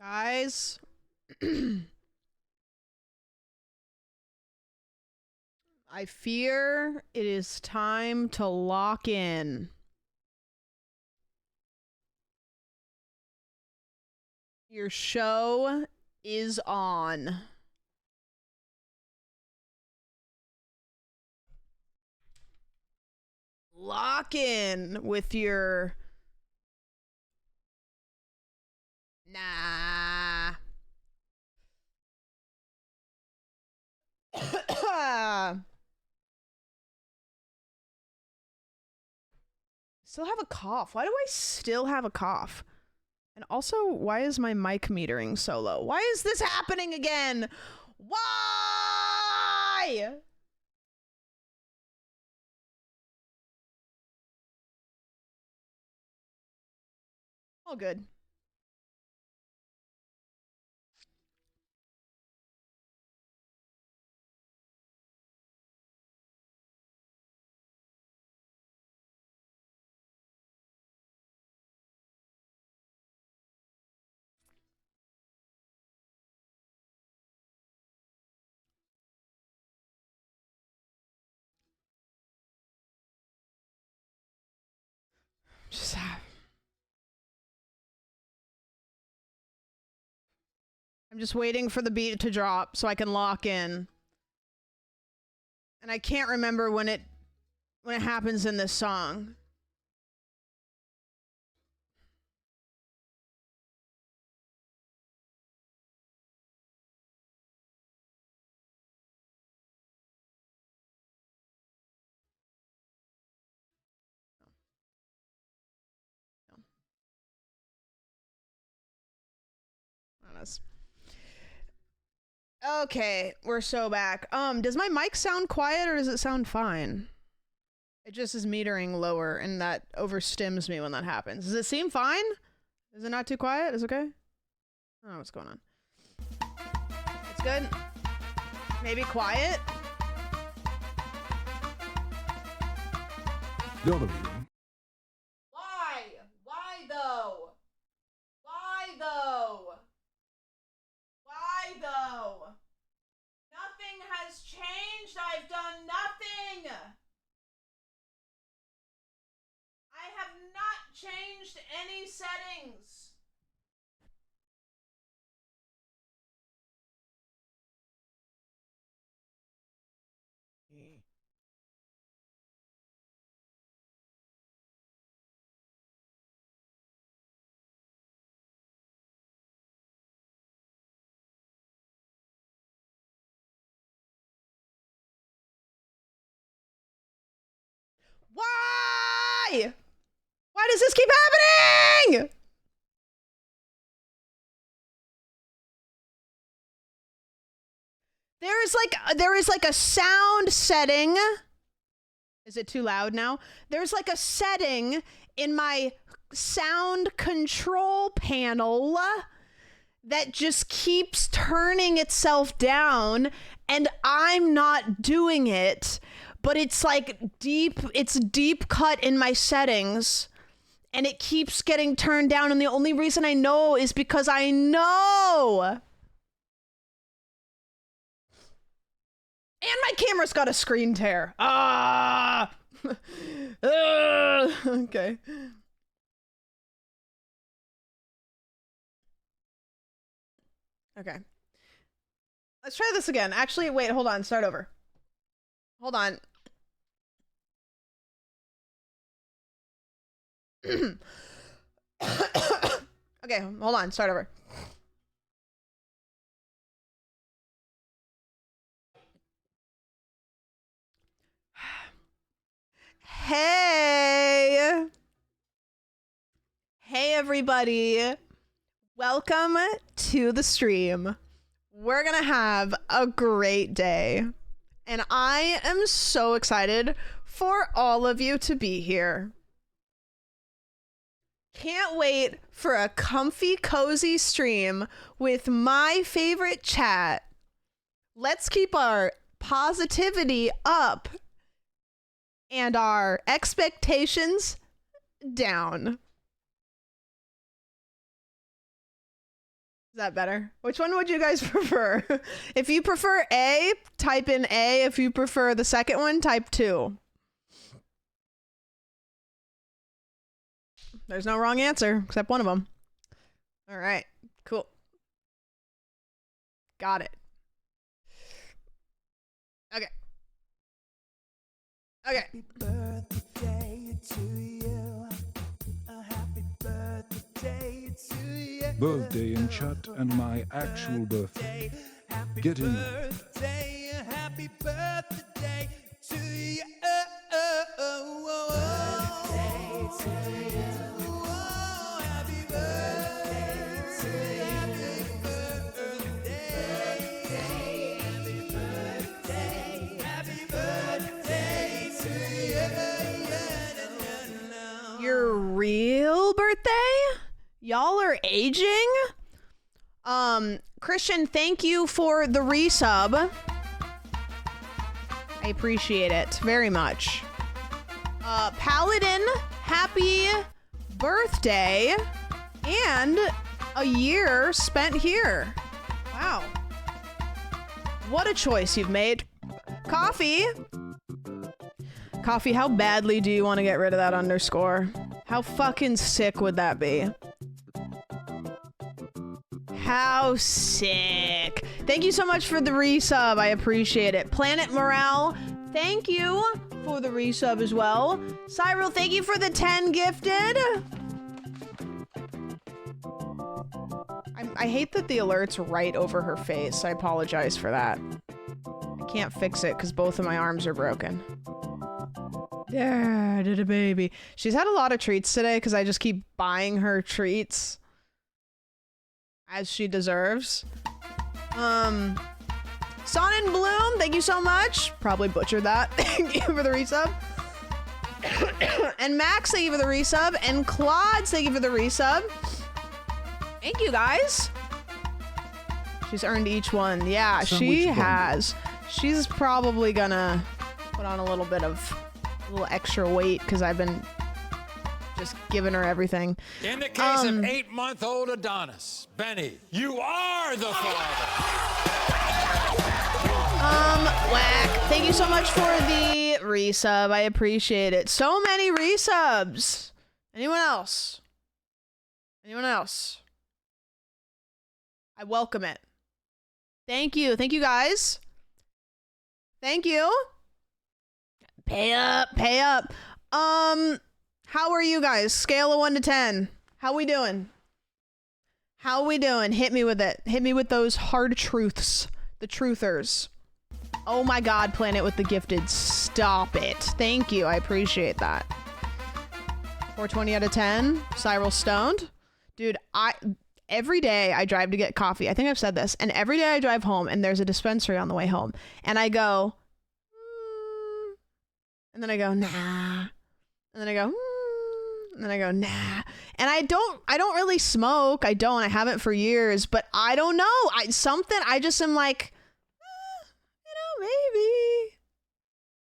Guys, I fear it is time to lock in. Your show is on. Lock in with your... Nah. Still have a cough. Why do I still have a cough? And also, why is my mic metering so low? Why is this happening again? Why? All good. Just I'm just waiting for the beat to drop so I can lock in. And I can't remember when it happens in this song. Okay, we're so back. Does my mic sound quiet or does it sound fine? It just is metering lower and that overstims me when that happens. Does it seem fine? Is it not too quiet? Is it okay? I don't know what's going on. It's good. Maybe quiet? W. Why? Why though? Why though? Why though? Nothing has changed. I've done nothing. I have not changed any settings. Why? Why does this keep happening? There is like a sound setting. Is it too loud now? There's like a setting in my sound control panel that just keeps turning itself down and I'm not doing it, but it's like it's deep cut in my settings and it keeps getting turned down, and the only reason I know is because I know. And my camera's got a screen tear. Ah! Okay. Okay. Let's try this again. Actually, wait, hold on. Start over. Hold on. Okay, hold on. Start over. Hey! Hey, everybody. Welcome to the stream. We're gonna have a great day. And I am so excited for all of you to be here. Can't wait for a comfy, cozy stream with my favorite chat. Let's keep our positivity up and our expectations down. that better? Which one would you guys prefer? If you prefer A, type in A. If you prefer the second one, type 2. There's no wrong answer, except one of them. All right, cool. Got it. Okay. Okay. Happy birthday to you. A happy birthday to you. Birthday in chat and my actual birthday. Happy Get in. birthday, happy birthday to you. Birthday to you. Happy birthday to you. Happy birthday. Happy birthday to you. Your real birthday? Y'all are aging? Christian, thank you for the resub. I appreciate it very much. Paladin, happy birthday and a year spent here. Wow. What a choice you've made. Coffee. Coffee, how badly do you want to get rid of that underscore? How fucking sick would that be? How sick. Thank you so much for the resub. I appreciate it. Planet Morale, thank you for the resub as well. Cyril, thank you for the 10 gifted. I hate that the alert's right over her face. I apologize for that. I can't fix it because both of my arms are broken. There, did a baby. She's had a lot of treats today because I just keep buying her treats. As she deserves. Son and Bloom, thank you so much. Probably butchered that. Thank you for the resub. And Max, thank you for the resub. And Claude, thank you for the resub. Thank you, guys. She's earned each one. Yeah, she has. She's probably gonna put on a little extra weight because I've been just giving her everything. In the case of 8-month-old Adonis, Benny, you are the father. Whack. Thank you so much for the resub. I appreciate it. So many resubs. Anyone else? Anyone else? I welcome it. Thank you. Thank you, guys. Thank you. Pay up. Pay up. How are you guys? Scale of 1 to 10. How we doing? How we doing? Hit me with it. Hit me with those hard truths. The truthers. Oh my god, Planet with the gifted. Stop it. Thank you. I appreciate that. 420 out of 10. Cyril stoned. Dude, every day I drive to get coffee. I think I've said this. And every day I drive home and there's a dispensary on the way home. And I go, and then I go, nah. And then I go, and then I go, nah. And I don't really smoke. I haven't for years, but I don't know. I just am like, maybe.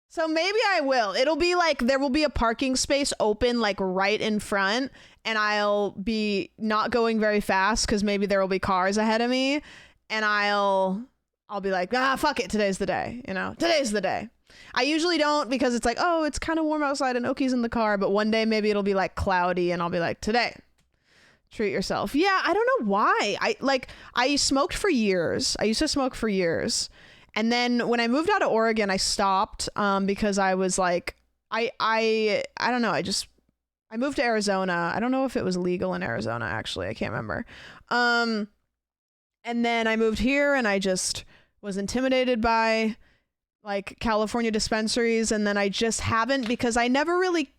So maybe I will. It'll be like, there will be a parking space open like right in front and I'll be not going very fast because maybe there will be cars ahead of me and I'll be like, fuck it. Today's the day. Today's the day. I usually don't because it's like, oh, it's kind of warm outside and Oki's in the car. But one day maybe it'll be like cloudy and I'll be like, today, treat yourself. Yeah, I don't know why. I smoked for years. I used to smoke for years. And then when I moved out of Oregon, I stopped because I was like, I don't know. I moved to Arizona. I don't know if it was legal in Arizona, actually. I can't remember. And then I moved here and I just was intimidated by like California dispensaries. And then I just haven't because I never really,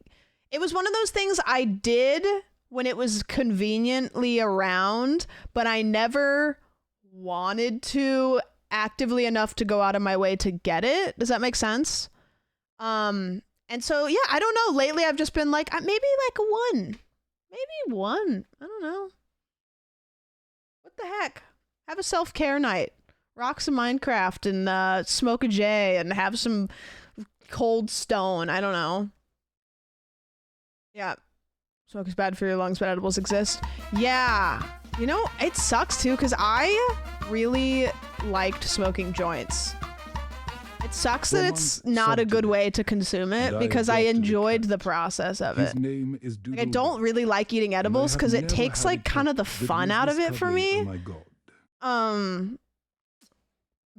it was one of those things I did when it was conveniently around, but I never wanted to actively enough to go out of my way to get it. Does that make sense? And so, yeah, I don't know. Lately, I've just been like, maybe like one. Maybe one. I don't know. What the heck? Have a self-care night. Rock some Minecraft and smoke a J and have some cold stone. I don't know. Yeah. Smoke is bad for your lungs, but edibles exist. Yeah. You know, it sucks too because I really liked smoking joints. It sucks that it's not a good way to consume it because I enjoyed the process of it. His name is Like, I don't really like eating edibles because it takes like kind of the fun out of it for me. Oh my God.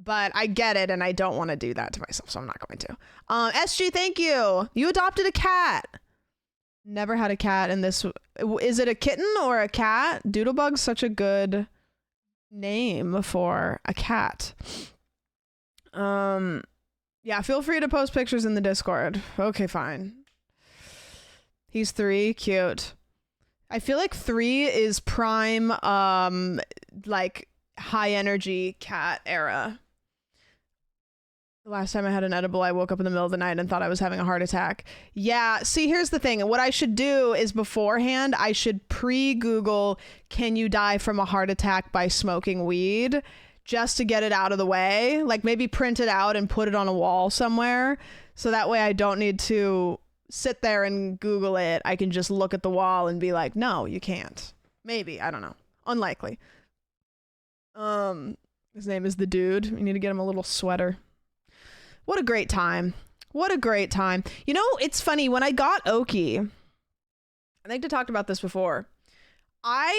But I get it and I don't want to do that to myself, so I'm not going to. SG, thank you. You adopted a cat. Never had a cat in this. Is it a kitten or a cat? Doodlebug's such a good name for a cat. Yeah, feel free to post pictures in the Discord. Okay, fine. He's 3, cute. I feel like 3 is prime, like high energy cat era. The last time I had an edible, I woke up in the middle of the night and thought I was having a heart attack. Yeah, see, here's the thing. What I should do is beforehand, I should pre-Google, can you die from a heart attack by smoking weed? Just to get it out of the way. Like maybe print it out and put it on a wall somewhere. So that way I don't need to sit there and Google it. I can just look at the wall and be like, no, you can't. Maybe, I don't know. Unlikely. His name is the Dude. We need to get him a little sweater. What a great time. What a great time. You know, it's funny. When I got Oki, I think I talked about this before. I'm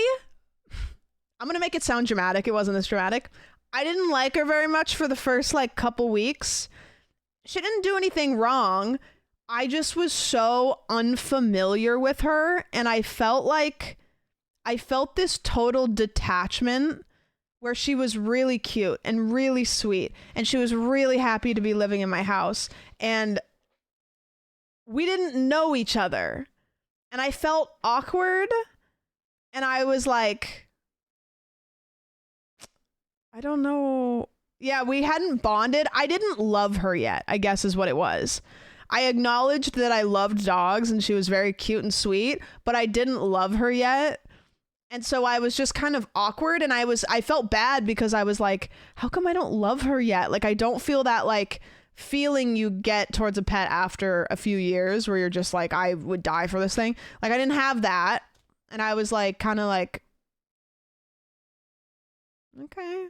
going to make it sound dramatic. It wasn't this dramatic. I didn't like her very much for the first like couple weeks. She didn't do anything wrong. I just was so unfamiliar with her. And I felt this total detachment where she was really cute and really sweet. And she was really happy to be living in my house. And we didn't know each other. And I felt awkward. And I was like, I don't know. Yeah, we hadn't bonded. I didn't love her yet, I guess is what it was. I acknowledged that I loved dogs and she was very cute and sweet, but I didn't love her yet. And so I was just kind of awkward and I felt bad because I was like, how come I don't love her yet? Like, I don't feel that like feeling you get towards a pet after a few years where you're just like, I would die for this thing. Like, I didn't have that. And I was like, kind of like, okay.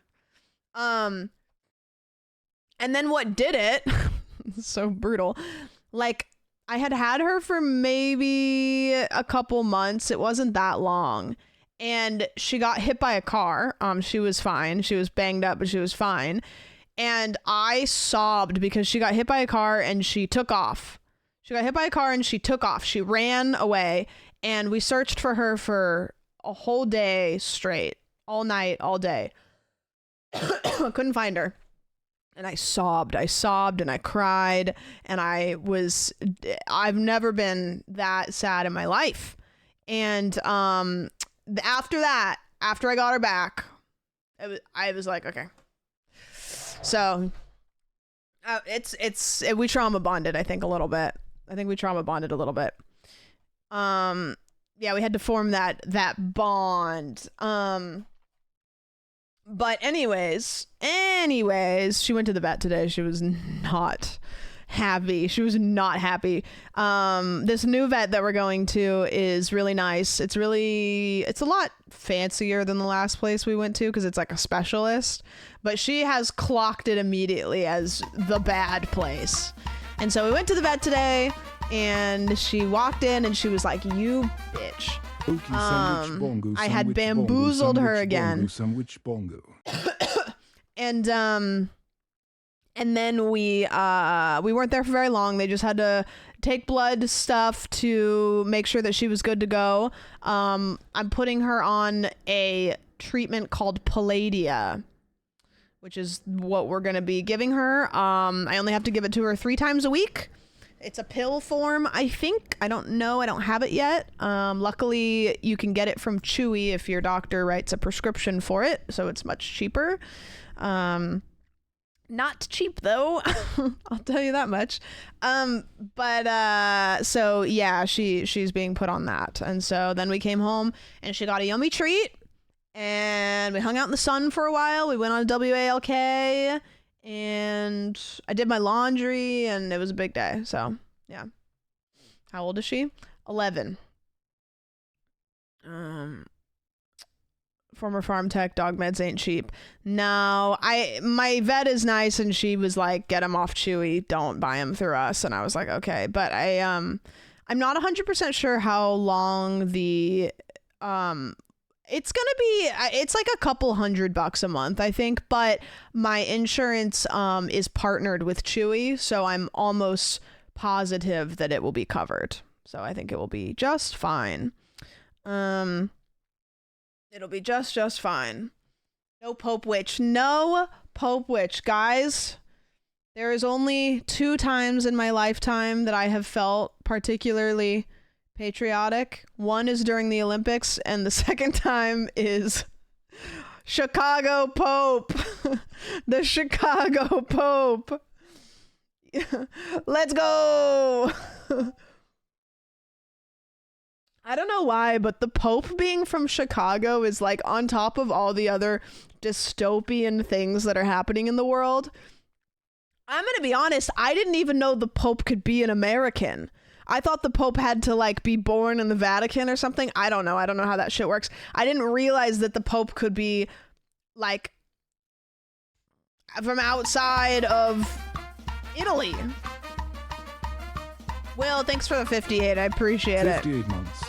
And then what did it? So brutal. Like, I had her for maybe a couple months. It wasn't that long. And she got hit by a car. She was fine. She was banged up, but she was fine. And I sobbed because she got hit by a car and she took off. She got hit by a car and she took off. She ran away. And we searched for her for a whole day straight. All night, all day. Couldn't find her. And I sobbed and I cried. And I've never been that sad in my life. And after that, after I got her back, I was like, okay. So we trauma bonded, I think, a little bit. Yeah, we had to form that bond. But anyways, she went to the vet today. She was not happy. This new vet that we're going to is really nice. It's a lot fancier than the last place we went to because it's like a specialist, but she has clocked it immediately as the bad place. And so we went to the vet today and she walked in and she was like, you bitch. I had bamboozled her again. And then we weren't there for very long. They just had to take blood stuff to make sure that she was good to go. I'm putting her on a treatment called Palladia, which is what we're going to be giving her. I only have to give it to her 3 times a week. It's a pill form, I think. I don't know. I don't have it yet. Luckily, you can get it from Chewy if your doctor writes a prescription for it, so it's much cheaper. Not cheap, though. I'll tell you that much. So yeah, she's being put on that. And so then we came home and she got a yummy treat and we hung out in the sun for a while. We went on a WALK. And I did my laundry and it was a big day. So yeah. How old is she? 11. former farm tech, dog meds ain't cheap. No, my vet is nice, and she was like, get him off Chewy, don't buy him through us. And I was like, okay. But I'm not 100% sure how long the it's gonna be. It's like a couple $100 a month, I think, but my insurance is partnered with Chewy, so I'm almost positive that it will be covered. So I think it will be just fine. It'll be just fine. No Pope Witch. No Pope Witch. Guys, there is only 2 times in my lifetime that I have felt particularly patriotic. One is during the Olympics, and the second time is Chicago Pope. The Chicago Pope. Let's go. I don't know why, but the Pope being from Chicago is like on top of all the other dystopian things that are happening in the world. I'm going to be honest, I didn't even know the Pope could be an American. I thought the Pope had to like be born in the Vatican or something. I don't know how that shit works. I didn't realize that the Pope could be like from outside of Italy. Will, thanks for the 58. I appreciate 58 months.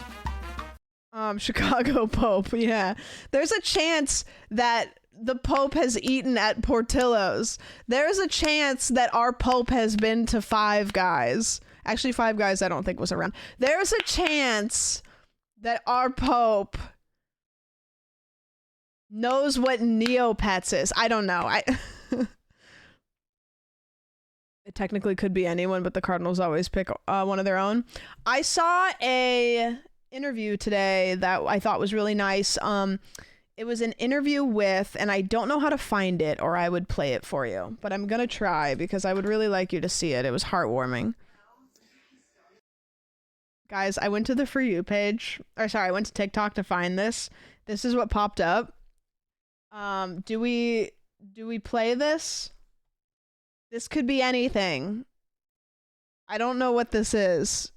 Chicago Pope, yeah. There's a chance that the Pope has eaten at Portillo's. There's a chance that our Pope has been to Five Guys. Actually, Five Guys I don't think was around. There's a chance that our Pope knows what Neopets is. I don't know. It technically could be anyone, but the Cardinals always pick one of their own. I saw a interview today that I thought was really nice. It was an interview with, and I don't know how to find it, or I would play it for you, but I'm gonna try because I would really like you to see it. It was heartwarming. Guys, I went to the For You page, I went to TikTok to find this. This is what popped up. Do we play this? This could be anything. I don't know what this is.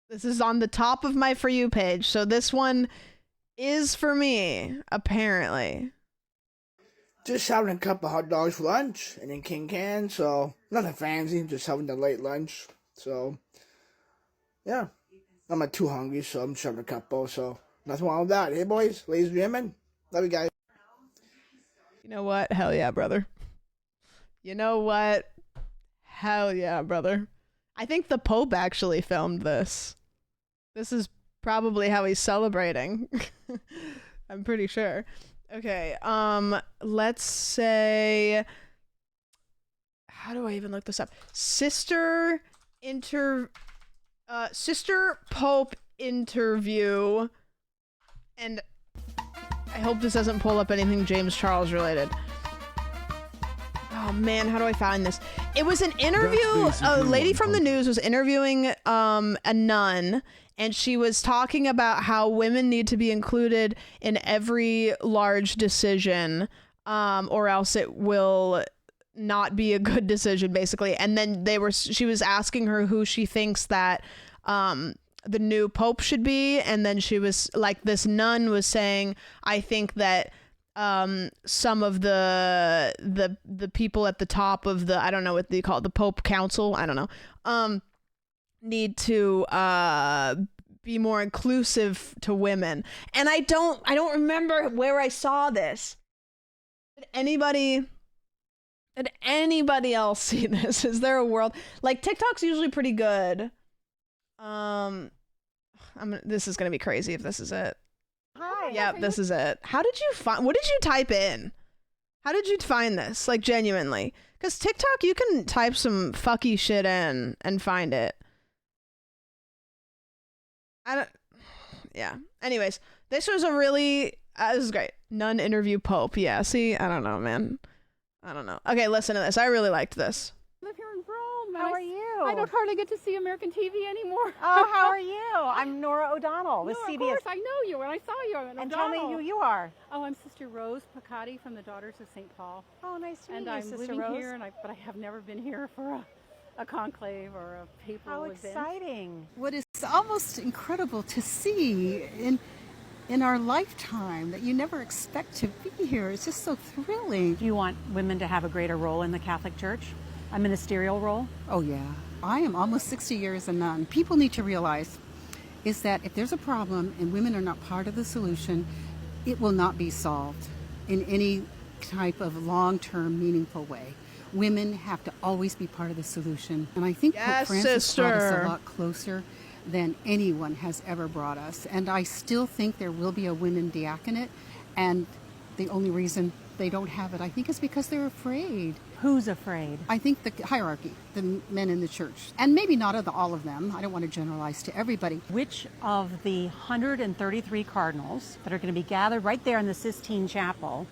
This is on the top of my For You page, so this one is for me, apparently. Just having a couple hot dogs for lunch and then King Can, so nothing fancy, just having a late lunch. So, yeah. I'm not too hungry, so I'm just having a couple, so nothing wrong with that. Hey, boys, ladies and gentlemen, love you guys. You know what? Hell yeah, brother. You know what? Hell yeah, brother. I think the Pope actually filmed this. This is probably how he's celebrating. I'm pretty sure. Okay, let's say, how do I even look this up? Sister Pope interview, and I hope this doesn't pull up anything James Charles related. Oh man, how do I find this? It was an interview. A lady from the news was interviewing a nun, and she was talking about how women need to be included in every large decision, or else it will not be a good decision, basically. And then she was asking her who she thinks that the new pope should be, and then she was like, this nun was saying, I think that some of the people at the top of the, I don't know what they call it, the Pope Council, I don't know, need to be more inclusive to women. And I don't remember where I saw this. Did anybody else see this? Is there a world, like, TikTok's usually pretty good. This is gonna be crazy if this is it. Hi. Yeah, this is it. What did you type in? How did you find this? Like, genuinely. Because TikTok, you can type some fucky shit in and find it. Yeah. Anyways, this was a really, this is great. Nun interview Pope. Yeah, see? I don't know, man. I don't know. Okay, listen to this. I really liked this. I live here in Rome. How are you? I don't hardly get to see American TV anymore. Oh, how are you? I'm Nora O'Donnell with No, CBS. of course, I know you, and I saw you on And tell me O'Donnell. who you are. Oh, I'm Sister Rose Picati from the Daughters of St. Paul. Oh, nice to meet And you, I'm Sister living Rose. here, but I have never been here for a conclave or a papal How event. exciting. What is almost incredible to see in our lifetime that you never expect to be here. It's just so thrilling. Do you want women to have a greater role in the Catholic Church? A ministerial role? Oh, yeah. I am almost 60 years a nun. People need to realize is that if there's a problem and women are not part of the solution, it will not be solved in any type of long-term, meaningful way. Women have to always be part of the solution. And I think Yes, Pope Francis brought us sister. a lot closer than anyone has ever brought us. And I still think there will be a women diaconate. And the only reason they don't have it, I think, is because they're afraid. Who's afraid? I think the hierarchy, the men in the church, and maybe not all of them. I don't want to generalize to everybody. Which of the 133 cardinals that are going to be gathered right there in the Sistine Chapel,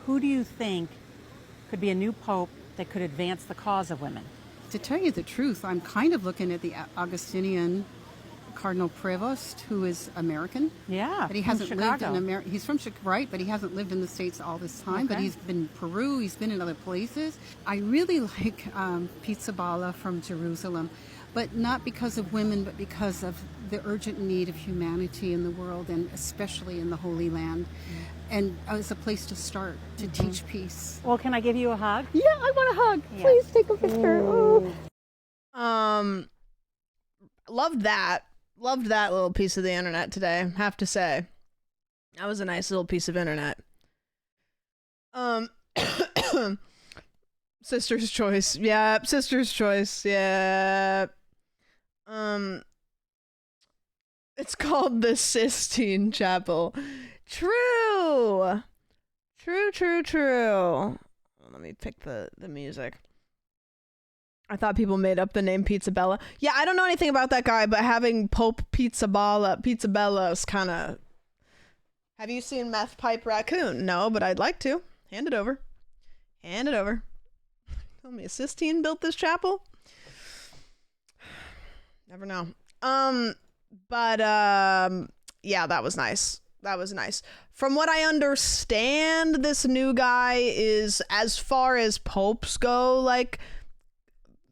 who do you think could be a new pope that could advance the cause of women? To tell you the truth, I'm kind of looking at the Augustinian Cardinal Prevost, who is American. Yeah, But he from hasn't lived in Chicago. America. He's from Chicago, right? But he hasn't lived in the States all this time. But Okay. he's been in Peru. He's been in other places. I really like Pizzaballa from Jerusalem, but not because of women, but because of the urgent need of humanity in the world, and especially in the Holy Land. And it's a place to start to teach peace. Well, can I give you a hug? Yeah, I want a hug. Yes. Please take a picture. Oh. Loved that. Loved that little piece of the internet today, have to say. That was a nice little piece of internet. Sister's choice. Yep, sister's choice. Yep. It's called the Sistine Chapel. True. True. Let me pick the music. I thought people made up the name Pizzabella. Yeah, I don't know anything about that guy, but having Pope Pizzabella is kind of... Have you seen Meth Pipe Raccoon? No, but I'd like to. Hand it over. Tell me, Sistine built this chapel? Never know. Yeah, that was nice. From what I understand, this new guy is, as far as popes go, like,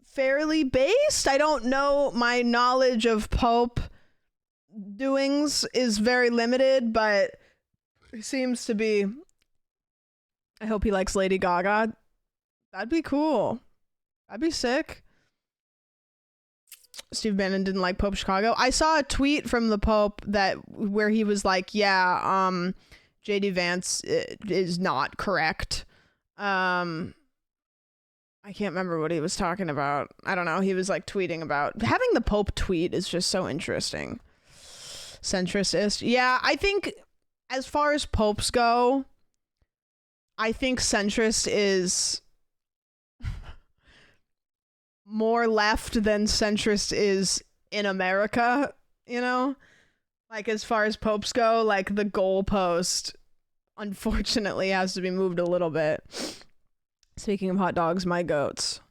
fairly based. I don't know. My knowledge of Pope doings is very limited, but he seems to be... I hope he likes Lady Gaga. That'd be cool. That'd be sick. Steve Bannon didn't like Pope Chicago. I saw a tweet from the Pope where he was like, yeah, JD Vance is not correct. I can't remember what he was talking about. I don't know. He was like tweeting about... Having the Pope tweet is just so interesting. Centrist-ist. Yeah, I think as far as popes go, I think centrist is more left than centrist is in America, you know? Like, as far as popes go, like, the goalpost, unfortunately, has to be moved a little bit. Speaking of hot dogs, my goats.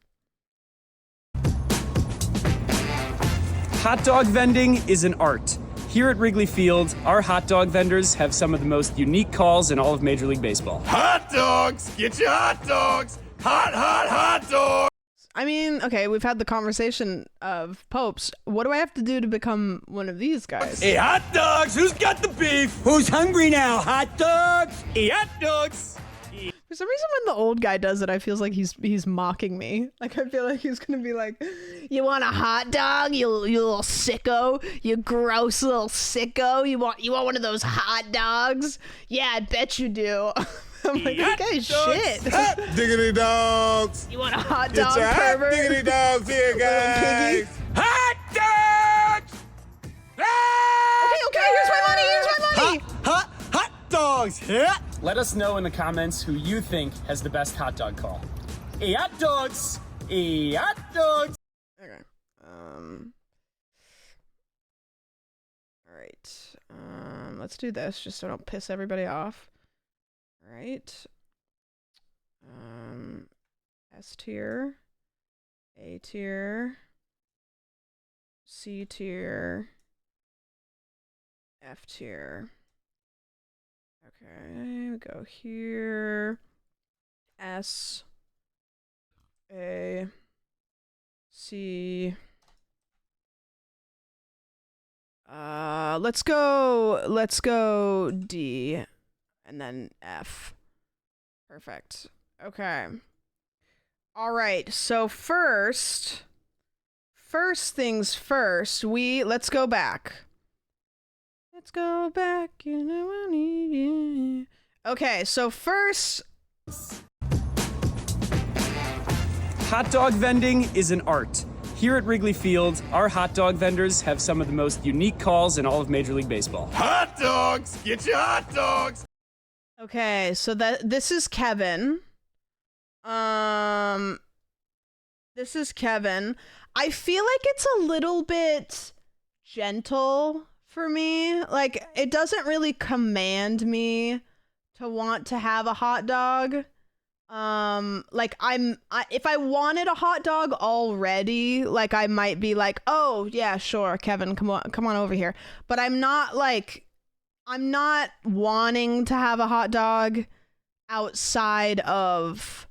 Hot dog vending is an art. Here at Wrigley Field, our hot dog vendors have some of the most unique calls in all of Major League Baseball. Hot dogs! Get your hot dogs! Hot dogs! I mean, okay, we've had the conversation of popes. What do I have to do to become one of these guys? Hey, hot dogs! Who's got the beef? Who's hungry now? Hot dogs! Hey, hot dogs! For some reason, when the old guy does it, I feel like he's mocking me. Like, I feel like he's gonna be like, "You want a hot dog, you little sicko, you gross little sicko. You want one of those hot dogs? Yeah, I bet you do." I'm like, this guy's shit. Hot diggity dogs! You want a hot Get dog, your hot pervert? diggity dogs here, Little guys! piggy. Hot dogs! Okay, here's my money. Hot dogs here! Let us know in the comments who you think has the best hot dog call. Hey, hot dogs! Hey, hot dogs! Okay. All right. Let's do this just so I don't piss everybody off. All right. S tier, A tier, C tier, F tier. Okay, we go here. S, A, C, Let's go D and then F. Perfect. Okay. All right. So first things first, let's go back. Let's go back, you know I need you. Okay, so first, Hot dog vending is an art. Here at Wrigley Field, our hot dog vendors have some of the most unique calls in all of Major League Baseball. Hot dogs! Get your hot dogs! okay, so this is Kevin. This is Kevin. I feel like it's a little bit gentle for me. Like, it doesn't really command me to want to have a hot dog. Like if I wanted a hot dog already, like I might be like, oh yeah, sure, Kevin, come on over here. But I'm not wanting to have a hot dog outside of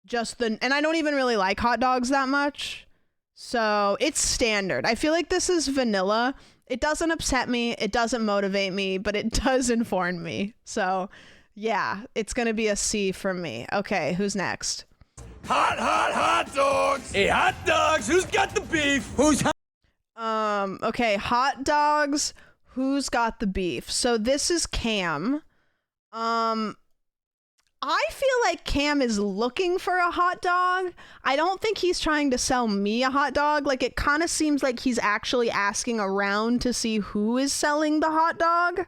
just and I don't even really like hot dogs that much. So it's standard. I feel like this is vanilla. It doesn't upset me, it doesn't motivate me, but it does inform me. So yeah, it's gonna be a C from me. Okay, who's next? Hot dogs! Hey, hot dogs! Who's got the beef? Who's Okay, hot dogs. Who's got the beef? So this is Cam. I feel like Cam is looking for a hot dog. I don't think he's trying to sell me a hot dog. Like, it kind of seems like he's actually asking around to see who is selling the hot dog,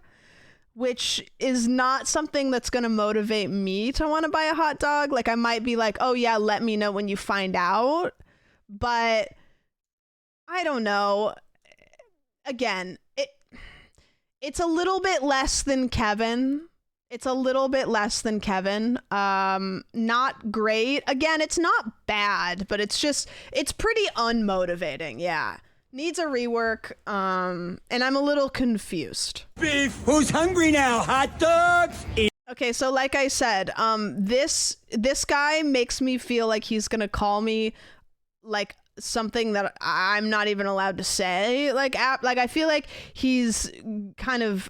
which is not something that's going to motivate me to want to buy a hot dog. Like, I might be like, oh yeah, let me know when you find out. But I don't know. Again, it's a little bit less than Kevin. It's a little bit less than Kevin. Not great. Again, it's not bad, but it's pretty unmotivating. Yeah. Needs a rework. And I'm a little confused. beef? Who's hungry now? Hot dogs? Okay, so like I said, this guy makes me feel like he's gonna call me like something that I'm not even allowed to say. Like I feel like he's kind of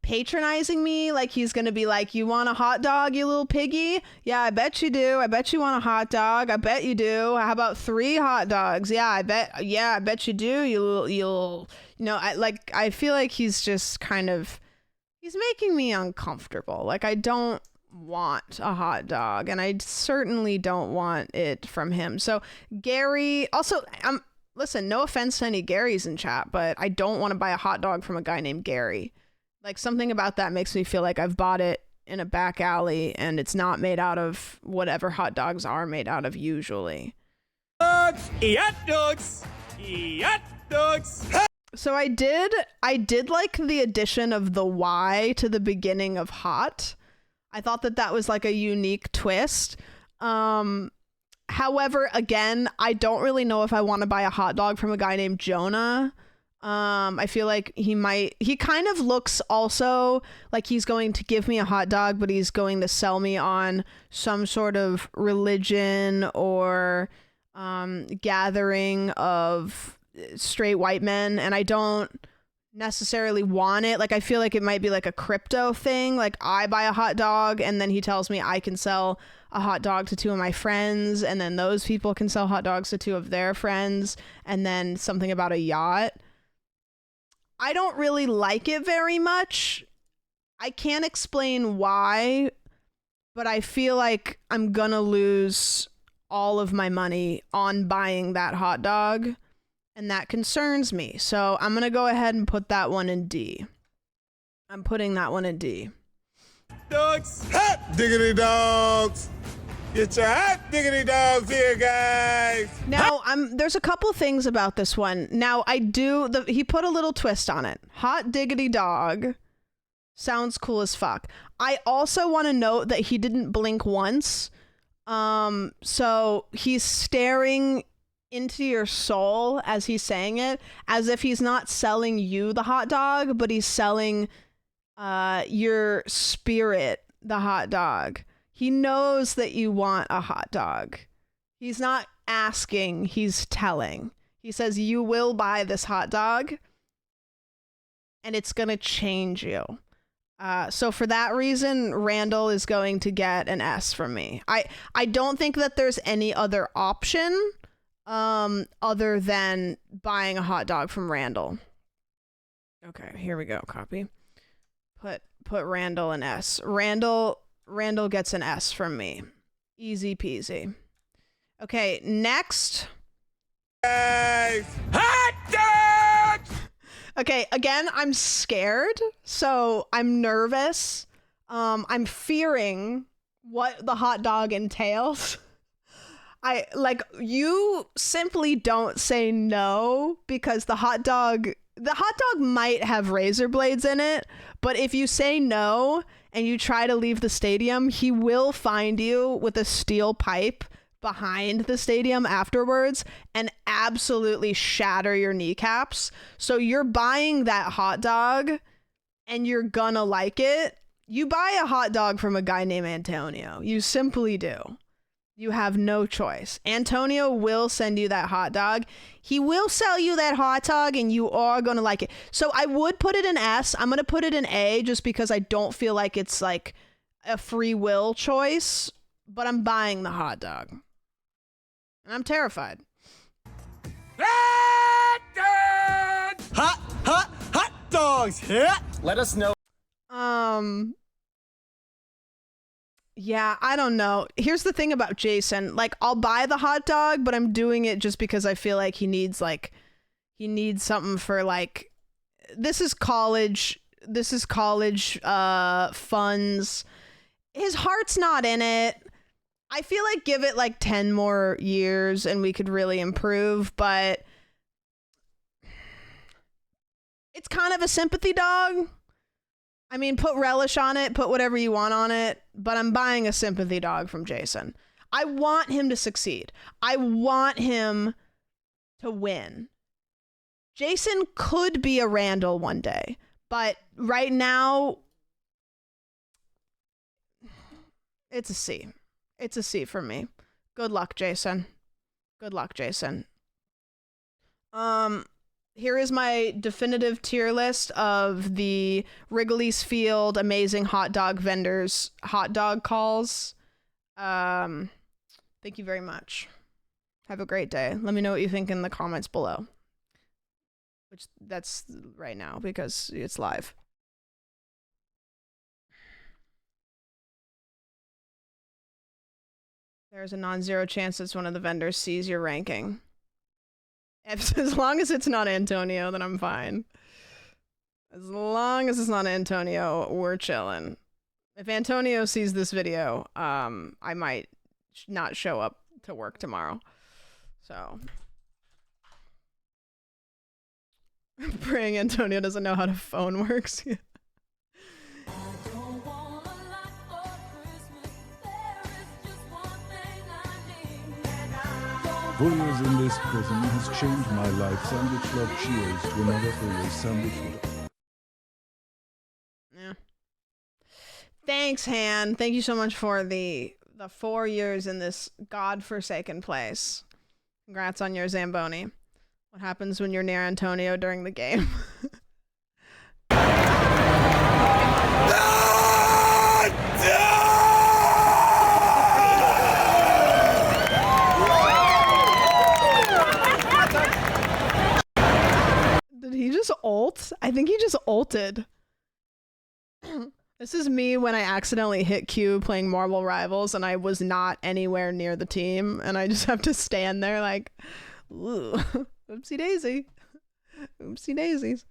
patronizing me. Like he's gonna be like, you want a hot dog, you little piggy? Yeah, I bet you do. I bet you want a hot dog. I bet you do. How about 3 hot dogs? Yeah, I bet you do. You'll I feel like he's just kind of, he's making me uncomfortable. Like, I don't want a hot dog, and I certainly don't want it from him. So Gary, also, listen, no offense to any Garys in chat, but I don't want to buy a hot dog from a guy named Gary. Like, something about that makes me feel like I've bought it in a back alley and it's not made out of whatever hot dogs are made out of usually. Dogs! Hot dogs! Hot dogs! So I did like the addition of the Y to the beginning of hot. I thought that was like a unique twist. However, again, I don't really know if I want to buy a hot dog from a guy named Jonah. I feel like he kind of looks also like he's going to give me a hot dog, but he's going to sell me on some sort of religion or gathering of straight white men, and I don't necessarily want it. Like, I feel like it might be like a crypto thing. Like, I buy a hot dog and then he tells me I can sell a hot dog to 2 of my friends, and then those people can sell hot dogs to 2 of their friends, and then something about a yacht. I don't really like it very much. I can't explain why, but I feel like I'm gonna lose all of my money on buying that hot dog, and that concerns me. So I'm gonna go ahead and put that one in D. I'm putting that one in D. Dogs! Hot diggity dogs! Get your hot diggity dogs here, guys! Now, there's a couple things about this one. Now, he put a little twist on it. Hot diggity dog sounds cool as fuck. I also want to note that he didn't blink once. So he's staring into your soul as he's saying it, as if he's not selling you the hot dog, but he's selling your spirit the hot dog. He knows that you want a hot dog. He's not asking, he's telling. He says, you will buy this hot dog. and it's gonna change you. So for that reason, Randall is going to get an S from me. I don't think that there's any other option other than buying a hot dog from Randall. Okay, here we go. Copy. Put Randall an S. Randall gets an S from me. Easy peasy. Okay, next. Guys. Hot dogs! Okay, again, I'm scared, so I'm nervous. I'm fearing what the hot dog entails. You simply don't say no because the hot dog might have razor blades in it, but if you say no and you try to leave the stadium, he will find you with a steel pipe behind the stadium afterwards and absolutely shatter your kneecaps. So you're buying that hot dog and you're gonna like it. You buy a hot dog from a guy named Antonio. You simply do. You have no choice. Antonio will send you that hot dog. He will sell you that hot dog and you are going to like it. So I would put it in S. I'm going to put it in A just because I don't feel like it's like a free will choice, but I'm buying the hot dog. And I'm terrified. Hot dogs! Hot dogs! Yeah. Let us know. Yeah, I don't know. Here's the thing about Jason. Like, I'll buy the hot dog, but I'm doing it just because I feel like he needs something for, like, this is college funds. His heart's not in it. I feel like give it like 10 more years and we could really improve, but it's kind of a sympathy dog. I mean, put relish on it, put whatever you want on it, but I'm buying a sympathy dog from Jason. I want him to succeed. I want him to win. Jason could be a Randall one day, but right now, it's a C. It's a C for me. Good luck, Jason. Good luck, Jason. Here is my definitive tier list of the Wrigley's Field amazing hot dog vendors hot dog calls. Thank you very much. Have a great day. Let me know what you think in the comments below. Which that's right now because it's live. There's a non-zero chance that one of the vendors sees your ranking. As long as it's not Antonio, then I'm fine. As long as it's not Antonio, we're chilling. If Antonio sees this video, I might not show up to work tomorrow. So. Praying Antonio doesn't know how the phone works. Bullies in this prison has changed my life. Sandwich love, cheers to another Bullies sandwich. Yeah. Thanks, Han. Thank you so much for the 4 years in this godforsaken place. Congrats on your Zamboni. What happens when you're near Antonio during the game? Did he just ult? I think he just ulted. This is me when I accidentally hit Q playing Marvel Rivals and I was not anywhere near the team and I just have to stand there like, ooh, oopsie daisy. Oopsie daisies.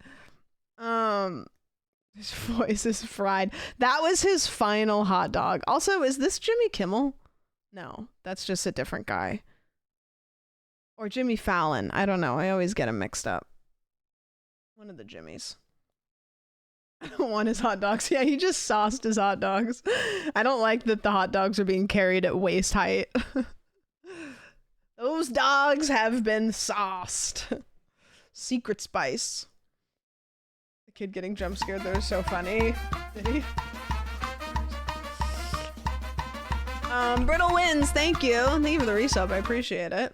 His voice is fried. That was his final hot dog. Also, is this Jimmy Kimmel? No, that's just a different guy. Or Jimmy Fallon. I don't know. I always get him mixed up. One of the Jimmys. I don't want his hot dogs. Yeah, he just sauced his hot dogs. I don't like that the hot dogs are being carried at waist height. Those dogs have been sauced. Secret spice. The kid getting jump scared. They're so funny. Did he? Brittle wins. Thank you. Thank you for the resub. I appreciate it.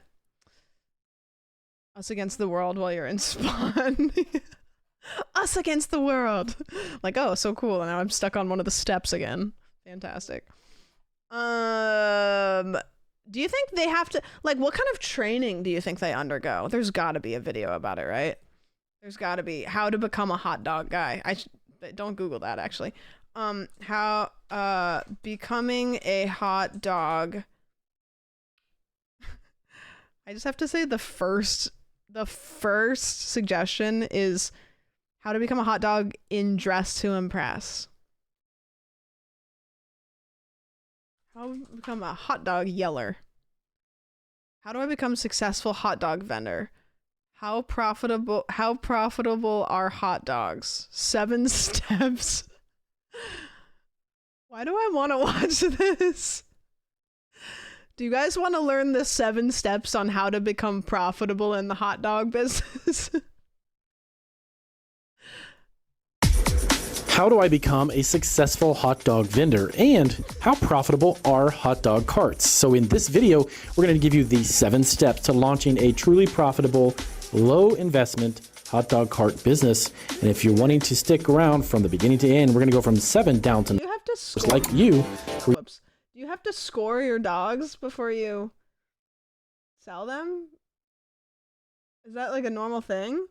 Us against the world while you're in spawn. us against the world. Like, oh, so cool. And now I'm stuck on one of the steps again. Fantastic. Do you think they have to, like, what kind of training do you think they undergo? There's got to be a video about it, right? There's got to be how to become a hot dog guy. Don't Google that, actually. How becoming a hot dog. I just have to say the first suggestion is how to become a hot dog in Dress to Impress. How to become a hot dog yeller. How do I become a successful hot dog vendor? How profitable are hot dogs? 7 steps. Why do I want to watch this? Do you guys want to learn the 7 steps on how to become profitable in the hot dog business? How do I become a successful hot dog vendor? And how profitable are hot dog carts? So in this video, we're going to give you the 7 steps to launching a truly profitable, low investment hot dog cart business. And if you're wanting to stick around from the beginning to end, we're going to go from 7 down to 9. You have to score. Like you. Whoops. Do you have to score your dogs before you sell them? Is that like a normal thing?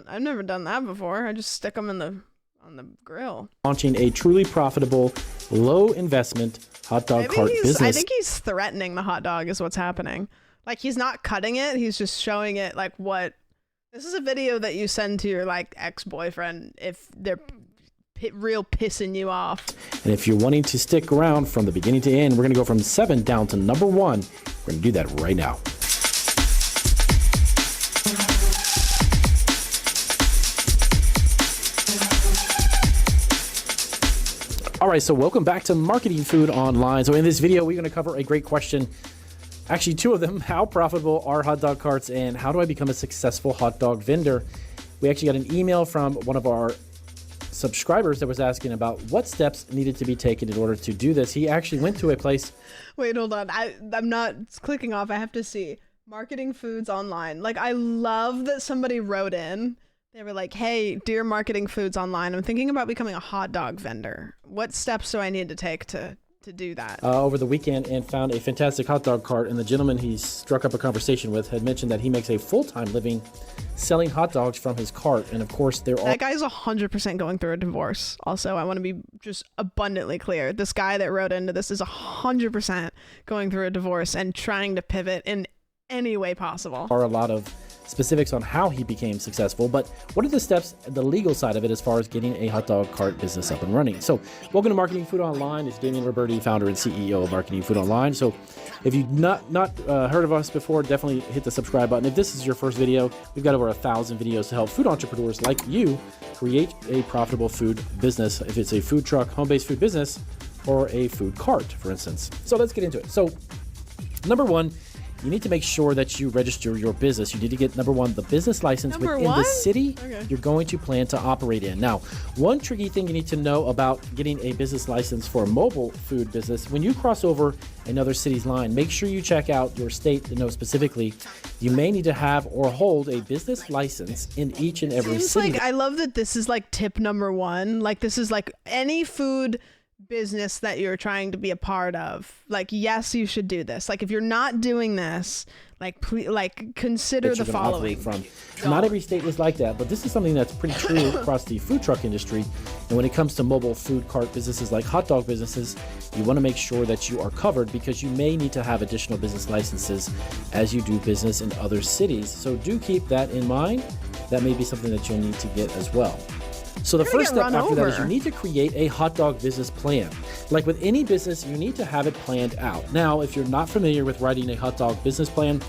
I've never done that before. I just stick them on the grill. Launching a truly profitable, low investment hot dog cart business. I think he's threatening the hot dog is what's happening. Like, he's not cutting it. He's just showing it like what. This is a video that you send to your like ex-boyfriend if they're real pissing you off. And if you're wanting to stick around from the beginning to end, we're going to go from 7 down to number 1. We're going to do that right now. All right, so welcome back to Marketing Food Online. So in this video, we're going to cover a great question. Actually, 2 of them. How profitable are hot dog carts, and how do I become a successful hot dog vendor? We actually got an email from one of our subscribers that was asking about what steps needed to be taken in order to do this. He actually went to a place. Wait, hold on. I'm not clicking off. I have to see. Marketing Foods Online. Like, I love that somebody wrote in. They were like, hey, dear Marketing Foods Online, I'm thinking about becoming a hot dog vendor. What steps do I need to take to do that? Over the weekend, and found a fantastic hot dog cart, and the gentleman he struck up a conversation with had mentioned that he makes a full-time living selling hot dogs from his cart. And of course, that guy's 100% going through a divorce. Also, I want to be just abundantly clear. This guy that wrote into this is 100% going through a divorce and trying to pivot in any way possible. Are a lot of specifics on how he became successful, but what are the steps, the legal side of it, as far as getting a hot dog cart business up and running? So welcome to Marketing Food Online. It's Damian Roberti, founder and CEO of Marketing Food Online. So if you've not heard of us before, definitely hit the subscribe button. If this is your first video, we've got over 1,000 videos to help food entrepreneurs like you create a profitable food business, if it's a food truck, home-based food business, or a food cart, for instance. So let's get into it. So number 1, you need to make sure that you register your business. You need to get, number 1, the business license within the city you're going to plan to operate in. Now, one tricky thing you need to know about getting a business license for a mobile food business, when you cross over another city's line, make sure you check out your state to know specifically. You may need to have or hold a business license in each and every city. Like, I love that this is like tip number 1. Like, this is like any food business that you're trying to be a part of. Like, yes, you should do this. Like, if you're not doing this, like, please, like, consider the following. Not every state is like that, but this is something that's pretty true across the food truck industry. And when it comes to mobile food cart businesses like hot dog businesses, you want to make sure that you are covered, because you may need to have additional business licenses as you do business in other cities. So do keep that in mind. That may be something that you'll need to get as well. So the first step after that is you need to create a hot dog business plan. Like with any business, you need to have it planned out. Now, if you're not familiar with writing a hot dog business plan,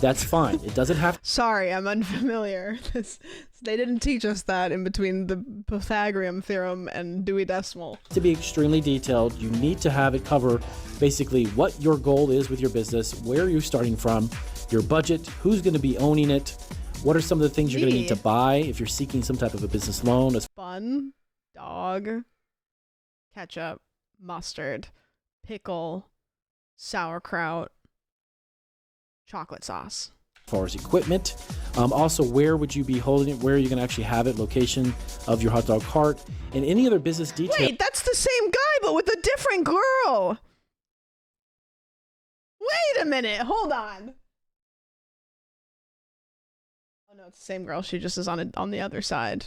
that's fine. It doesn't have. Sorry, I'm unfamiliar. They didn't teach us that in between the Pythagorean theorem and Dewey Decimal. To be extremely detailed, you need to have it cover basically what your goal is with your business, where you're starting from, your budget, who's going to be owning it, what are some of the things you're going to need to buy if you're seeking some type of a business loan. Bun, dog, ketchup, mustard, pickle, sauerkraut, chocolate sauce. As far as equipment, Also, where would you be holding it? Where are you going to actually have it? Location of your hot dog cart, and any other business details. Wait, that's the same guy, but with a different girl. Wait a minute. Hold on. Oh no, it's the same girl. She just is on the other side.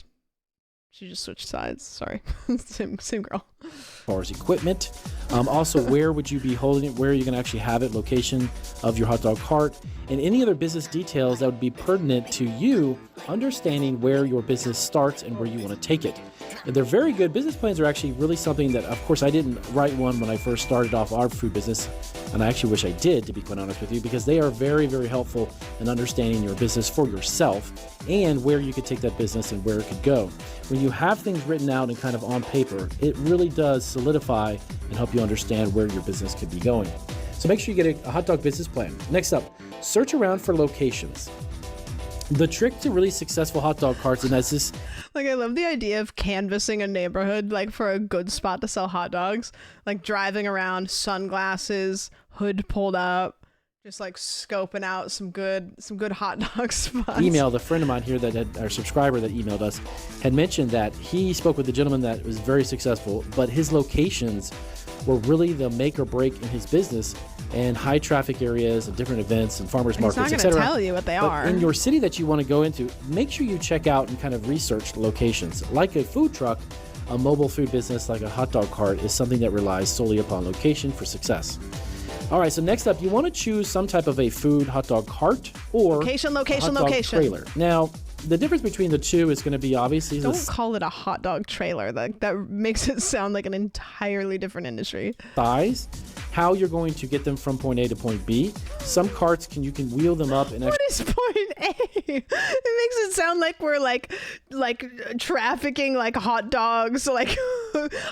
She just switched sides. Sorry. same girl. As far as equipment. Also, where would you be holding it? Where are you going to actually have it? Location of your hot dog cart, and any other business details that would be pertinent to you understanding where your business starts and where you want to take it. And they're very good. Business plans are actually really something that, of course, I didn't write one when I first started off our food business, and I actually wish I did, to be quite honest with you, because they are very, very helpful in understanding your business for yourself and where you could take that business and where it could go. When you have things written out and kind of on paper, it really does solidify and help you understand where your business could be going. So make sure you get a hot dog business plan. Next up, search around for locations. The trick to really successful hot dog carts, and that's this. Like, I love the idea of canvassing a neighborhood, like, for a good spot to sell hot dogs. Like, driving around, sunglasses, hood pulled up, just like scoping out some good hot dog spots. Emailed a friend of mine here that had, our subscriber that emailed us, had mentioned that he spoke with a gentleman that was very successful, but his locations were really the make or break in his business, and high traffic areas and different events and farmers markets, etc. He's not going to tell you what they are. In your city that you want to go into, make sure you check out and kind of research locations. Like a food truck, a mobile food business like a hot dog cart is something that relies solely upon location for success. All right, so next up, you want to choose some type of a food hot dog cart or location, hot dog trailer. Now, the difference between the two is going to be obviously... Don't call it a hot dog trailer. That makes it sound like an entirely different industry. Size, how you're going to get them from point A to point B. Some carts you can wheel them up and... What is point A? It makes it sound like we're like trafficking like hot dogs like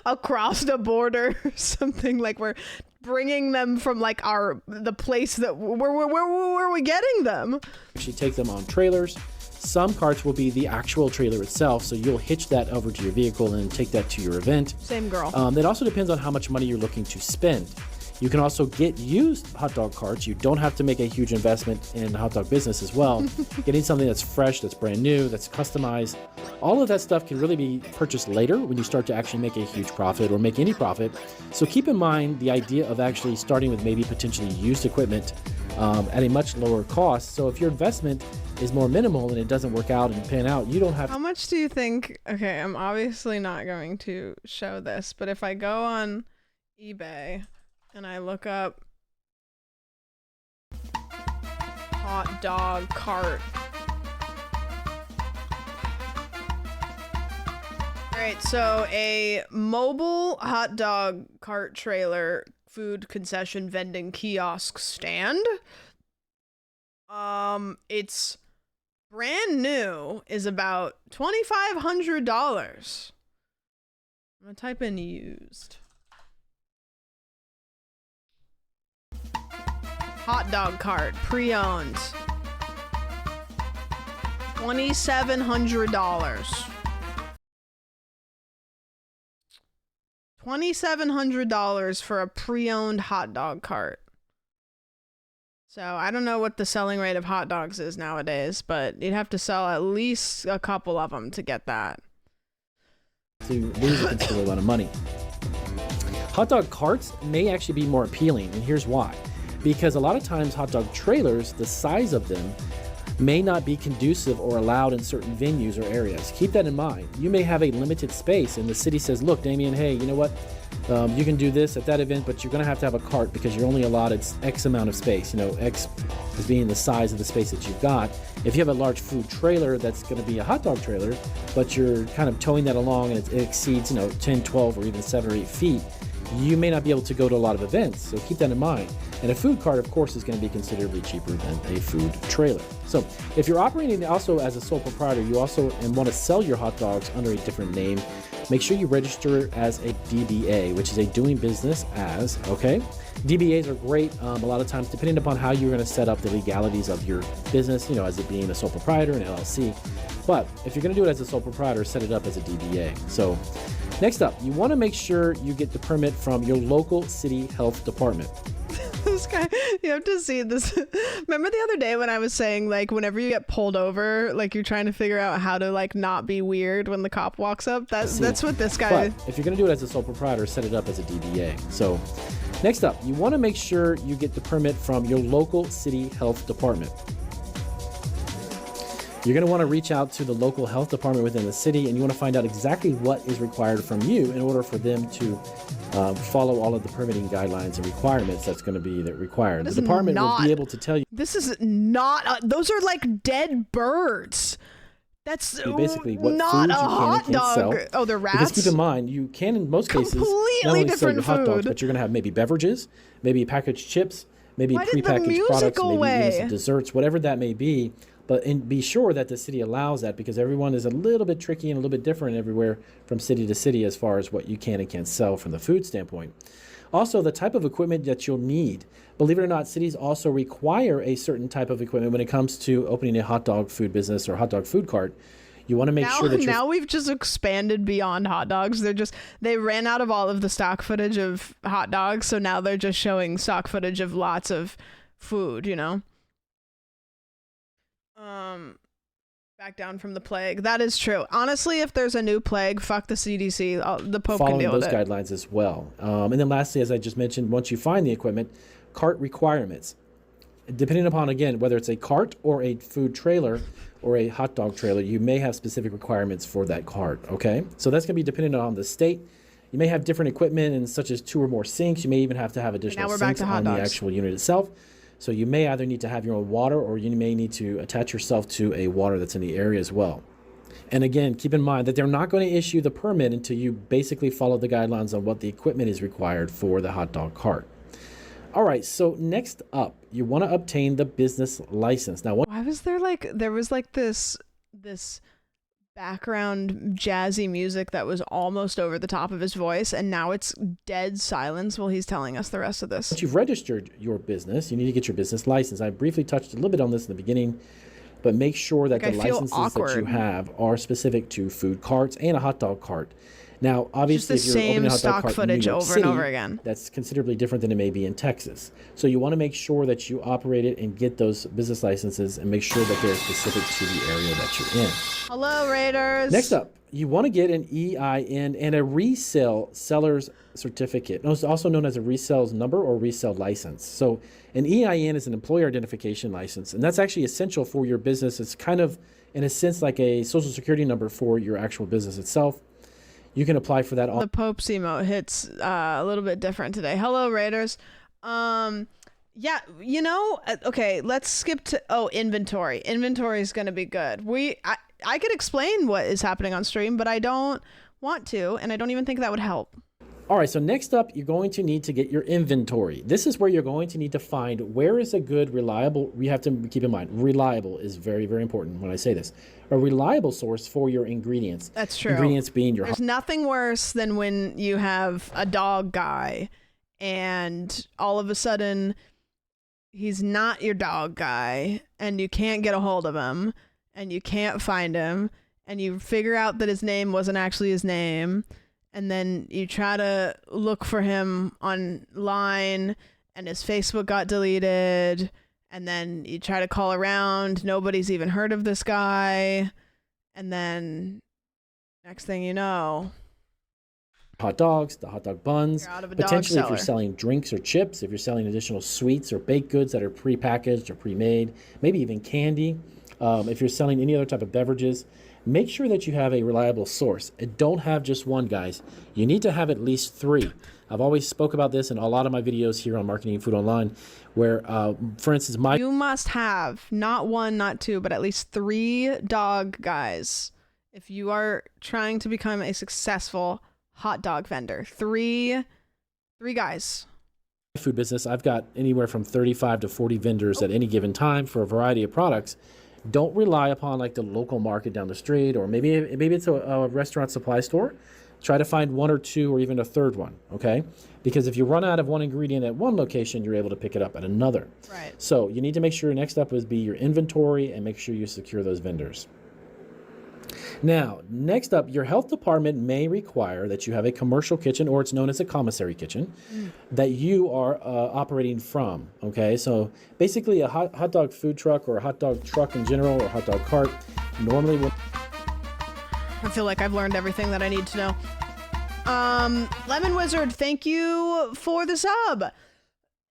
across the border or something, like we're bringing them from like the place that where are we getting them? Actually take them on trailers. Some carts will be the actual trailer itself, so you'll hitch that over to your vehicle and take that to your event. Same girl. It also depends on how much money you're looking to spend. You can also get used hot dog carts. You don't have to make a huge investment in the hot dog business as well. Getting something that's fresh, that's brand new, that's customized, all of that stuff can really be purchased later when you start to actually make a huge profit or make any profit. So keep in mind the idea of actually starting with maybe potentially used equipment at a much lower cost. So if your investment is more minimal and it doesn't work out and pan out, you don't have... How much do you think... Okay, I'm obviously not going to show this, but if I go on eBay and I look up hot dog cart. Alright, so a mobile hot dog cart trailer food concession vending kiosk stand. It's brand new is about $2,500. I'm gonna type in used. Hot dog cart, pre-owned. $2,700. $2,700 for a pre-owned hot dog cart. So I don't know what the selling rate of hot dogs is nowadays, but you'd have to sell at least a couple of them to get that. To lose a considerable amount of money. Hot dog carts may actually be more appealing, and here's why. Because a lot of times hot dog trailers, the size of them, may not be conducive or allowed in certain venues or areas. Keep that in mind. You may have a limited space and the city says, look, Damien, hey, you know what? You can do this at that event, but you're going to have a cart because you're only allotted X amount of space. You know, X is being the size of the space that you've got. If you have a large food trailer that's going to be a hot dog trailer, but you're kind of towing that along and it exceeds, 10, 12, or even 7 or 8 feet, you may not be able to go to a lot of events, so keep that in mind. And a food cart, of course, is going to be considerably cheaper than a food trailer. So if you're operating also as a sole proprietor, you also want to sell your hot dogs under a different name, make sure you register as a DBA, which is a doing business as, okay? DBAs are great a lot of times, depending upon how you're going to set up the legalities of your business, as it being a sole proprietor, an LLC. But if you're going to do it as a sole proprietor, set it up as a DBA. So next up, you want to make sure you get the permit from your local city health department. This This guy, you have to see this. Remember the other day when I was saying, like, whenever you get pulled over, like, you're trying to figure out how to, like, not be weird when the cop walks up? That's what this guy... But if you're going to do it as a sole proprietor, set it up as a DBA. So next up, you want to make sure you get the permit from your local city health department. You're going to want to reach out to the local health department within the city, and you want to find out exactly what is required from you in order for them to follow all of the permitting guidelines and requirements that's going to be required. The department will be able to tell you. This is not... those are like dead birds. That's basically what not foods a you can hot and can't dog. sell. Oh, they're rats? Because keep in mind, you can in most cases not Completely only sell different your hot dogs, food. but you're going to have maybe beverages, maybe packaged chips, maybe Why did the prepackaged music products, go maybe away? even some desserts, whatever that may be. But be sure that the city allows that, because everyone is a little bit tricky and a little bit different everywhere from city to city as far as what you can and can't sell from the food standpoint. Also, the type of equipment that you'll need. Believe it or not, cities also require a certain type of equipment when it comes to opening a hot dog food business or hot dog food cart. You want to make sure that you're... Now we've just expanded beyond hot dogs. They ran out of all of the stock footage of hot dogs, so now they're just showing stock footage of lots of food, you know? Back down from the plague. That is true. Honestly, if there's a new plague, fuck the CDC. The Pope can deal with it. Following those guidelines as well. And then lastly, as I just mentioned, once you find the equipment, cart requirements. Depending upon, again, whether it's a cart or a food trailer or a hot dog trailer, you may have specific requirements for that cart, okay? So that's going to be dependent on the state. You may have different equipment, and such as 2 or more sinks. You may even have to have additional sinks on the actual unit itself. So you may either need to have your own water, or you may need to attach yourself to a water that's in the area as well. And again, keep in mind that they're not going to issue the permit until you basically follow the guidelines on what the equipment is required for the hot dog cart. All right, so next up, you want to obtain the business license. Now, why was there this background jazzy music that was almost over the top of his voice, and now it's dead silence while he's telling us the rest of this? Once you've registered your business, you need to get your business license. I briefly touched a little bit on this in the beginning, but make sure that the licenses that you have are specific to food carts and a hot dog cart. Now, obviously, if you're opening a hot dog cart in New York City, and over again, that's considerably different than it may be in Texas. So you want to make sure that you operate it and get those business licenses and make sure that they're specific to the area that you're in. Hello, Raiders. Next up, you want to get an EIN and a resale seller's certificate, also known as a resale number or resale license. So an EIN is an employer identification license, and that's actually essential for your business. It's kind of, in a sense, like a social security number for your actual business itself. You can apply for that. The Pope's emote hits a little bit different today. Hello, Raiders. Yeah, you know, okay, let's skip to, inventory. Inventory is going to be good. I could explain what is happening on stream, but I don't want to, and I don't even think that would help. All right, so next up, you're going to need to get your inventory. This is where you're going to need to find where is a good, reliable, we have to keep in mind, reliable is very, very important when I say this. A reliable source for your ingredients. That's true. Ingredients being your... There's nothing worse than when you have a dog guy and all of a sudden he's not your dog guy and you can't get a hold of him and you can't find him and you figure out that his name wasn't actually his name. And then you try to look for him online and his Facebook got deleted. And then you try to call around. Nobody's even heard of this guy. And then next thing you know, hot dogs, the hot dog buns, you're out of a potentially dog if you're seller. selling drinks or chips, if you're selling additional sweets or baked goods that are pre-packaged or pre-made, maybe even candy. If you're selling any other type of beverages, make sure that you have a reliable source. And don't have just one, guys. You need to have at least 3. I've always spoke about this in a lot of my videos here on Marketing Food Online, where, for instance, you must have not 1, not 2, but at least 3 dog guys if you are trying to become a successful hot dog vendor. 3 guys. Food business, I've got anywhere from 35 to 40 vendors at any given time for a variety of products. Don't rely upon like the local market down the street, or maybe it's a restaurant supply store. Try to find 1 or 2 or even a third one, okay? Because if you run out of one ingredient at one location, you're able to pick it up at another. Right. So you need to make sure next up would be your inventory and make sure you secure those vendors. Now, next up, your health department may require that you have a commercial kitchen, or it's known as a commissary kitchen, that you are operating from. Okay, so basically a hot dog food truck or a hot dog truck in general or hot dog cart normally will. I feel like I've learned everything that I need to know. Lemon Wizard, thank you for the sub.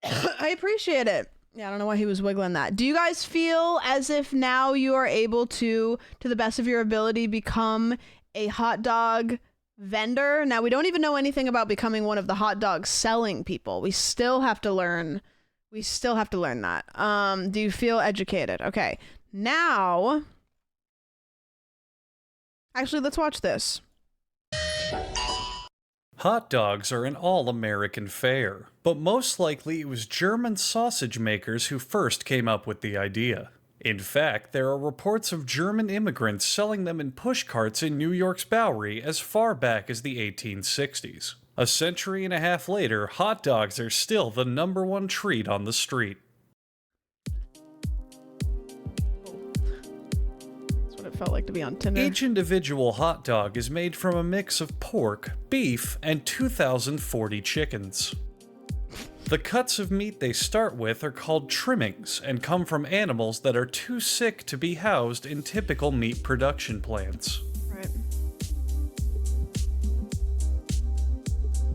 I appreciate it. Yeah, I don't know why he was wiggling that. Do you guys feel as if now you are able to the best of your ability, become a hot dog vendor? Now, we don't even know anything about becoming one of the hot dog selling people. We still have to learn. That. Do you feel educated? Okay. Now, actually, let's watch this. Hot dogs are an all-American fare, but most likely it was German sausage makers who first came up with the idea. In fact, there are reports of German immigrants selling them in pushcarts in New York's Bowery as far back as the 1860s. A century and a half later, hot dogs are still the #1 treat on the street. It felt like to be on Tinder. Each individual hot dog is made from a mix of pork, beef, and 2,040 chickens. The cuts of meat they start with are called trimmings and come from animals that are too sick to be housed in typical meat production plants. Right.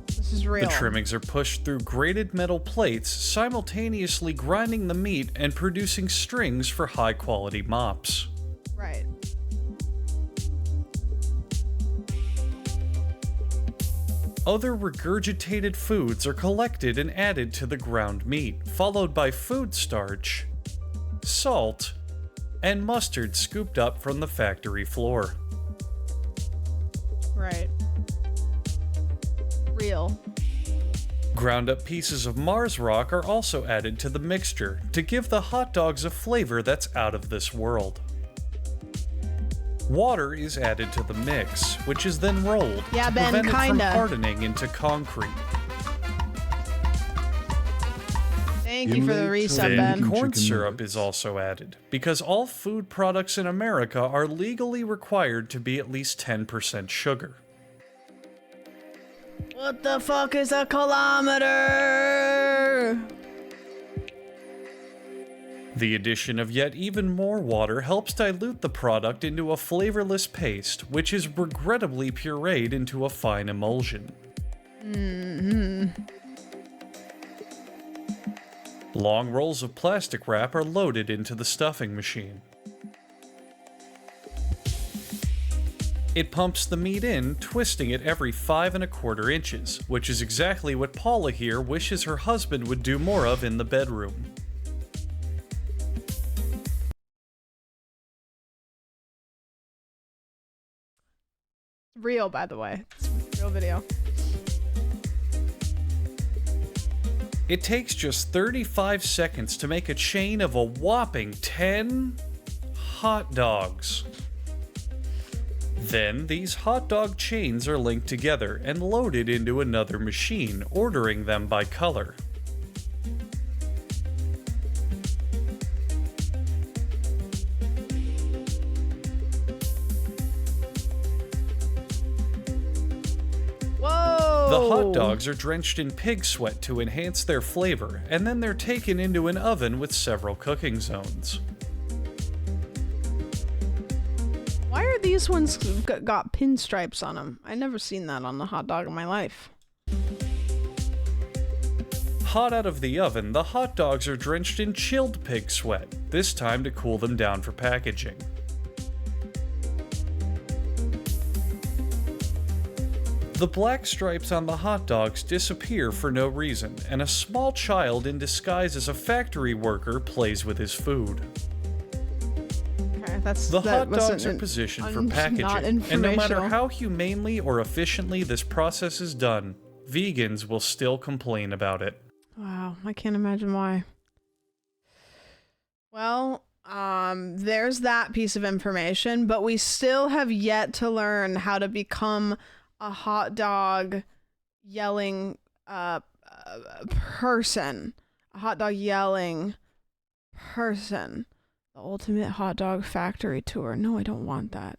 This is real. The trimmings are pushed through grated metal plates, simultaneously grinding the meat and producing strings for high-quality mops. Right. Other regurgitated foods are collected and added to the ground meat, followed by food starch, salt, and mustard scooped up from the factory floor. Right. Real. Ground up pieces of Mars rock are also added to the mixture to give the hot dogs a flavor that's out of this world. Water is added to the mix, which is then rolled to prevent it from hardening into concrete. Thank you for the reset, Ben. Corn syrup is also added, because all food products in America are legally required to be at least 10% sugar. What the fuck is a kilometer? The addition of yet even more water helps dilute the product into a flavorless paste, which is regrettably pureed into a fine emulsion. Long rolls of plastic wrap are loaded into the stuffing machine. It pumps the meat in, twisting it every 5 1/4 inches, which is exactly what Paula here wishes her husband would do more of in the bedroom. Real, by the way. It's a real video. It takes just 35 seconds to make a chain of a whopping 10 hot dogs. Then these hot dog chains are linked together and loaded into another machine, ordering them by color. The hot dogs are drenched in pig sweat to enhance their flavor, and then they're taken into an oven with several cooking zones. Why are these ones got pinstripes on them? I never seen that on the hot dog in my life. Hot out of the oven, the hot dogs are drenched in chilled pig sweat, this time to cool them down for packaging. The black stripes on the hot dogs disappear for no reason, and a small child in disguise as a factory worker plays with his food. Okay, The hot dogs are positioned for packaging, and no matter how humanely or efficiently this process is done, vegans will still complain about it. Wow, I can't imagine why. Well, there's that piece of information, but we still have yet to learn how to become a hot dog yelling person. A hot dog yelling person. The ultimate hot dog factory tour. No, I don't want that.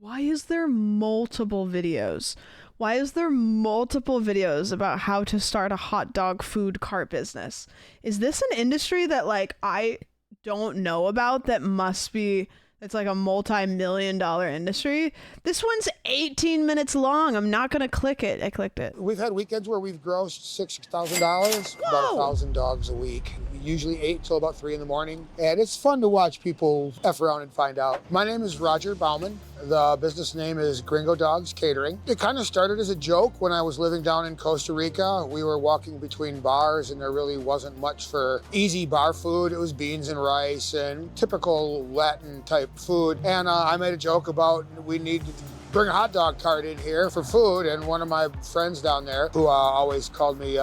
Why is there multiple videos? Why is there multiple videos about how to start a hot dog food cart business? Is this an industry that like I don't know about that must be, it's like a multi-million-dollar industry? This one's 18 minutes long. I'm not going to click it. I clicked it. We've had weekends where we've grossed $6,000, about 1,000 dogs a week. Usually 8 till about 3 in the morning. And it's fun to watch people F around and find out. My name is Roger Bauman. The business name is Gringo Dogs Catering. It kind of started as a joke when I was living down in Costa Rica. We were walking between bars and there really wasn't much for easy bar food. It was beans and rice and typical Latin type food. And I made a joke about we need to bring a hot dog cart in here for food, and one of my friends down there, who always called me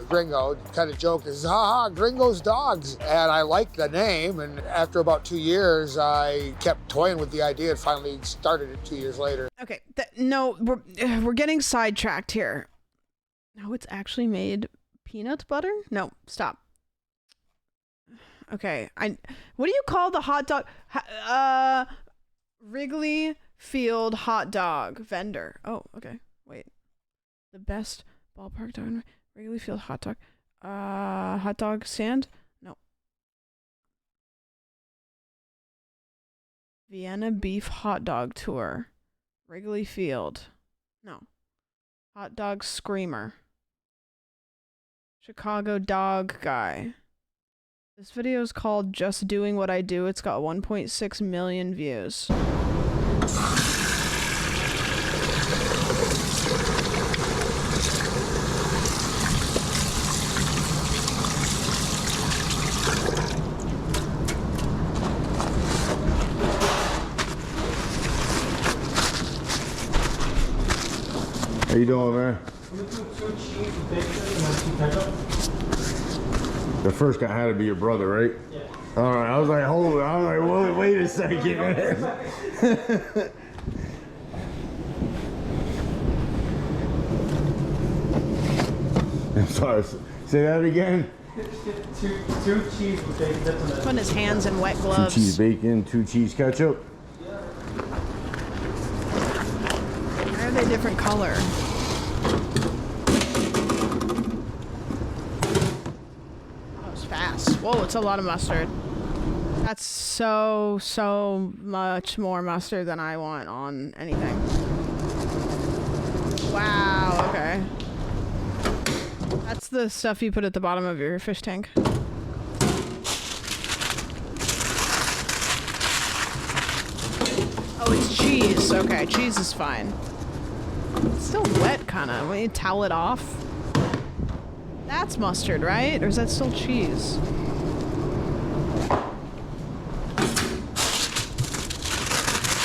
Gringo, kind of joked, "Ha ha, Gringo's Dogs." And I liked the name, and after about 2 years, I kept toying with the idea and finally started it 2 years later. Okay, no, we're getting sidetracked here. No, it's actually made peanut butter? No, stop. Okay, what do you call the hot dog? Wrigley Field hot dog vendor. Oh, okay. Wait. The best ballpark dog. Wrigley Field hot dog. Hot dog stand? No. Vienna beef hot dog tour. Wrigley Field. No. Hot dog screamer. Chicago dog guy. This video is called Just Doing What I Do. It's got 1.6 million views. How you doing, man? The first guy had to be your brother, right? Yeah. All right. I was like, hold on. I was like, wait a second, man. I'm sorry. Say that again. Two cheese bacon. Putting his hands in wet gloves. 2 cheese bacon, 2 cheese ketchup. Why are they different color? That was fast. Whoa, it's a lot of mustard. That's so much more mustard than I want on anything. Wow, okay. That's the stuff you put at the bottom of your fish tank. Oh, it's cheese. Okay, cheese is fine. It's still wet, kind of. When you towel it off. That's mustard, right? Or is that still cheese?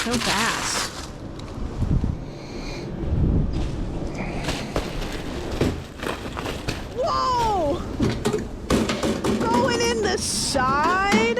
So fast. Whoa! Going in the side?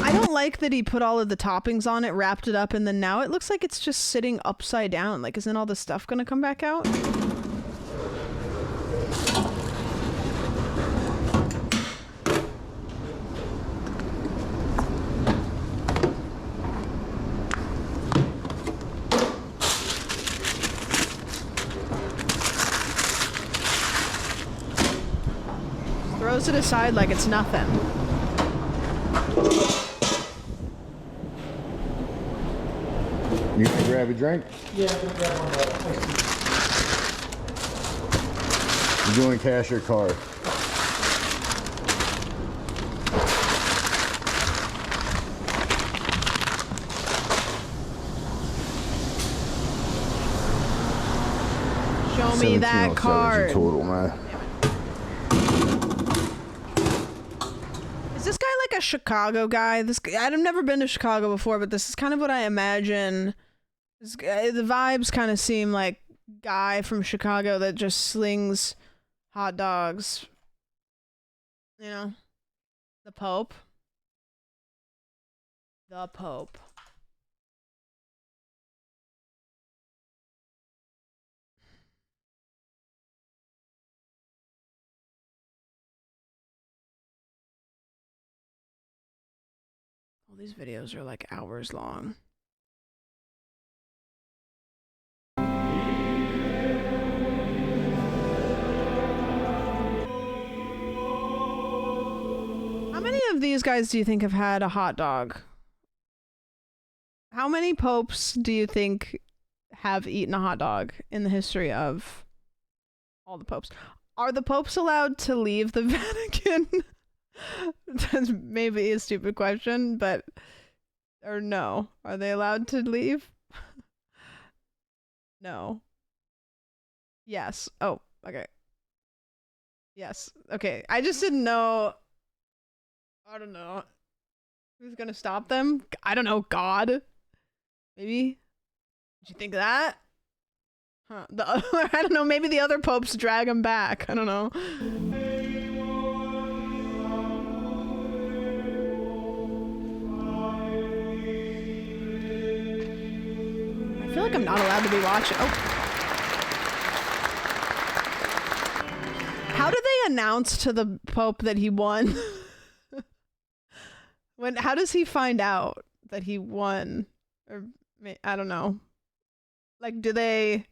I don't like that he put all of the toppings on it, wrapped it up, and then now it looks like it's just sitting upside down. Like, isn't all the stuff gonna come back out? Throws it aside like it's nothing. You can grab a drink? Yeah, I'm gonna grab one. You doing cash or card? Show me that card. Total, man. Is this guy like a Chicago guy? This guy, I've never been to Chicago before, but this is kind of what I imagine. This guy, the vibes kind of seem like guy from Chicago that just slings hot dogs. You know, the Pope. The Pope. All these videos are like hours long. How many of these guys do you think have had a hot dog? How many popes do you think have eaten a hot dog in the history of all the popes? Are the popes allowed to leave the Vatican? That's maybe a stupid question, but or no. Are they allowed to leave? No. Yes. Oh, okay. Yes. Okay. I just didn't know. I don't know. Who's gonna stop them? I don't know. God. Maybe. Did you think of that? Huh. The other, I don't know. Maybe the other popes drag him back. I don't know. I feel like I'm not allowed to be watching. Oh. How do they announce to the Pope that he won? How does he find out that he won? Or I don't know. Like, do they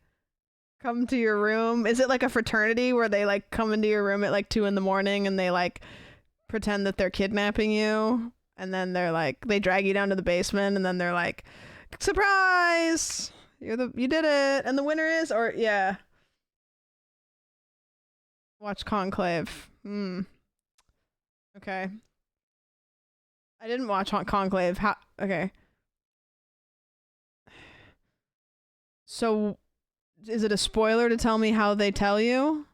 come to your room? Is it like a fraternity where they like come into your room at like 2 a.m. and they like pretend that they're kidnapping you, and then they're like they drag you down to the basement, and then they're like, surprise, you did it, and the winner is, or yeah. Watch Conclave. Okay. I didn't watch Conclave. Okay. So, is it a spoiler to tell me how they tell you?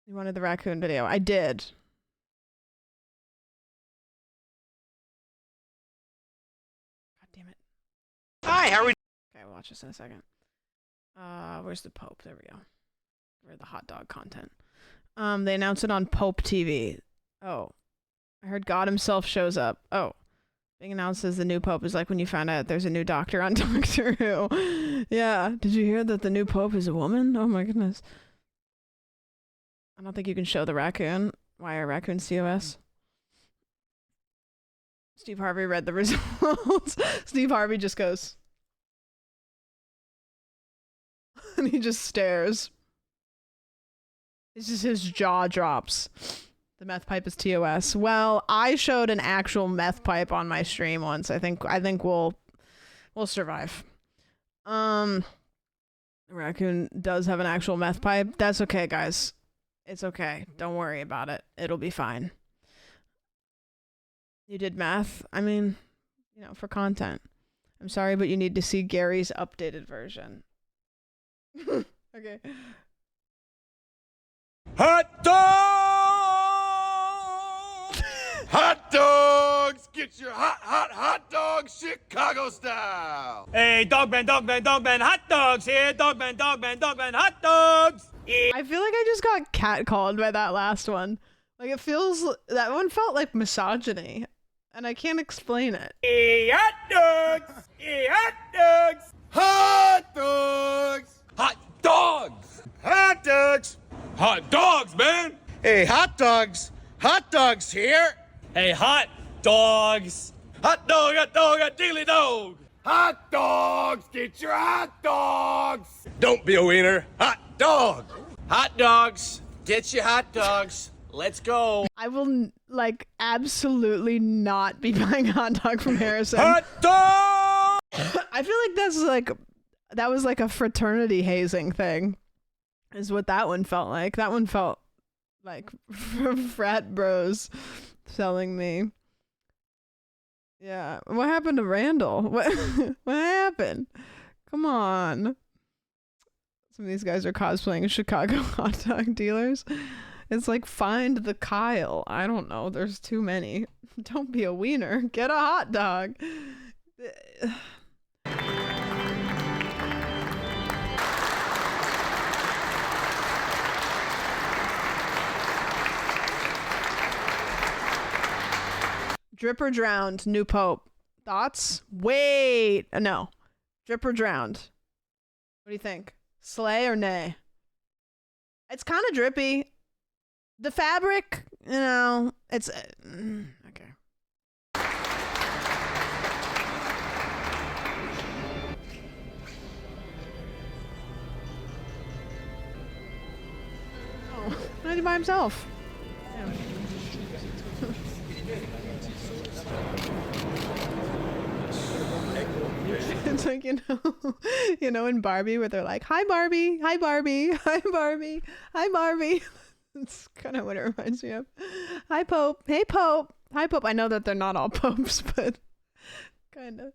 You wanted the raccoon video. I did. God damn it. Hi, how are we? Okay, we'll watch this in a second. Where's the Pope? There we go. Where's the hot dog content? They announced it on Pope TV. Oh. I heard God himself shows up. Oh. Being announced as the new Pope is like when you found out there's a new doctor on Doctor Who. Yeah. Did you hear that the new Pope is a woman? Oh my goodness. I don't think you can show the raccoon. Why are raccoons COS? Steve Harvey read the results. Steve Harvey just goes. And he just stares. It's just his jaw drops. The meth pipe is TOS. Well, I showed an actual meth pipe on my stream once. I think we'll survive. The raccoon does have an actual meth pipe. That's okay, guys. It's okay. Don't worry about it. It'll be fine. You did math? I mean, for content. I'm sorry, but you need to see Gary's updated version. Okay. Hot dogs! Hot dogs! Get your hot dogs Chicago style! Hey, Dogman, hot dogs here. Dogman, hot dogs! I feel like I just got catcalled by that last one. Like, that one felt like misogyny. And I can't explain it. Hey, hot dogs! Hey, hot dogs! Hot dogs! Hot dogs! Hot dogs! Hot dogs, man! Hey, hot dogs! Hot dogs here! Hey, hot dogs! Hot dog, diggly dog! Hot dogs! Get your hot dogs! Don't be a wiener. Hot dog! Hot dogs! Get your hot dogs! Let's go! I will, absolutely not be buying a hot dog from Harrison. Hot dog! I feel like that was like a fraternity hazing thing. Is what that one felt like. That one felt like frat bros selling me. Yeah. What happened to Randall? What happened? Come on. Some of these guys are cosplaying Chicago hot dog dealers. It's like find the Kyle. I don't know. There's too many. Don't be a wiener. Get a hot dog. Drip or drowned, new Pope. Thoughts? Wait. No. Drip or drowned. What do you think? Slay or nay? It's kind of drippy. The fabric, it's... okay. Why is he by himself? It's like, you know, in Barbie where they're like, hi Barbie, hi Barbie, hi Barbie, hi Barbie. It's kind of what it reminds me of. Hi Pope, hey Pope, hi Pope. I know that they're not all popes, but kind of.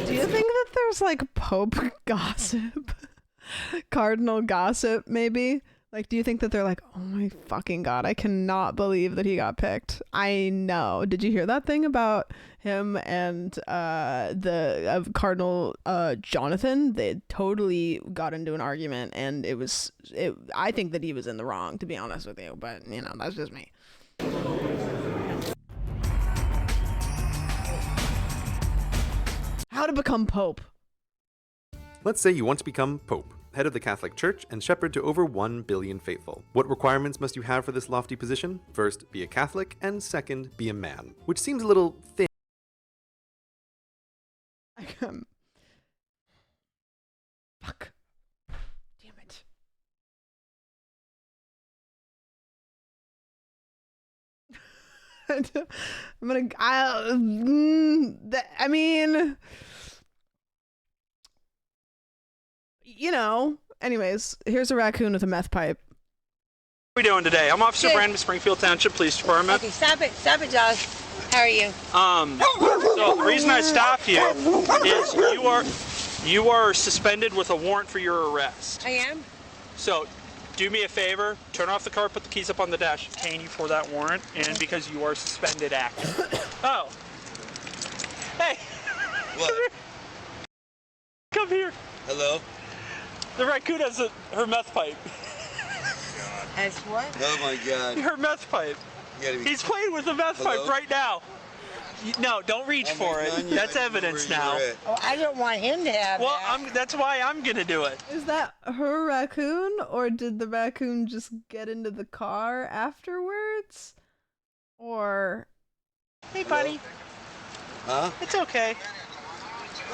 Do you think that there's like Pope gossip? Cardinal gossip, maybe? Like, do you think that they're like, oh my fucking God, I cannot believe that he got picked? I know. Did you hear that thing about him and the Cardinal Jonathan? They totally got into an argument, and I think that he was in the wrong, to be honest with you. But, you know, that's just me. How to become Pope. Let's say you want to become Pope, head of the Catholic Church, and shepherd to over 1 billion faithful. What requirements must you have for this lofty position? First, be a Catholic, and second, be a man. Which seems a little thin. Fuck. Damn it. I mean, you know, anyways, here's a raccoon with a meth pipe. What are we doing today? I'm Officer Brandon, Springfield Township Police Department. Okay, stop it, Josh. How are you? So the reason I stopped you is you are suspended with a warrant for your arrest. I am? So do me a favor, turn off the car, put the keys up on the dash, detain you for that warrant, and because you are suspended acting. Oh. Hey. What? Come here. Hello? The raccoon has her meth pipe. As what? Oh my God. Her meth pipe. He's playing with the meth pipe right now. No, don't reach for it. That's evidence now. Oh, I don't want him to have that. That's why I'm gonna do it. Is that her raccoon, or did the raccoon just get into the car afterwards? Or... Hey, buddy. Huh? It's okay.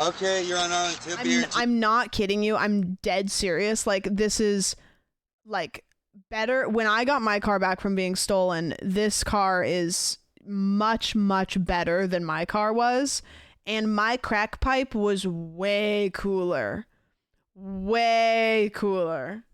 Okay, you're on our tip here. I'm not kidding you. I'm dead serious. Like, this is, like, better. When I got my car back from being stolen, this car is much, much better than my car was. And my crack pipe was way cooler. Way cooler.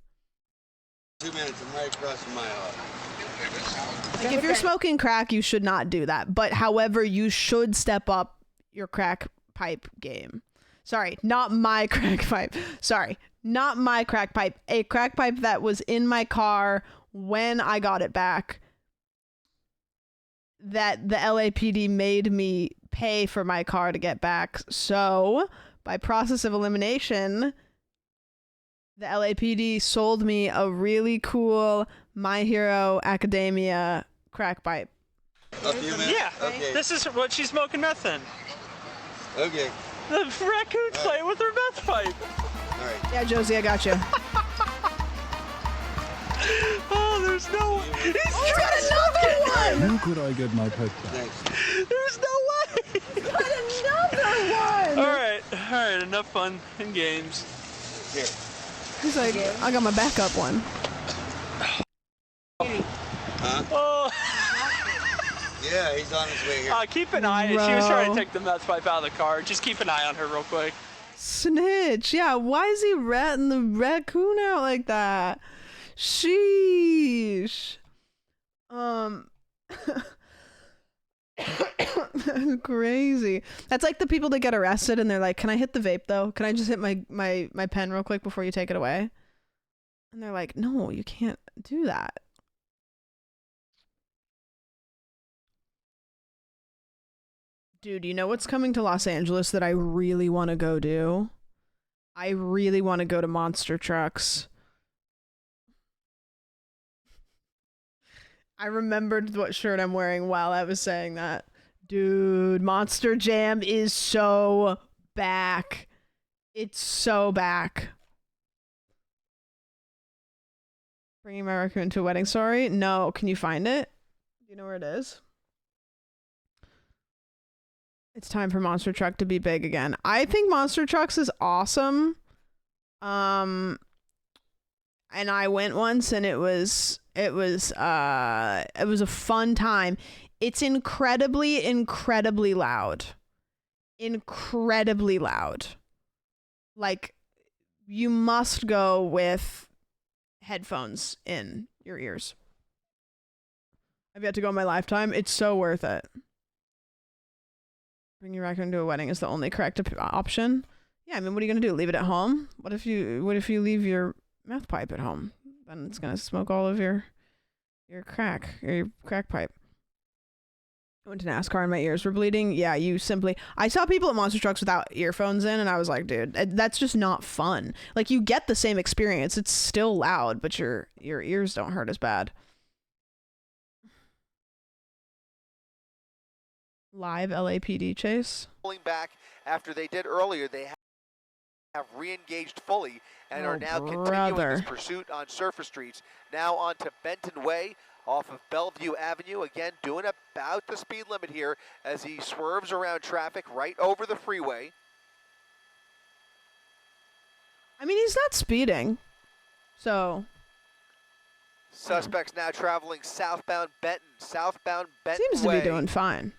2 minutes, I'm right across from my house. Like, if you're smoking crack, you should not do that. But, however, you should step up your crack pipe game. Sorry, not my crack pipe. Sorry, not my crack pipe. A crack pipe that was in my car when I got it back, that the LAPD made me pay for my car to get back. So, by process of elimination, the LAPD sold me a really cool My Hero Academia crack pipe. Yeah, Okay. this is what she's smoking meth in. Okay. The raccoon's playing with her meth pipe. All right. Yeah, Josie, I got you. Oh, there's no... He's got another one! When could I get my pet back? There's no way! He's got another one! All right, enough fun and games. Here. He's like, I got my backup one. Huh? Oh. Yeah, he's on his way here. Keep an eye. She was trying to take the meth pipe out of the car. Just keep an eye on her real quick. Snitch. Yeah, why is he ratting the raccoon out like that? Sheesh. That's crazy. That's like the people that get arrested and they're like, can I hit the vape though? Can I just hit my pen real quick before you take it away? And they're like, no, you can't do that. Dude, you know what's coming to Los Angeles that I really want to go do? I really want to go to Monster Trucks. I remembered what shirt I'm wearing while I was saying that. Dude, Monster Jam is so back. It's so back. Bringing my raccoon to a wedding story? No, can you find it? Do you know where it is? It's time for Monster Truck to be big again. I think Monster Trucks is awesome. And I went once and it was a fun time. It's incredibly loud. Incredibly loud. Like, you must go with headphones in your ears. I've yet to go in my lifetime. It's so worth it. Bring your raccoon to a wedding is the only correct option. Yeah, I mean, what are you gonna do? Leave it at home? What if you leave your meth pipe at home? Then it's gonna smoke all of your crack pipe. I went to NASCAR and my ears were bleeding. Yeah, I saw people at Monster Trucks without earphones in, and I was like, dude, that's just not fun. Like, you get the same experience. It's still loud, but your ears don't hurt as bad. Live LAPD chase. Pulling back after they did earlier, they have re-engaged fully and are now continuing this pursuit on surface streets. Now onto Benton Way off of Bellevue Avenue. Again, doing about the speed limit here as he swerves around traffic right over the freeway. I mean, he's not speeding, so. Suspects now traveling southbound Benton Seems to be doing fine.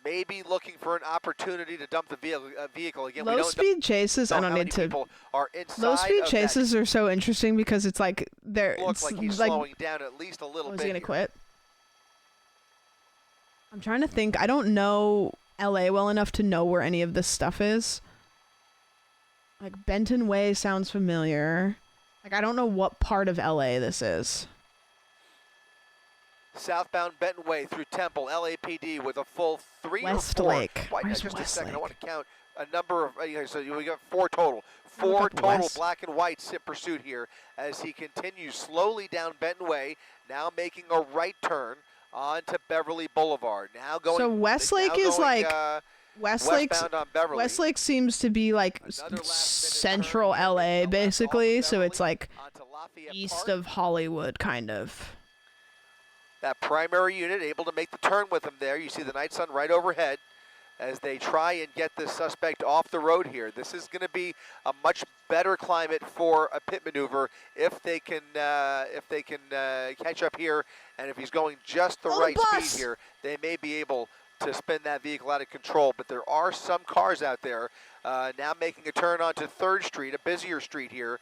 Maybe looking for an opportunity to dump the vehicle again. Low speed chases, I don't need to. Low speed chases are so interesting because it's like they're. Looks like he's slowing down at least a little bit. Is he gonna quit? I'm trying to think. I don't know LA well enough to know where any of this stuff is. Like, Benton Way sounds familiar. Like, I don't know what part of LA this is. Southbound Benton Way through Temple, LAPD with a full 3 Westlake. or 4. Just a second, I want to count a number of, so we got 4 total. 4 total black and whites in pursuit here as he continues slowly down Benton Way, now making a right turn onto Beverly Boulevard. Now going. So Westlake is like Westlake seems to be like central LA basically, so it's like east of Hollywood kind of. That primary unit able to make the turn with him there. You see the night sun right overhead as they try and get this suspect off the road here. This is going to be a much better climate for a pit maneuver if they can catch up here, and if he's going just the right speed here, they may be able to spin that vehicle out of control. But there are some cars out there now making a turn onto 3rd Street, a busier street here.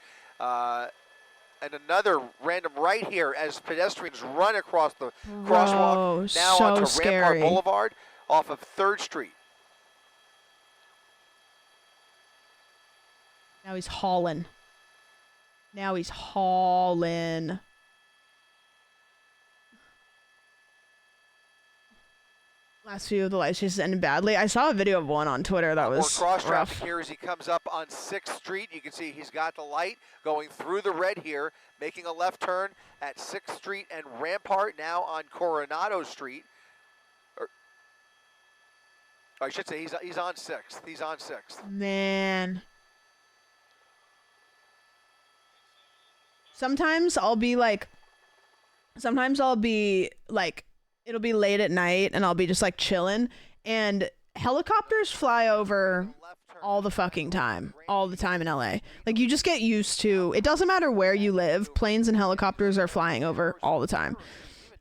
And another random right here as pedestrians run across the crosswalk. Now so onto scary. Rampart Boulevard off of 3rd Street. Now he's hauling. Last few of the light chases ended badly. I saw a video of one on Twitter that was cross traffic rough. here as he comes up on 6th Street. You can see he's got the light going through the red here, making a left turn at 6th Street and Rampart, now on Coronado Street. Or I should say he's on 6th. He's on 6th. Man. Sometimes I'll be like, it'll be late at night and I'll be just like chilling and helicopters fly over all the fucking time, all the time in LA. Like, you just get used to, it doesn't matter where you live, planes and helicopters are flying over all the time.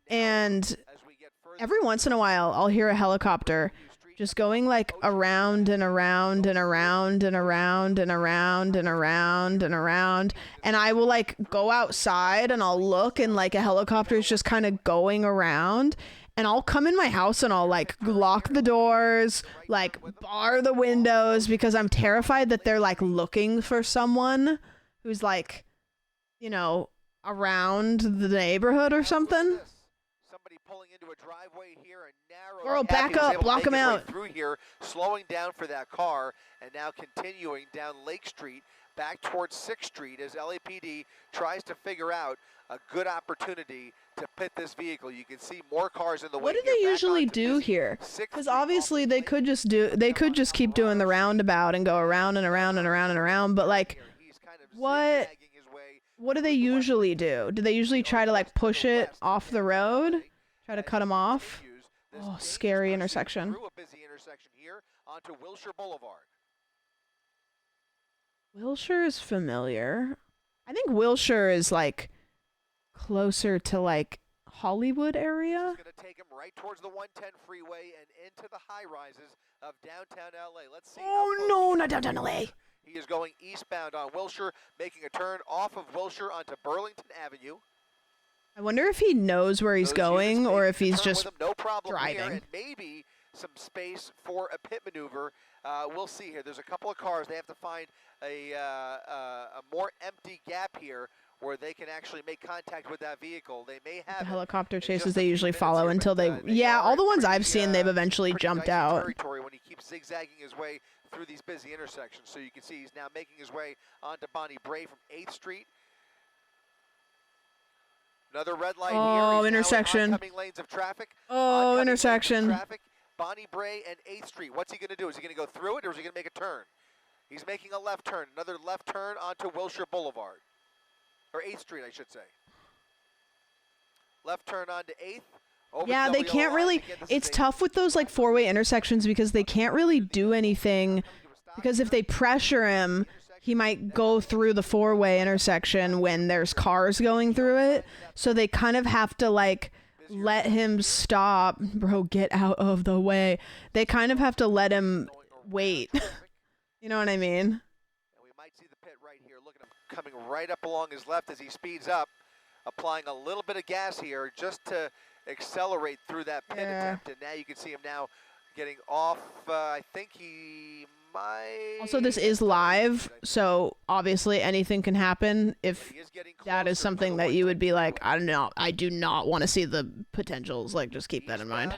And every once in a while I'll hear a helicopter just going like around and around and around and around and around and around and around, and I will like go outside and I'll look and like a helicopter is just kind of going around, and I'll come in my house and I'll like lock the doors, like bar the windows, because I'm terrified that they're like looking for someone who's like, you know, around the neighborhood or something. Somebody pulling into a driveway here, a narrow. Girl, back up, block him out. Through here, slowing down for that car, and now continuing down Lake Street, back towards 6th Street as LAPD tries to figure out a good opportunity to pit this vehicle. You can see more cars in the way. What do they usually do here? Because obviously they could just keep doing the roundabout and go around and around and around and around, but like, what do they usually do? Do they usually try to like push it off the road? Try to cut him off? Oh, scary intersection. intersection here onto Wilshire Boulevard. Wilshire is familiar. I think Wilshire is like closer to like Hollywood area. It's going to take him right towards the 110 freeway and into the high rises of downtown LA. Let's see. Oh no, not downtown LA. He is going eastbound on Wilshire, making a turn off of Wilshire onto Burlington Avenue. I wonder if he knows where he's going or if he's just no problem driving. Here, and maybe some space for a pit maneuver. We'll see here. There's a couple of cars. They have to find a more empty gap here where they can actually make contact with that vehicle. They may have the helicopter chases they usually follow until they yeah, all the ones I've seen they've eventually jumped out. Territory when he keeps zigzagging his way through these busy intersections. So you can see he's now making his way onto Bonnie Bray from 8th Street. Another red light here. Oh, He's intersection. Now in oncoming lanes of traffic. Oh, Oncoming intersection. lanes of traffic. Bonnie Bray and 8th Street. What's he going to do? Is he going to go through it or is he going to make a turn? He's making a left turn. Another left turn onto Wilshire Boulevard. Or 8th Street, I should say. Left turn onto 8th. Over Yeah, the they WL can't line. really Again, this it's is a tough with those like four-way intersections because they can't really do anything because if they pressure him, he might go through the four-way intersection when there's cars going through it. So they kind of have to like let him stop. Bro, get out of the way. They kind of have to let him wait. You know what I mean? And we might see the pit right here. Look at him coming right up along his left as he speeds up, applying a little bit of gas here just to accelerate through that pit attempt. And now you can see him now getting off. I think he might. Also, this is live, so obviously anything can happen. If that is something that you would be like, I don't know, I do not want to see the potentials. Like, just keep that in mind.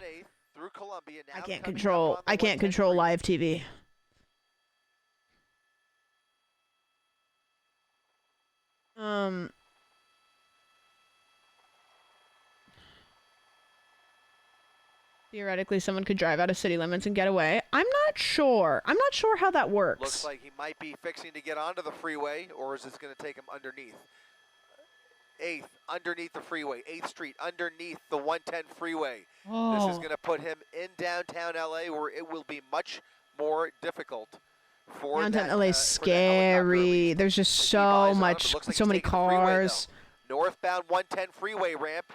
Through Columbia, now I can't control live TV. Theoretically, someone could drive out of city limits and get away. I'm not sure. I'm not sure how that works. Looks like he might be fixing to get onto the freeway, or is this going to take him underneath? 8th, underneath the freeway. 8th Street, underneath the 110 freeway. This is going to put him in downtown LA, where it will be much more difficult for downtown that, LA's scary. There's just so much, so many cars. Northbound 110 freeway ramp.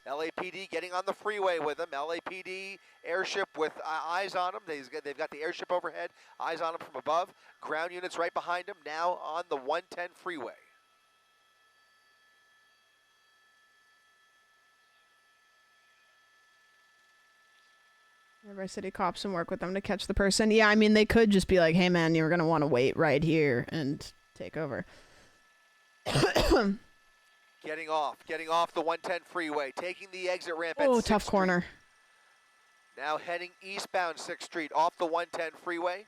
LAPD getting on the freeway with him. LAPD airship with eyes on him. They've got the airship overhead, eyes on him from above. Ground units right behind him, now on the 110 freeway. River City cops and work with them to catch the person. Yeah, I mean, they could just be like, hey, man, you're going to want to wait right here and take over. Getting off the 110 freeway, taking the exit ramp at 6th Oh, tough Street. corner. Now heading eastbound 6th Street off the 110 freeway.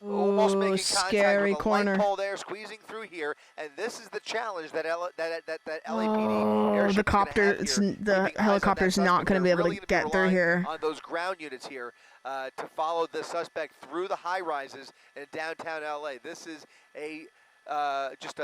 Almost making Oh, contact scary with a corner. light pole there, squeezing through here, and this is the challenge that LAPD Oh, airship the is gonna copter, have it's, here. the Keeping eyes on helicopter's that not suspect. going to be They're able really to gonna be get through relying here. on those ground units here to follow the suspect through the high rises in downtown LA. This is just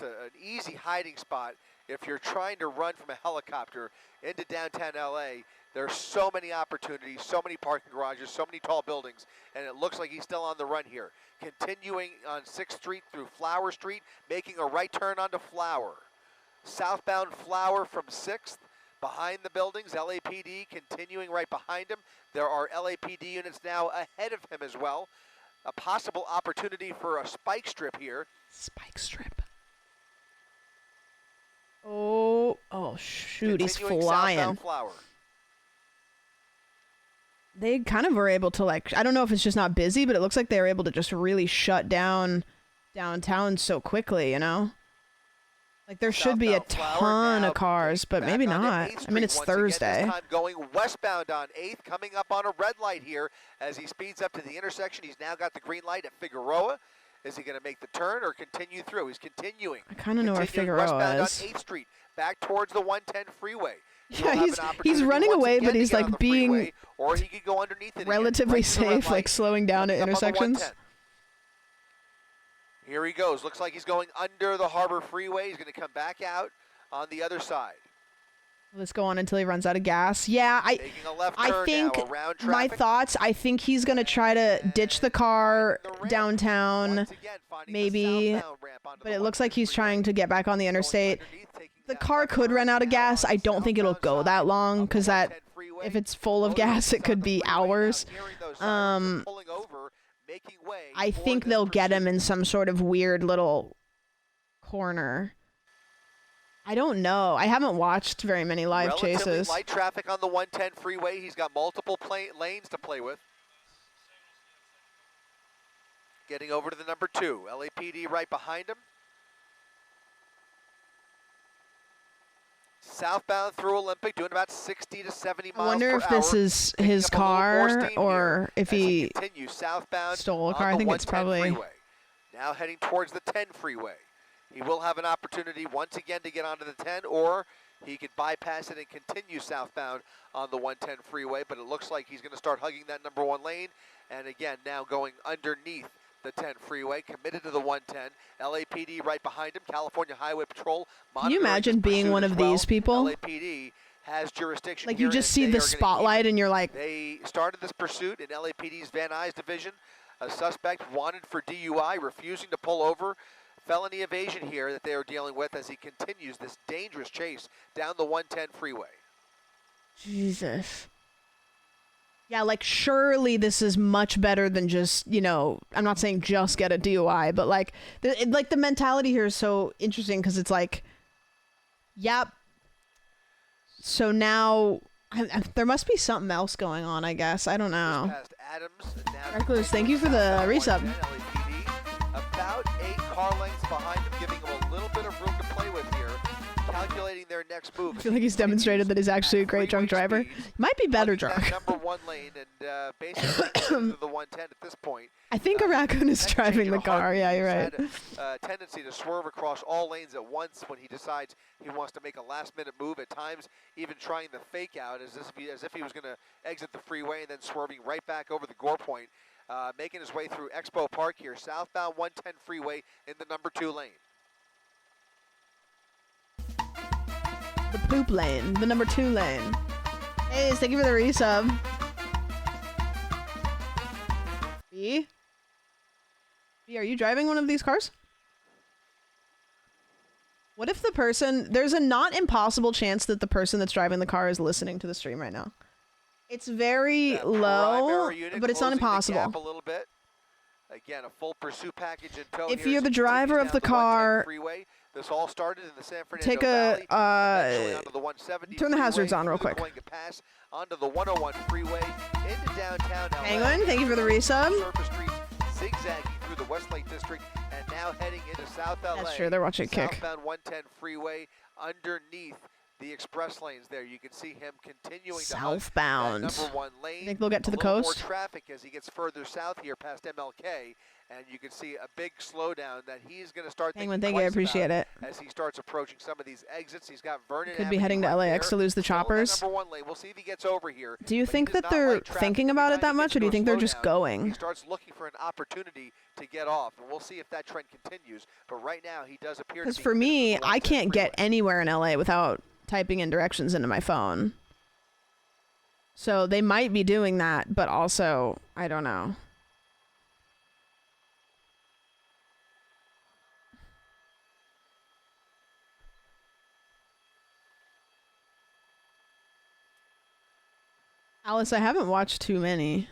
an easy hiding spot if you're trying to run from a helicopter into downtown LA. There's so many opportunities, so many parking garages, so many tall buildings, and it looks like he's still on the run here. Continuing on 6th Street through Flower Street, making a right turn onto Flower. Southbound Flower from 6th, behind the buildings, LAPD continuing right behind him. There are LAPD units now ahead of him as well. A possible opportunity for a spike strip here. Spike strip. Oh, shoot, he's Continuing flying. southbound Flower. They kind of were able to, like, I don't know if it's just not busy, but it looks like they were able to just really shut down downtown so quickly, you know? Like, there should be a ton of cars, but maybe not. I mean, it's Thursday. Again, this time going westbound on 8th, coming up on a red light here as he speeds up to the intersection. He's now got the green light at Figueroa. Is he going to make the turn or continue through? He's continuing. I kind of know where Continuing Figueroa westbound is. on 8th Street, back towards the 110 freeway. Yeah, he's running away, but he's like being or he could go underneath it relatively again, right to the red safe, like light, slowing down at coming up on the intersections. 110. Here he goes. Looks like he's going under the Harbor Freeway. He's going to come back out on the other side. Let's go on until he runs out of gas. Yeah, I think my thoughts, I think he's going to try to ditch the car downtown, maybe, but it looks like he's trying to get back on the interstate. The car could run out of gas. I don't think it'll go that long, because if it's full of gas, it could be hours. I think they'll get him in some sort of weird little corner. I don't know. I haven't watched very many live chases. Light traffic on the 110 freeway. He's got multiple lanes to play with. Getting over to the number 2. LAPD right behind him. Southbound through Olympic, doing about 60 to 70 miles per hour. I wonder if this is his car or if he stole a car. I think it's probably... Freeway. Now heading towards the 10 freeway. He will have an opportunity once again to get onto the 10, or he could bypass it and continue southbound on the 110 freeway, but it looks like he's going to start hugging that number 1 lane, and again, now going underneath the 10 freeway, committed to the 110. LAPD right behind him, California Highway Patrol. Can you imagine being one of these people? LAPD has jurisdiction like here, you just see the spotlight and you're like... They started this pursuit in LAPD's Van Nuys division. A suspect wanted for DUI, refusing to pull over. Felony evasion here that they are dealing with as he continues this dangerous chase down the 110 freeway. Jesus. Yeah, like surely this is much better than just, you know, I'm not saying just get a DUI, but like the mentality here is so interesting because it's like, yep. So now there must be something else going on, I guess. I don't know. Recluse, thank you for the resub. About 8 car lengths behind him, giving him a little bit of room to play with here, calculating their next move. I feel like he's demonstrated that he's actually a great drunk driver. Might be better drunk. Number 1 lane and basically the 110 at this point. I think a raccoon is driving the car. Yeah, you're right. Had a tendency to swerve across all lanes at once when he decides he wants to make a last-minute move. At times, even trying the fake out as if he was going to exit the freeway and then swerving right back over the gore point. Making his way through Expo Park here, southbound 110 freeway in the number 2 lane. The poop lane, the number 2 lane. Hey, thank you for the resub. B? B, are you driving one of these cars? What if the person, there's a not impossible chance that the person that's driving the car is listening to the stream right now. It's very low, but it's not impossible. A little bit. Again, a full pursuit package in tow. If you're the driver of the car, freeway. This all started in the San Fernando take turn the hazards on real quick. Pass onto the 101 freeway into downtown LA. Penguin, thank you for the resub. Surface streets zigzagging through the Westlake district and now heading into South LA. That's true. They're watching Kick. Southbound 110 freeway underneath the express lanes there. You can see him continuing southbound. To number 1 lane. Think they'll get to the coast? coast? More traffic as he gets further south here past MLK, and you can see a big slowdown that he's going to start Penguin, thank you. I appreciate it. As he starts approaching some of these exits. He's got Vernon Could be heading to LAX to lose the choppers. Number 1 lane. We'll see if he gets over here. Do you think that they're thinking about it that much, or do you think they're just going? He starts looking for an opportunity to get off, and we'll see if that trend continues. But right now, he does appear to be. Because for me, I can't get anywhere in LA without typing in directions into my phone. So they might be doing that, but also, I don't know. Alice, I haven't watched too many.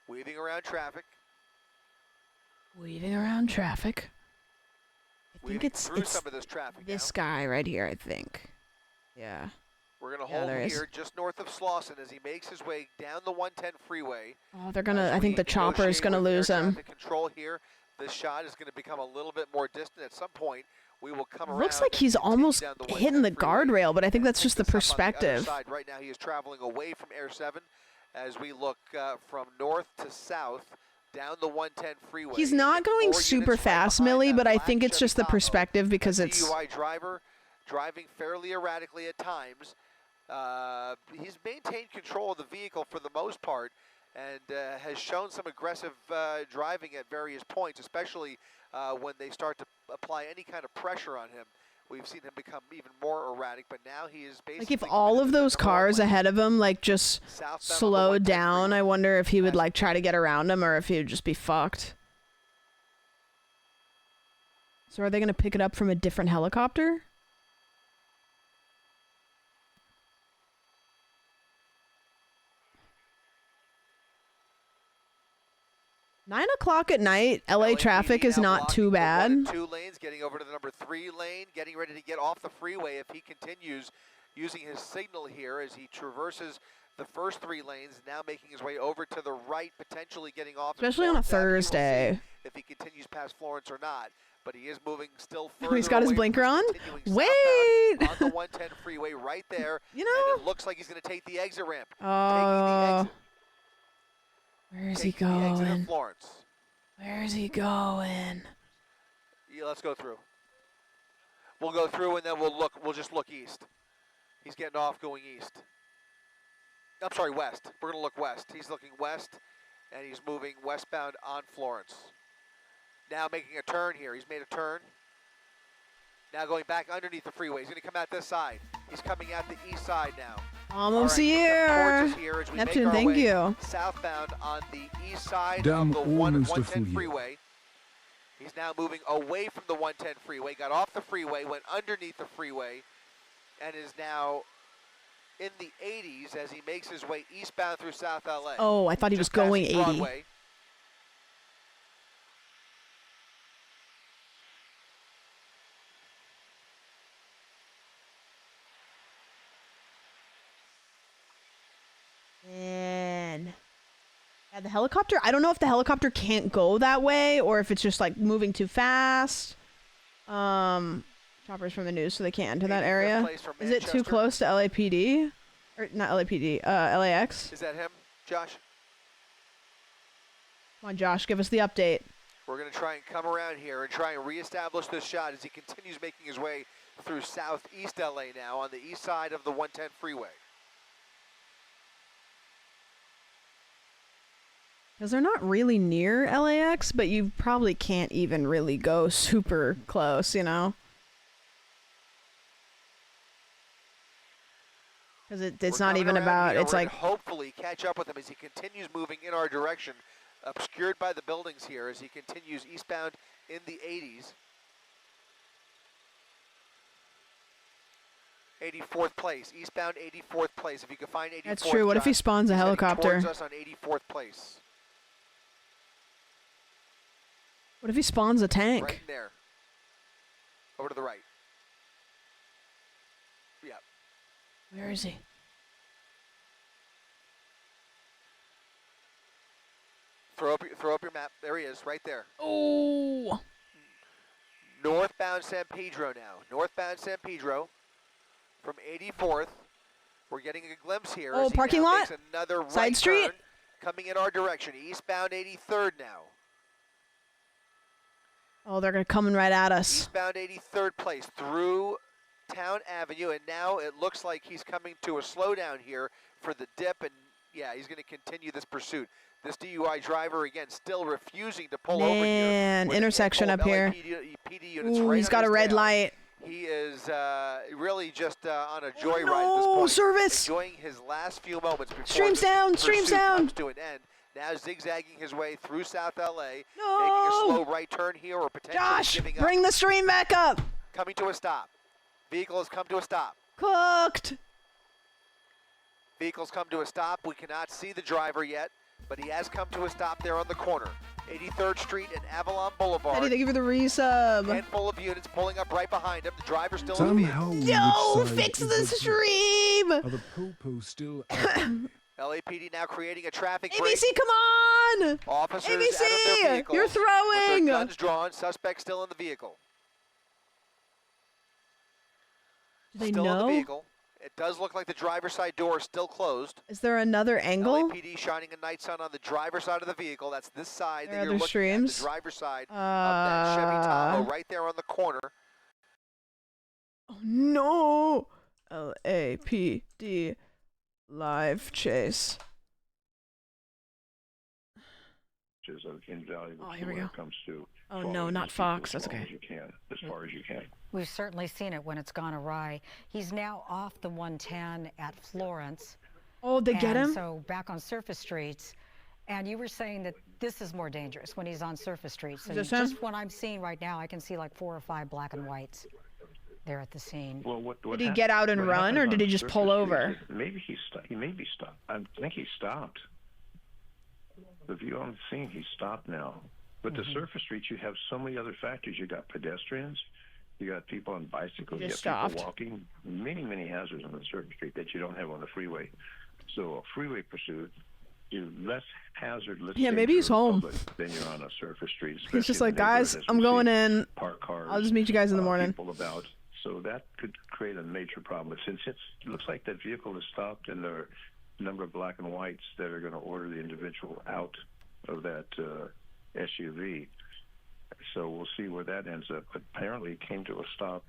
Weaving around traffic. Weaving around traffic. I think it's some of this traffic this guy right here, I think. Yeah. We're going to hold here just north of Slauson as he makes his way down the 110 freeway. Oh, they're going to, I think the chopper is going to lose him. Control here. This shot is going to become a little bit more distant at some point. We will come around. Looks like he's almost hitting the guardrail, but I think that's just the perspective. Right now he is traveling away from Air 7 as we look from north to south down the 110 freeway. He's not going super fast, Millie, but I think it's just the perspective because it's... DUI driver driving fairly erratically at times. He's maintained control of the vehicle for the most part, and has shown some aggressive driving at various points, especially when they start to apply any kind of pressure on him. We've seen him become even more erratic, but now he is basically... Like, if all of those cars ahead of him, like, just slowed down, I wonder if he would, like, try to get around them or if he would just be fucked. So are they going to pick it up from a different helicopter? Nine o'clock at night, LA traffic is not too bad. 2 lanes, getting over to the number 3 lane, getting ready to get off the freeway if he continues using his signal here as he traverses the first 3 lanes, now making his way over to the right, potentially getting off. Especially on a Thursday. If he continues past Florence or not, but he is moving still further. He's got his blinker on? Wait! On the 110 freeway right there. You know? And it looks like he's going to take the exit ramp. Where is he going? Where is he going? Yeah, let's go through. We'll go through and then we'll just look east. He's getting off going east. I'm sorry, west. We're gonna look west. He's looking west and he's moving westbound on Florence. Now making a turn here. He's made a turn. Now going back underneath the freeway. He's gonna come out this side. He's coming out the east side now. Almost here. Neptune, thank you. Southbound on the east side Down of the almost a 110 full year. freeway. He's now moving away from the 110 freeway, got off the freeway, went underneath the freeway, and is now in the 80s as he makes his way eastbound through South LA. Oh, I thought he was going 80. Broadway. Man. Yeah, the helicopter, I don't know if the helicopter can't go that way or if it's just like moving too fast. Choppers from the news so they can't enter that area. Is it too close to LAPD? Or not LAPD, LAX? Is that him, Josh? Come on, Josh, give us the update. We're going to try and come around here and try and reestablish this shot as he continues making his way through southeast LA now on the east side of the 110 freeway. Because they're not really near LAX, but you probably can't even really go super close, you know? Because it's not even about, it's like... Hopefully catch up with him as he continues moving in our direction, obscured by the buildings here as he continues eastbound in the 80s. 84th place, eastbound 84th place. If you can find 84th. That's true. What if he spawns a helicopter? Towards us on 84th place. What if he spawns a tank? Right there. Over to the right. Yeah. Where is he? Throw up your map. There he is, right there. Oh. Northbound San Pedro now. Northbound San Pedro from 84th. We're getting a glimpse here. Oh, as he parking now lot? makes another right Side street? turn coming in our direction. Eastbound 83rd now. Oh, they're coming right at us. Eastbound 83rd place through Town Avenue, and now it looks like he's coming to a slowdown here for the dip, and yeah, he's going to continue this pursuit. This DUI driver, again, still refusing to pull over here. Man, intersection up here. PD units Ooh, right he's on got a his red tail. light. He is really just on a joyride at this point. Service! Enjoying his last few moments before Streams the down, pursuit streams down. comes to an end. Now zigzagging his way through South LA, No! making a slow right turn here or potentially Josh, giving up. bring the stream back up. Coming to a stop. Vehicle has come to a stop. Cooked. Vehicle's come to a stop. We cannot see the driver yet, but he has come to a stop there on the corner. 83rd Street and Avalon Boulevard. Eddie, thank you for the resub. Handful of units pulling up right behind him. The driver's still in the vehicle. Yo, fix the stream. Are the Popo still active? LAPD now creating a traffic break. ABC, come on! Officers ABC, out of their vehicles you're with throwing. their guns drawn. Suspect still in the vehicle. Do they still in know? the vehicle. It does look like the driver's side door is still closed. Is there another angle? LAPD shining a night sun on the driver's side of the vehicle. That's this side There that are you're other looking streams? at, the driver's side of that Chevy Tahoe right there on the corner. Oh no! LAPD live chase. is invaluable Oh, to here we when go. it comes to Oh, following no, not these people Fox. as That's long okay. as you can, as far as you can. We've certainly seen it when it's gone awry. He's now off the 110 at Florence. Oh, they get and him? So back on surface streets. And you were saying that this is more dangerous when he's on surface streets. And this just him? what I'm seeing right now, I can see like 4 or 5 black and whites there at the scene. Well, what Did he get out and what run, or happens did he on just surface pull streets over? is Maybe he may be stopped. I think he stopped. The view on the scene, he stopped now. But the surface streets, you have so many other factors. You got pedestrians, you got people on bicycles, you Just got stopped. people walking. Many hazards on the surface street that you don't have on the freeway. So a freeway pursuit is less hazardous. Yeah, maybe he's home. Than you're on a surface street. He's just especially in like, the neighborhood, guys, as I'm we going see in. Parked cars, I'll just meet you guys in the morning. People about. So that could create a major problem. Since it looks like that vehicle is stopped and there are a number of black and whites that are going to order the individual out of that SUV. So we'll see where that ends up. But apparently it came to a stop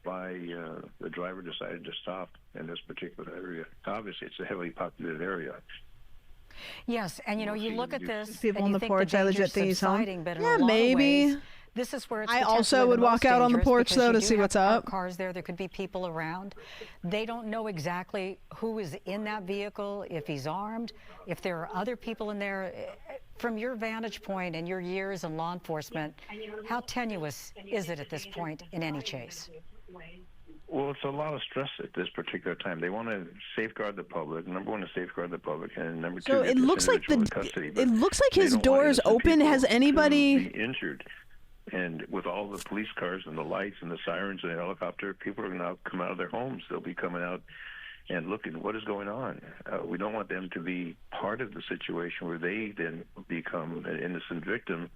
by the driver decided to stop in this particular area. Obviously, it's a heavily populated area. Yes, and you know, you look at this People and on you the think porch, the I legit danger's think he's home. subsiding, but in Yeah, a lot maybe. of ways, this is where it's I potentially also would the walk most out on the dangerous porch, because though, you to do see have what's parked up. Cars there could be people around. They don't know exactly who is in that vehicle, if he's armed, if there are other people in there. From your vantage point and your years in law enforcement, how tenuous is it at this point in any chase? Well, it's a lot of stress at this particular time. They want to safeguard the public. Number one, to safeguard the public, and number two, So get it this looks like individual in custody. But it looks like they his don't want door is innocent open. people Has to anybody? be injured? And with all the police cars and the lights and the sirens and the helicopter, people are going to come out of their homes. They'll be coming out and looking what is going on. We don't want them to be part of the situation where they then become an innocent victim.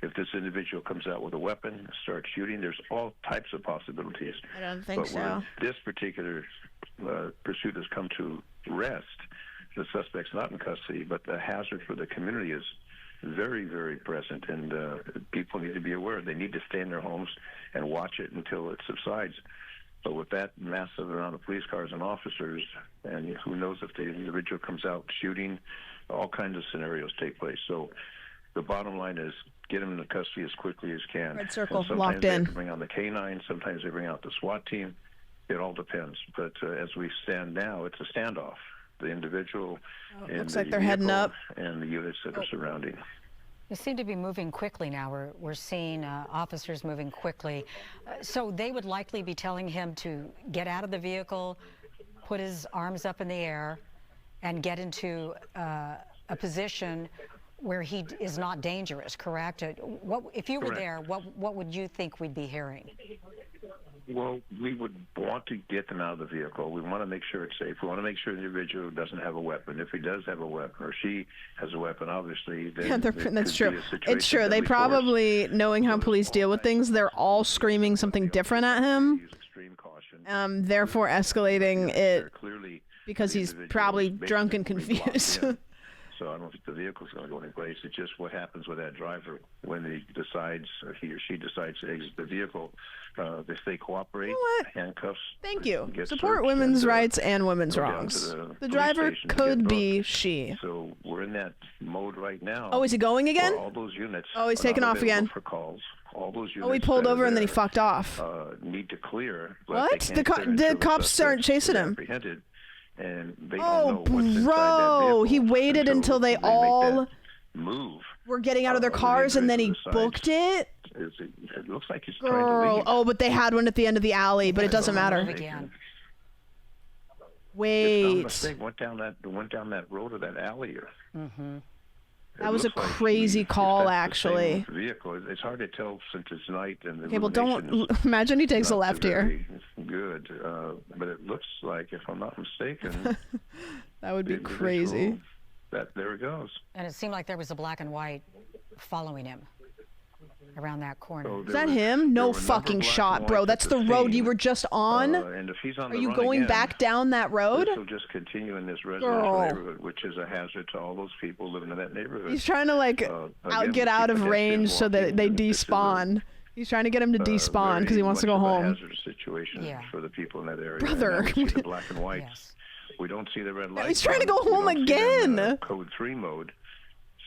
If this individual comes out with a weapon, starts shooting, there's all types of possibilities. I don't think But where so. this particular pursuit has come to rest, the suspect's not in custody, but the hazard for the community is very present, and people need to be aware. They need to stay in their homes and watch it until it subsides. But with that massive amount of police cars and officers, and who knows if the individual comes out shooting, all kinds of scenarios take place. So the bottom line is get them into custody as quickly as can. Red circle, And sometimes locked they have in. to bring out the K-9, sometimes they bring out the SWAT team. It all depends. But as we stand now, it's a standoff. The individual and looks the like they're heading vehicle up. and the units that are surrounding. They seem to be moving quickly now. We're seeing officers moving quickly. So they would likely be telling him to get out of the vehicle, put his arms up in the air, and get into a position where he is not dangerous, correct? If you were Correct. there, what would you think we'd be hearing? Well, we would want to get them out of the vehicle. We want to make sure it's safe. We want to make sure the individual doesn't have a weapon. If he does have a weapon or she has a weapon, obviously, then Yeah, it that's could true. be a situation It's true. of They deadly force. probably, knowing how police deal with things, they're all screaming something different at him. Therefore escalating it Clearly, because the he's individual probably is drunk and basically blocked confused. in. So I don't think the vehicle's going to go anyplace. It's just what happens with that driver when he decides, or he or she decides to exit the vehicle. If they cooperate, handcuffs. Thank you. get Support searched women's and, rights and women's go down wrongs. to The police driver station to could get be booked. she. So we're in that mode right now. Oh, is he going again? where all those units Oh, he's are taking not off again. available for calls. All those units Oh, he pulled that are over and then he there, fucked off. Need to clear. but What? they can't The clear until the cops suspect aren't chasing is him. apprehended, and they Oh, don't know what's inside that bro. vehicle He waited until they make all that move. were getting out of their when the cars and then he individual booked it. It looks like he's trying to Girl. leave. Oh, but they had one at the end of the alley, but it doesn't matter. Wait. Mistake went down that road or that alley. Mm-hmm. That was a crazy call, actually. Vehicle. It's hard to tell since it's night and the Okay, well, illumination is imagine he takes a not left here. very Good, but it looks like, if I'm not mistaken, That would be the individual- crazy. There it goes. And it seemed like there was a black and white following him around that corner. Is that him? No fucking shot, bro. That's the road you were just on. And if he's on Are the you run going again, back down that road? This will just continue in this residential Girl. neighborhood, which is a hazard to all those people living in that neighborhood. He's trying to like again, get out of pedestrians range so that they despawn. He's trying to get him to despawn because he wants to go much of a home. hazardous situation Yeah. for the people in that area. Brother. And now we see the black and whites. We don't see the red lights. he's trying to go on. We home don't see them in, again. code 3 mode.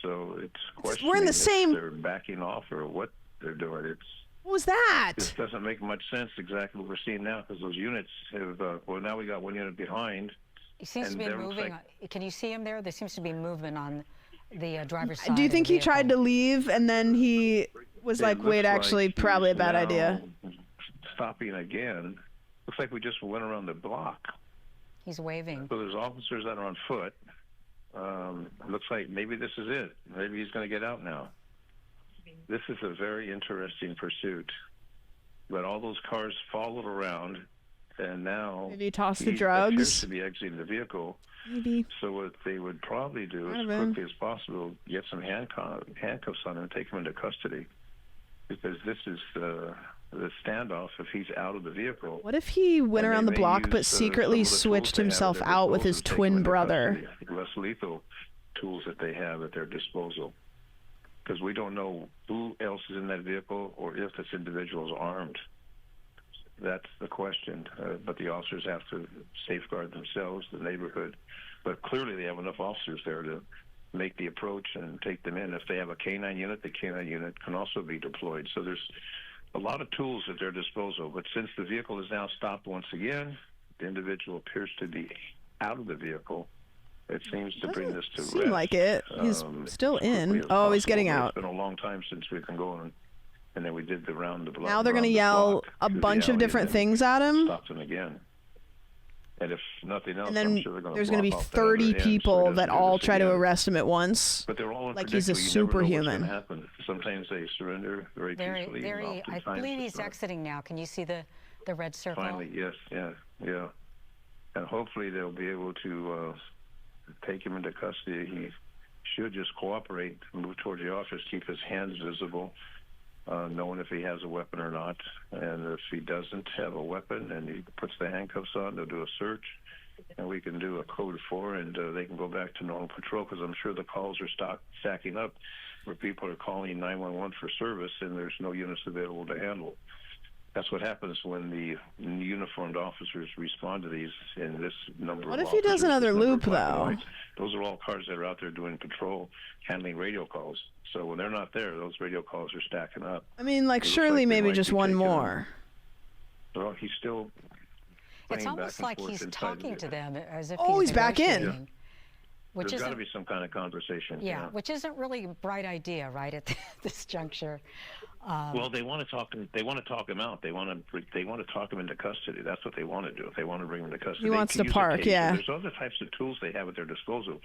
So it's questioning We're in the if same. they're backing off or what they're doing. What was that? This doesn't make much sense exactly what we're seeing now because those units have, well, now we got one unit behind. He seems to be and there looks moving. Can you see him there? There seems to be movement on the driver's side. Do you of think the he vehicle. tried to leave and then he was It like, wait, looks actually, like probably a he's bad now idea? Stopping again. Looks like we just went around the block. He's waving. So there's officers that are on foot. Looks like maybe this is it. Maybe he's going to get out now. This is a very interesting pursuit. But all those cars followed around, and now Maybe he tossed the he drugs. appears to be exiting the vehicle. Maybe. So what they would probably do as quickly as possible, get some handcuffs on him and take him into custody. Because this is the standoff if he's out of the vehicle. What if he went And they around the may block but use, secretly some of the switched tools they have himself at their out with his disposal to take him twin into brother? custody, less lethal tools that they have at their disposal. Because we don't know who else is in that vehicle or if this individual is armed. That's the question. But the officers have to safeguard themselves, the neighborhood. But clearly they have enough officers there to make the approach and take them in. If they have a K-9 unit, the K-9 unit can also be deployed. So there's a lot of tools at their disposal. But since the vehicle is now stopped once again, the individual appears to be out of the vehicle. It seems to bring this to Seem rest. like it. He's still in. Oh, he's getting out. It's been a long time since we've been going, and then we did the round the block. Now they're going to yell a bunch of different things at him. Stop them again. And if nothing else, And then I'm sure they're going there's going to be block off that 30 other end so he people doesn't that do all this try to again. arrest him at once. But they're all like he's a unpredictable. You never know what's superhuman. gonna happen. Sometimes they surrender very peacefully. and I oftentimes believe he's it's not. exiting now. Can you see the red circle? Finally, yes, yeah. And hopefully they'll be able to take him into custody. He should just cooperate, move towards the office, keep his hands visible, knowing if he has a weapon or not. And if he doesn't have a weapon and he puts the handcuffs on, they'll do a search. And we can do a code 4, and they can go back to normal patrol, because I'm sure the calls are stacking up where people are calling 911 for service and there's no units available to handle. That's what happens when the uniformed officers respond to these in this number What of if he does officers, another this number of loop, black and though? whites. Those are all cars that are out there doing patrol, handling radio calls. So when they're not there, those radio calls are stacking up. I mean, like, It looks surely like they maybe might just be one taking him. more. Well, he's still It's playing almost back like and forth he's inside the talking to them as if Oh, he's back in. negotiating, Which There's got to isn't, be some kind of conversation. yeah, which isn't really a bright idea, right, at this juncture. Well, they want to talk him. They want to talk him out. They want to talk him into custody. That's what they want to do. They want to bring him to custody. He They wants can to use a park, taser. yeah. There's other types of tools they have at their disposal.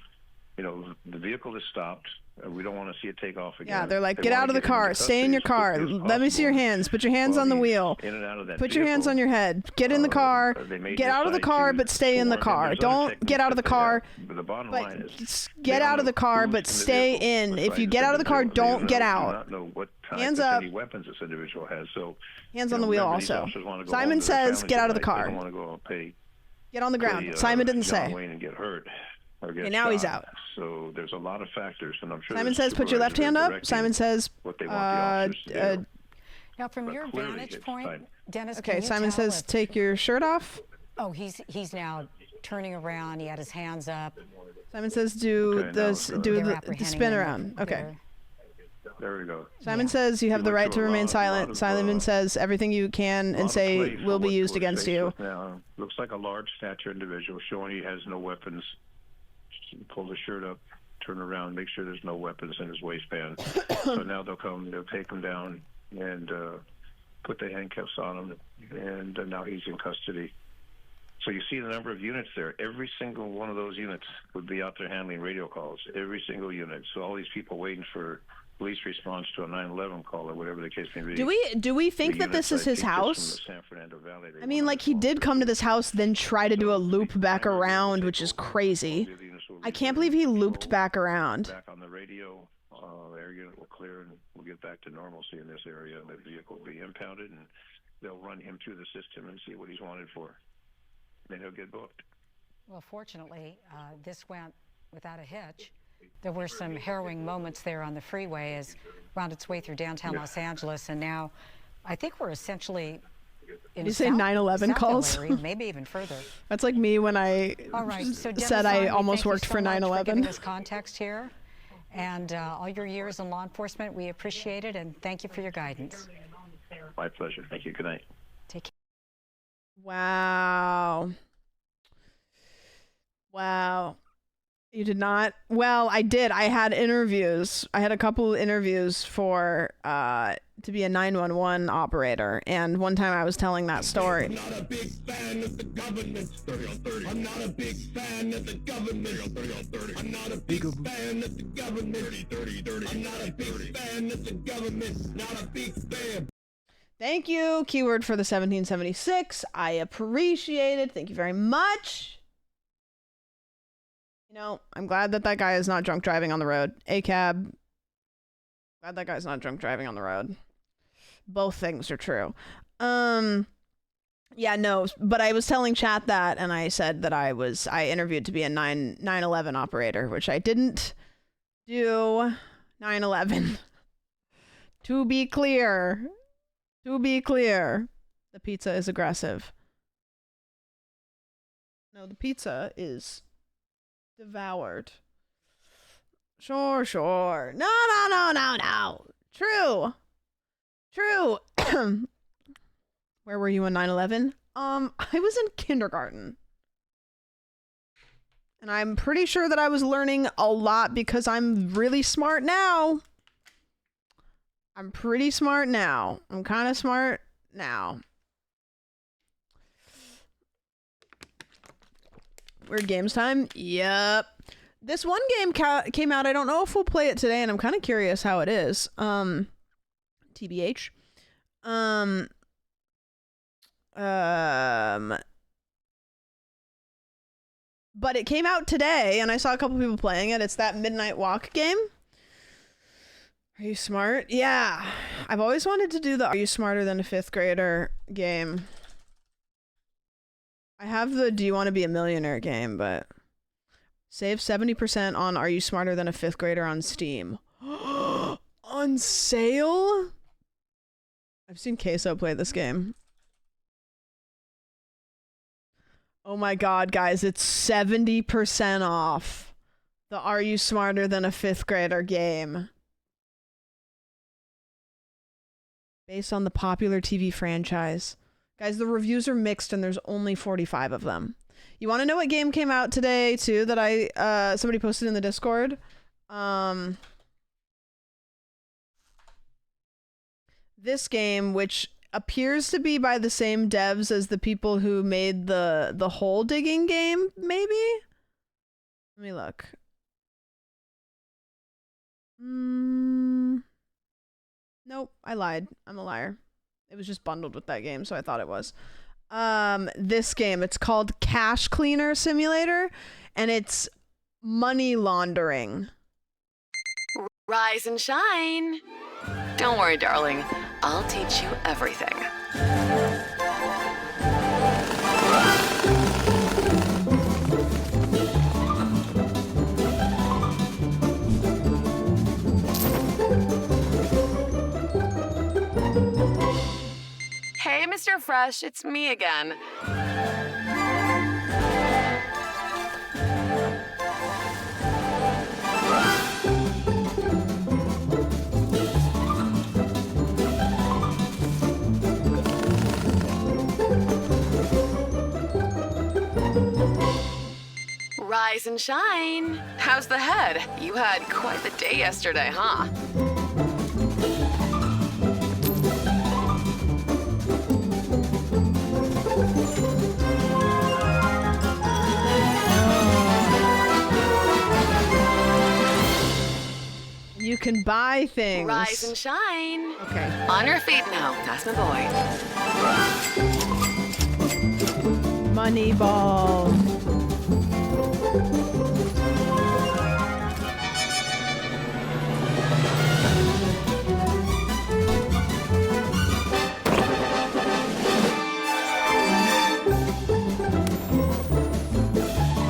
You know, the vehicle is stopped. We don't want to see it take off again. Yeah, they're like, They get wanna out of the get him into car. Stay in your custody as car. quickly as Let me see your possible. hands. Put your hands on the he's wheel. in and out of that Put your hands on your head. Get in the car. They may Get out of the decide car, to but stay in the warn him. car. There's other Don't techniques get out of the that they have. car. But the bottom But line is, get out of the car, but stay in. If you get out of the car, don't get Do out. not know what type Hands of up. any weapons this individual has. So Hands you on the know, wheel remember, these also. officers wanna go Simon home to their says, families get out of the tonight. They car. don't want to go pay. Get on the ground. play, Simon didn't John say. Wayne and get hurt. Or get Okay, now he's shot. out. So there's a lot of factors, and I'm sure Simon the says, put your left supervisors hand are up. directing Simon says, what they want the officers to do. Now, from your clearly vantage it's point, time. Dennis, okay, can you Simon tell says, if- take your shirt off. Oh, he's now turning around. He had his hands up. Simon says, do Okay, now the it's, do They're the apprehending spin him. around. Okay. There we go. Simon says you have He the went right to through a remain lot silent. of, Simon says everything you can lot and of say play for will be what used we're against faced you. with now. Looks like a large stature individual showing he has no weapons. Pull the shirt up, turn around, make sure there's no weapons in his waistband. So now they'll take him down and put the handcuffs on him, and now he's in custody. So you see the number of units there. Every single one of those units would be out there handling radio calls. Every single unit. So all these people waiting for police response to a 911 call or whatever the case may be. Do we think that this is his house? I mean, like, he did come to this house, then try to do a loop back around, which is crazy. I can't believe he looped back around. Back on the radio, air unit will clear, and we'll get back to normalcy in this area. And the vehicle will be impounded, and they'll run him through the system and see what he's wanted for. Then he'll get booked. Well, fortunately, this went without a hitch. There were some harrowing moments there on the freeway as wound its way through downtown Los Angeles, and now I think we're essentially in Did you say South- 9/11 South calls? Hillary, maybe even further. That's like me when I All right, so Dennis said I Zahn, we almost thank you worked so for much 9/11. For giving us context here. and all your years in law enforcement. We appreciate it, and thank you for your guidance. My pleasure. Thank you. Good night. Take care. Wow. Wow. You did not? Well, I did. I had interviews. I had a couple of interviews for to be a 911 operator, and one time I was telling that story. I'm not a big fan of the government. 30 on 30. I'm not a big fan of the government. 30 on 30. I'm not a big fan of the government. 30, 30. I'm not a big fan of the government. Not a big fan. Thank you, keyword for the 1776. I appreciate it. Thank you very much. You know, I'm glad that that guy is not drunk driving on the road. ACAB. Glad that guy's not drunk driving on the road. Both things are true. Yeah, no, but I was telling chat that, and I said that I interviewed to be a 9/11 operator, which I didn't do. 9/11. To be clear, the pizza is aggressive. No, the pizza is devoured. Sure. No. True. Where were you in 9/11? I was in kindergarten. And I'm pretty sure that I was learning a lot because I'm really smart now. I'm pretty smart now. I'm kind of smart now. Weird Games time? Yep. This one game came out. I don't know if we'll play it today, and I'm kind of curious how it is. TBH. But it came out today, and I saw a couple people playing it. It's that Midnight Walk game. Are you smart? Yeah. I've always wanted to do the Are You Smarter Than a Fifth Grader game. I have the Do You Want to Be a Millionaire game, but save 70% on Are You Smarter Than a Fifth Grader on Steam. On sale? I've seen Queso play this game. Oh my god, guys, it's 70% off the Are You Smarter Than a Fifth Grader game. Based on the popular TV franchise. Guys, the reviews are mixed and there's only 45 of them. You want to know what game came out today too that somebody posted in the Discord? This game, which appears to be by the same devs as the people who made the hole digging game, maybe? Let me look. Nope, I lied. I'm a liar. It was just bundled with that game, so I thought it was. This game, it's called Cash Cleaner Simulator, and it's money laundering. Rise and shine. Don't worry, darling. I'll teach you everything. Hey, Mr. Fresh, it's me again. Rise and shine. How's the head? You had quite the day yesterday, huh? You can buy things. Rise and shine. Okay. On your feet now. That's my boy. Moneyball.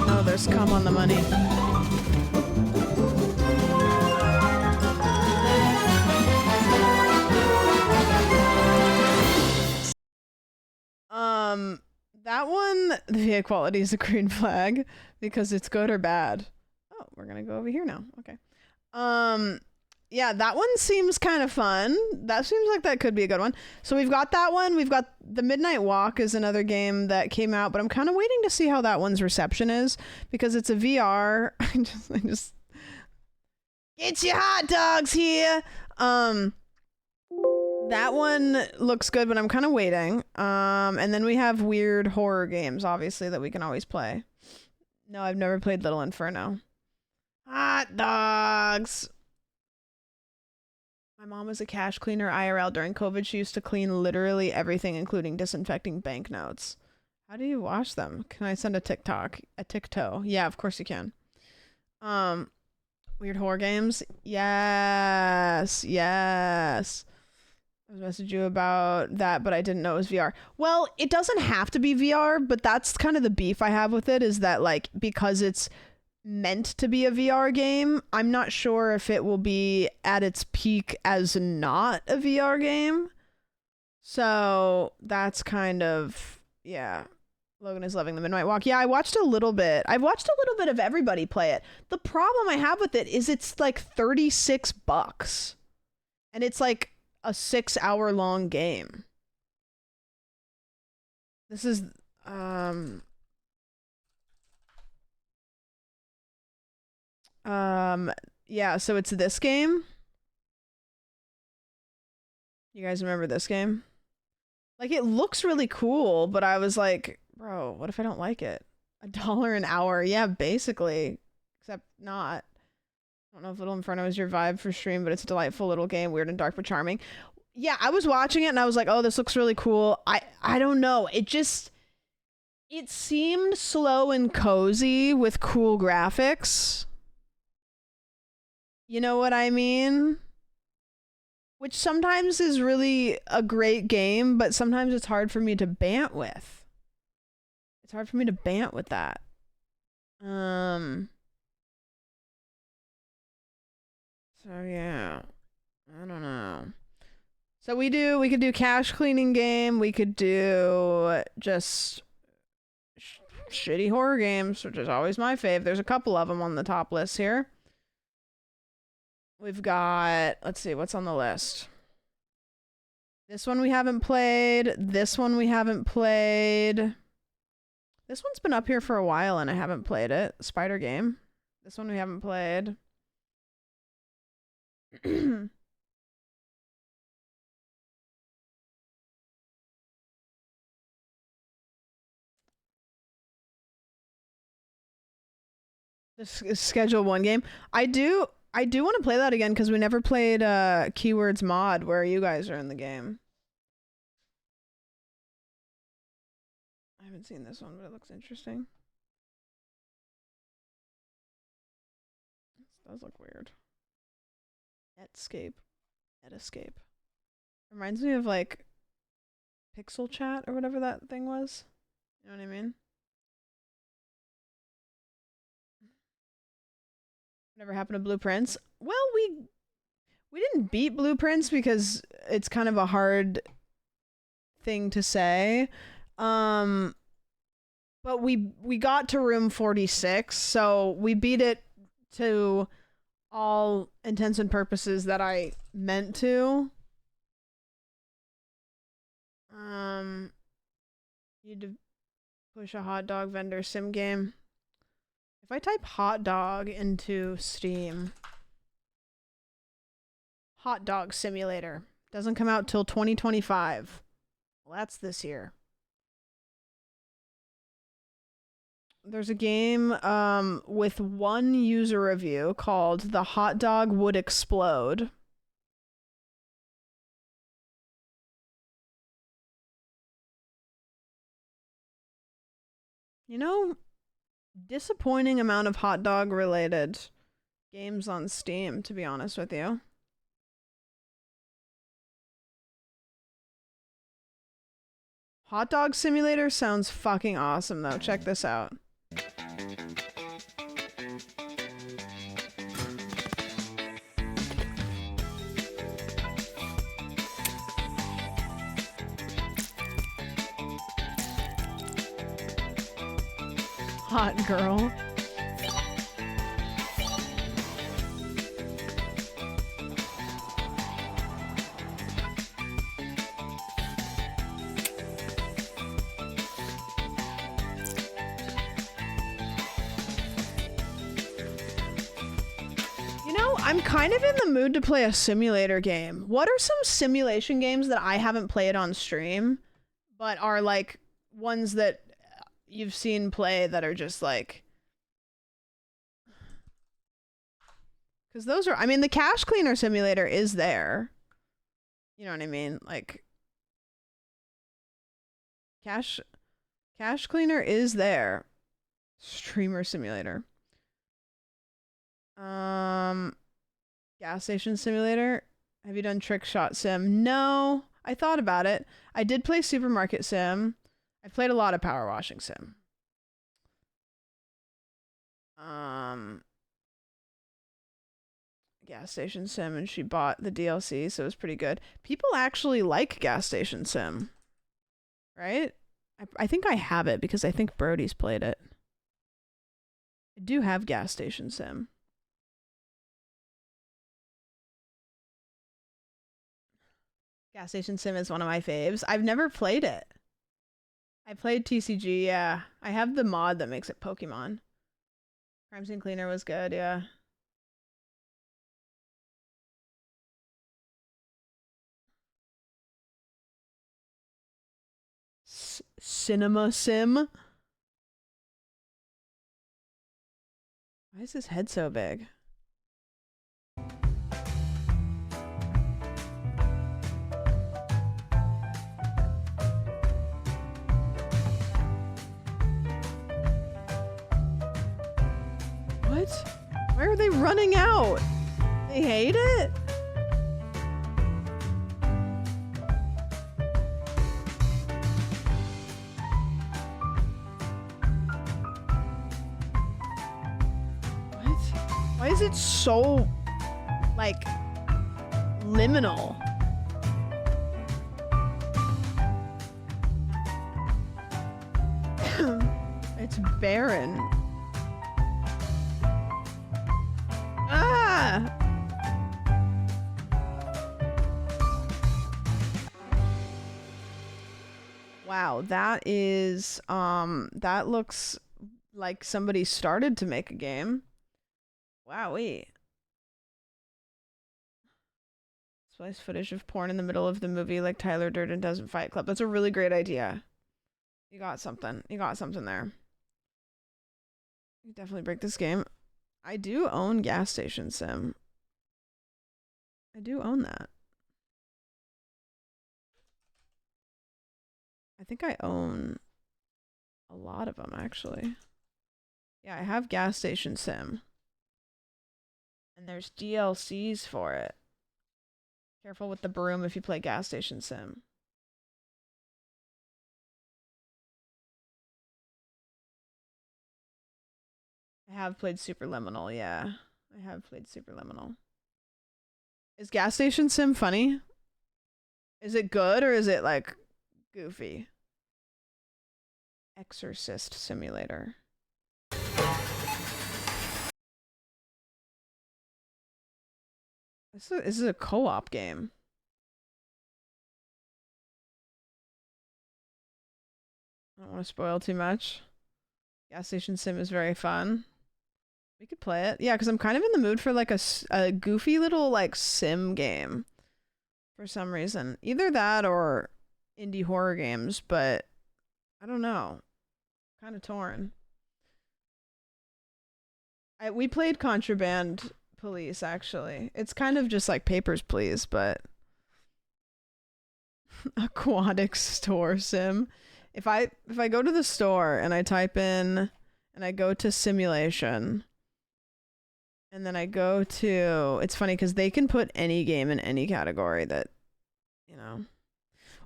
No, there's cum on the money. That one, the VA quality is a green flag because it's good or bad. Oh, we're gonna go over here now. Okay. Yeah, that one seems kind of fun. That seems like that could be a good one. So we've got that one. We've got The Midnight Walk is another game that came out, but I'm kind of waiting to see how that one's reception is because it's a VR. I just get your hot dogs here. That one looks good, but I'm kind of waiting. And then we have weird horror games, obviously, that we can always play. No, I've never played Little Inferno. Hot dogs. My mom was a cash cleaner IRL during COVID. She used to clean literally everything, including disinfecting banknotes. How do you wash them? Can I send a TikTok? A TikTok? Yeah, of course you can. Weird horror games? Yes. Yes. I was messaging you about that, but I didn't know it was VR. Well, it doesn't have to be VR, but that's kind of the beef I have with it is that, like, because it's meant to be a VR game, I'm not sure if it will be at its peak as not a VR game. So that's kind of, yeah. Logan is loving The Midnight Walk. Yeah, I watched a little bit. I've watched a little bit of everybody play it. The problem I have with it is it's like $36. And it's like a 6-hour long game. This is, yeah, so it's this game. You guys remember this game? Like, it looks really cool, but I was like, bro, what if I don't like it? $1 an hour. Yeah, basically. Except not. I don't know if Little Inferno is your vibe for stream, but it's a delightful little game, weird and dark but charming. Yeah, I was watching it and I was like, oh, this looks really cool. I don't know. It seemed slow and cozy with cool graphics. You know what I mean? Which sometimes is really a great game, but sometimes it's hard for me to bant with. It's hard for me to bant with that. So yeah, I don't know. So we could do cash cleaning game. We could do just shitty horror games, which is always my fave. There's a couple of them on the top list here. We've got, let's see, what's on the list? This one we haven't played. This one we haven't played. This one's been up here for a while and I haven't played it. Spider Game. This one we haven't played. This is Schedule 1 game. I do want to play that again because we never played Keywords Mod where you guys are in the game. I haven't seen this one, but it looks interesting. This does look weird. Netscape. Reminds me of like Pixel Chat or whatever that thing was. You know what I mean? Whatever happened to Blueprints? Well, we didn't beat Blueprints because it's kind of a hard thing to say. But we got to room 46, so we beat it to all intents and purposes that I meant to. Need to push a hot dog vendor sim game. If I type hot dog into Steam, hot dog simulator doesn't come out till 2025. Well, that's this year. There's a game with one user review called The Hot Dog Would Explode. You know, disappointing amount of hot dog related games on Steam, to be honest with you. Hot Dog Simulator sounds fucking awesome though. Check this out. Hot girl. I'm kind of in the mood to play a simulator game. What are some simulation games that I haven't played on stream, but are like ones that you've seen play that are just like... Because those are... I mean, the Cash Cleaner Simulator is there. You know what I mean? Like... Cash Cleaner is there. Streamer Simulator. Gas Station Simulator. Have you done Trick Shot Sim? No. I thought about it. I did play Supermarket Sim. I played a lot of Power Washing Sim. Gas Station Sim, and she bought the DLC, so it was pretty good. People actually like Gas Station Sim. Right? I think I have it because I think Brody's played it. I do have Gas Station Sim. Gas Station Sim is one of my faves. I've never played it. I played TCG, yeah. I have the mod that makes it Pokemon. Crime Scene Cleaner was good, yeah. Cinema Sim? Why is his head so big? What? Why are they running out? They hate it? What? Why is it so, like, liminal? It's barren. Ah! Wow, that is, that looks like somebody started to make a game. Wowee. Splice footage of porn in the middle of the movie like Tyler Durden does in Fight Club. That's a really great idea. You got something. You got something there. You definitely break this game. I do own Gas Station Sim. I do own that. I think I own a lot of them, actually. Yeah, I have Gas Station Sim. And there's DLCs for it. Careful with the broom if you play Gas Station Sim. I have played Superliminal, yeah. I have played Superliminal. Is Gas Station Sim funny? Is it good or is it like goofy? Exorcist Simulator. This is a co-op game. I don't want to spoil too much. Gas Station Sim is very fun. We could play it. Yeah, because I'm kind of in the mood for like a goofy little like sim game. For some reason. Either that or indie horror games, but I don't know. Kind of torn. We played Contraband Police, actually. It's kind of just like Papers, Please, but... Aquatic Store Sim. If I go to the store and I type in and I go to simulation and then I go to, it's funny because they can put any game in any category that, you know.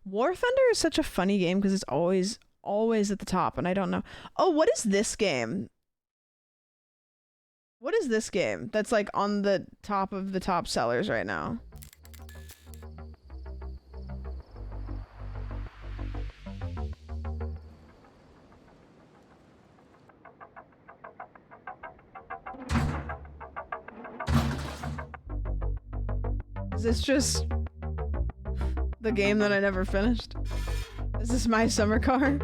War Thunder is such a funny game because it's always at the top and I don't know. Oh, what is this game? What is this game that's like on the top of the top sellers right now? Is this just the game that I never finished? Is this My Summer Car?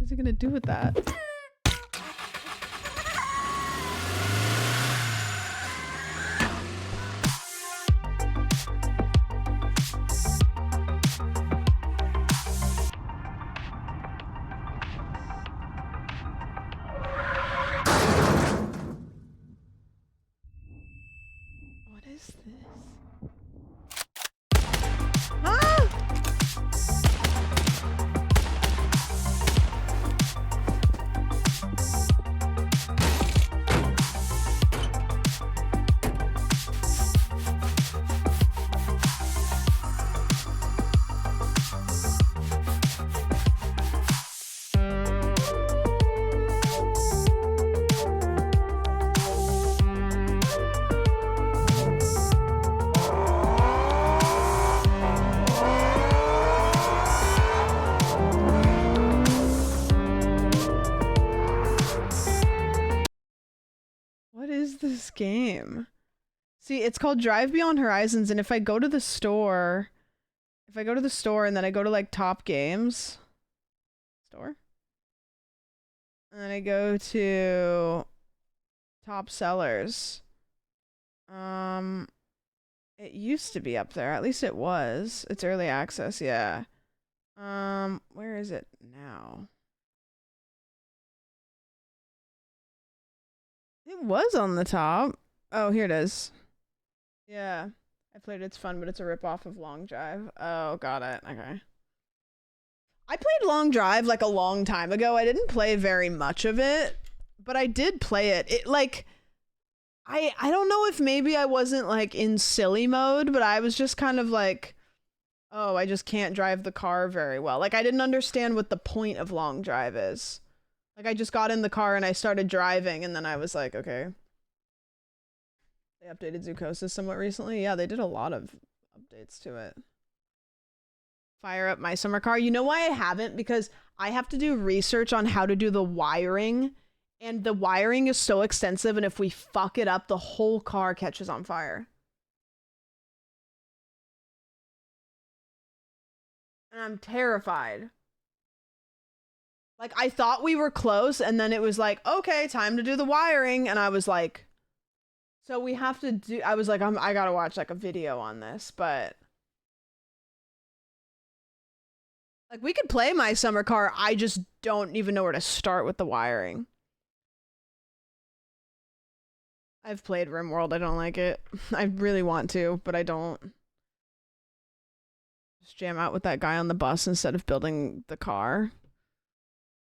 What's he gonna do with that? What is this? Ah! What is this game? See, it's called Drive Beyond Horizons, and if I go to the store, and then I go to like top games store, and then I go to top sellers, it used to be up there. At least it was. It's early access, yeah. Where is it now? It was on the top. Oh, here it is. Yeah. I played It's Fun, but it's a ripoff of Long Drive. Oh, got it. Okay. I played Long Drive like a long time ago. I didn't play very much of it, but I did play it. It like I don't know if maybe I wasn't like in silly mode, but I was just kind of like, oh, I just can't drive the car very well. Like I didn't understand what the point of Long Drive is. Like, I just got in the car and I started driving, and then I was like, okay. They updated Zucosis somewhat recently. Yeah, they did a lot of updates to it. Fire up My Summer Car. You know why I haven't? Because I have to do research on how to do the wiring, and the wiring is so extensive, and if we fuck it up, the whole car catches on fire. And I'm terrified. Like, I thought we were close, and then it was like, okay, time to do the wiring. And I was like, so we have to do, I was like, I gotta watch like a video on this, but like we could play My Summer Car. I just don't even know where to start with the wiring. I've played RimWorld. I don't like it. I really want to, but I don't. Just jam out with that guy on the bus instead of building the car.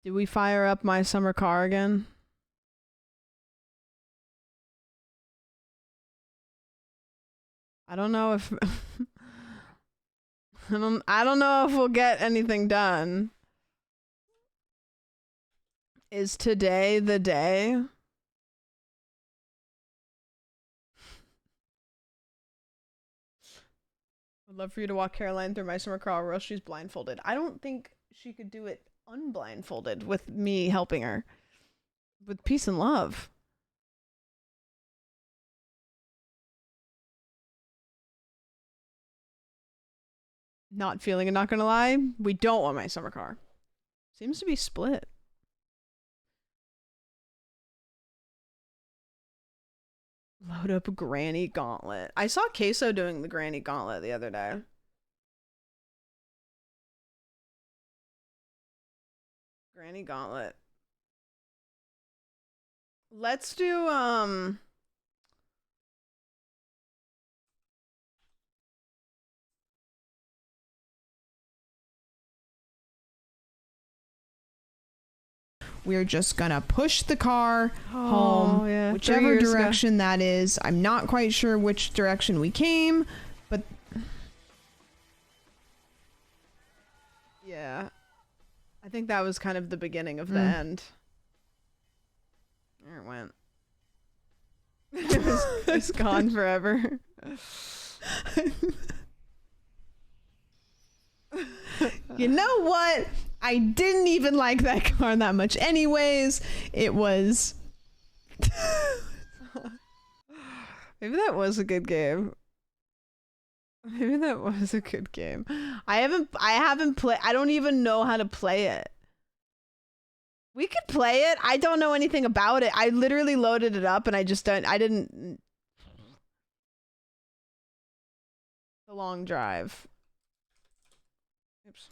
Do we fire up My Summer Car again? I don't know if I don't know if we'll get anything done. Is today the day? I'd love for you to walk Caroline through My Summer Car, or else she's blindfolded. I don't think she could do it unblindfolded with me helping her. With peace and love. Not feeling it, not gonna lie. We don't want My Summer Car. Seems to be split. Load up Granny Gauntlet. I saw Queso doing the Granny Gauntlet the other day. Granny Gauntlet. Let's do we're just gonna push the car home, yeah, whichever direction that is. I'm not quite sure which direction we came, but yeah, I think that was kind of the beginning of the end. There it went. It's gone forever. You know what? I didn't even like that car that much anyways. It was maybe that was a good game. Maybe that was a good game. I haven't played. I don't even know how to play it. We could play it. I don't know anything about it. I literally loaded it up and I didn't. The long drive. Oops.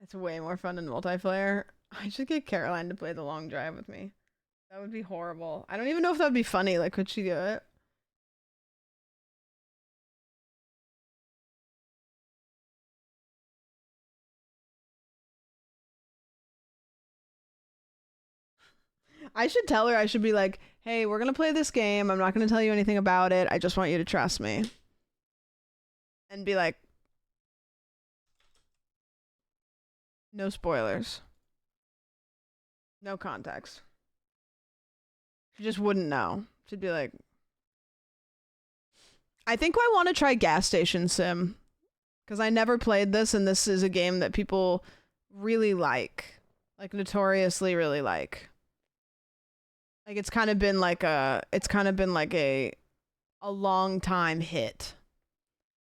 It's way more fun in multiplayer. I should get Caroline to play the long drive with me. That would be horrible. I don't even know if that would be funny. Like, could she do it? I should tell her, I should be like, hey, we're going to play this game. I'm not going to tell you anything about it. I just want you to trust me. And be like, no spoilers. No context. She just wouldn't know. She'd be like, I think I want to try Gas Station Sim. Because I never played this, and this is a game that people really like. Like, notoriously really like. Like, it's kind of been like a long time hit.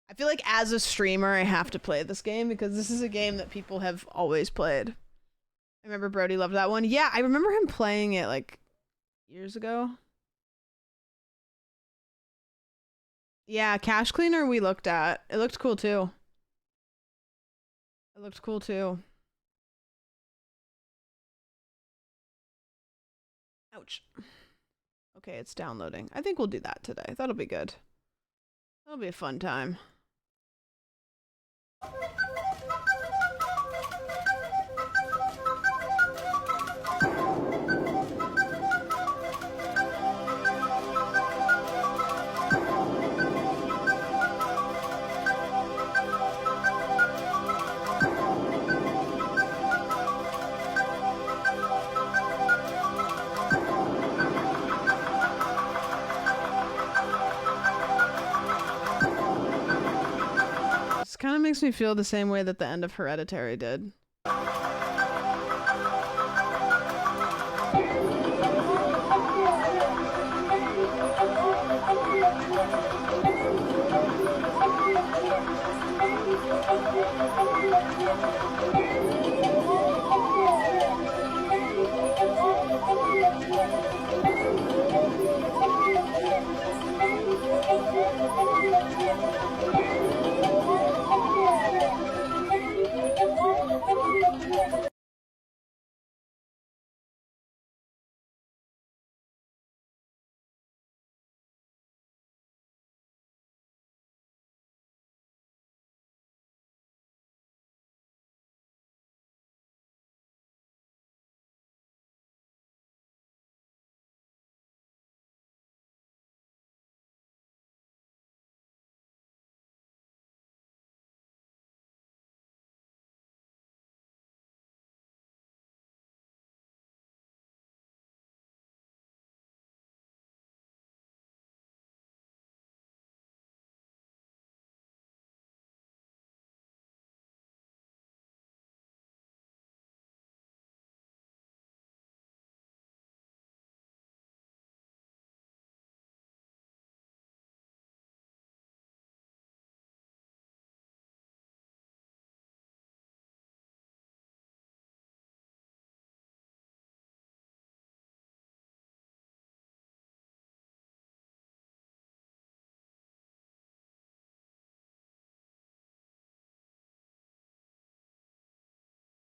I feel like as a streamer, I have to play this game because this is a game that people have always played. I remember Brody loved that one. Yeah, I remember him playing it like years ago. Yeah, Cash Cleaner we looked at. It looked cool too. Ouch. Okay, it's downloading. I think we'll do that today. That'll be good. That'll be a fun time. Kind of makes me feel the same way that the end of Hereditary did.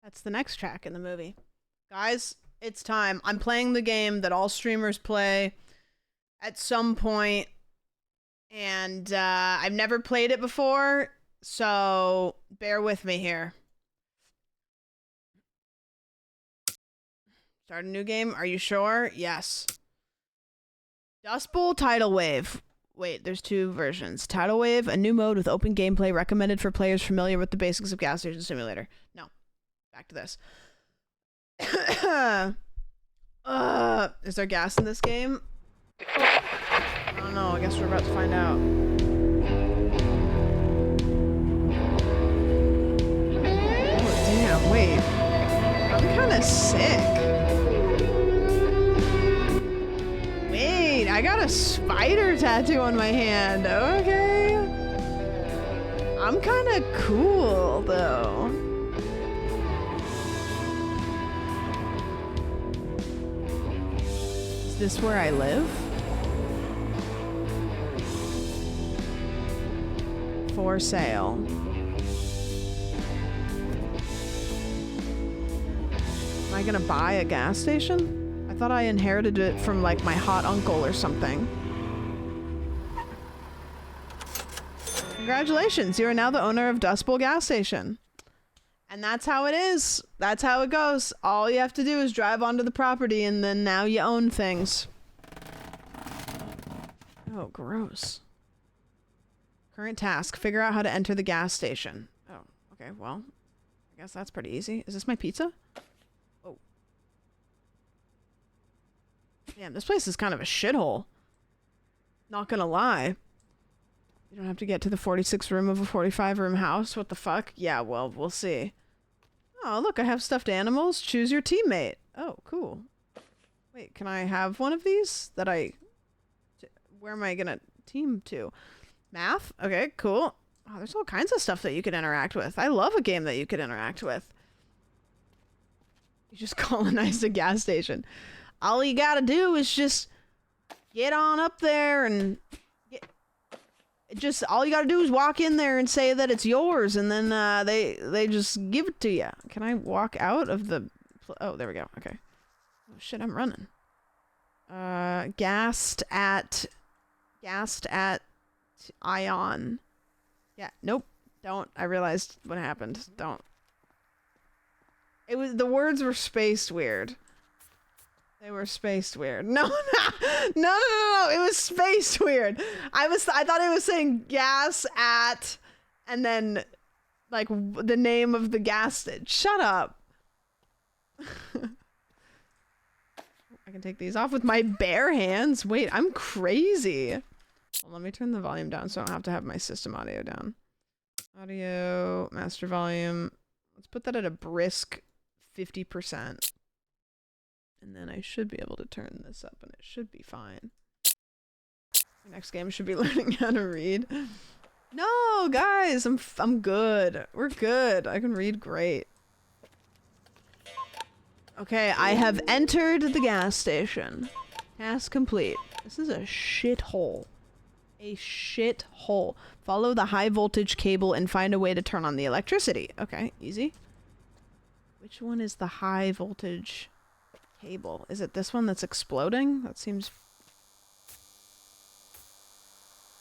That's the next track in the movie. Guys, it's time. I'm playing the game that all streamers play at some point, and I've never played it before, so bear with me here. Start a new game? Are you sure? Yes. Dust Bowl Tidal Wave. Wait, there's two versions. Tidal Wave, a new mode with open gameplay recommended for players familiar with the basics of Gas Station Simulator. No. Back to this. Is there gas in this game? I don't know. I guess we're about to find out. Oh, damn. Wait. I'm kind of sick. Wait, I got a spider tattoo on my hand. Okay. I'm kind of cool, though. Is this where I live? For sale. Am I gonna buy a gas station? I thought I inherited it from like my hot uncle or something. Congratulations, you are now the owner of Dust Bowl gas station. And that's how it is. That's how it goes. All you have to do is drive onto the property and then now you own things. Oh, gross. Current task, figure out how to enter the gas station. Oh, okay, well, I guess that's pretty easy. Is this my pizza? Oh. Damn, this place is kind of a shithole. Not gonna lie. You don't have to get to the 46th room of a 45-room house? What the fuck? Yeah, well, we'll see. Oh, look, I have stuffed animals. Choose your teammate. Oh, cool. Wait, can I have one of these? Where am I gonna team to? Math? Okay, cool. Oh, there's all kinds of stuff that you could interact with. I love a game that you could interact with. You just colonize a gas station. All you gotta do is just get on up there and... all you gotta do is walk in there and say that it's yours, and then they just give it to you. Can I walk out of the... Oh, there we go. Okay. Oh, shit, I'm running. Gassed at Ion. Yeah, nope. Don't. I realized what happened. Don't. The words were spaced weird. They were spaced weird. No. It was spaced weird. I thought it was saying gas at, and then, like, the name of the gas. Shut up. I can take these off with my bare hands. Wait, I'm crazy. Well, let me turn the volume down so I don't have to have my system audio down. Audio, master volume. Let's put that at a brisk 50%. And then I should be able to turn this up and it should be fine. My next game should be learning how to read. No, guys, I'm good. We're good. I can read great. Okay, I have entered the gas station. Task complete. This is a shithole. A shithole. Follow the high voltage cable and find a way to turn on the electricity. Okay, easy. Which one is the high voltage cable? Is it this one that's exploding? That seems...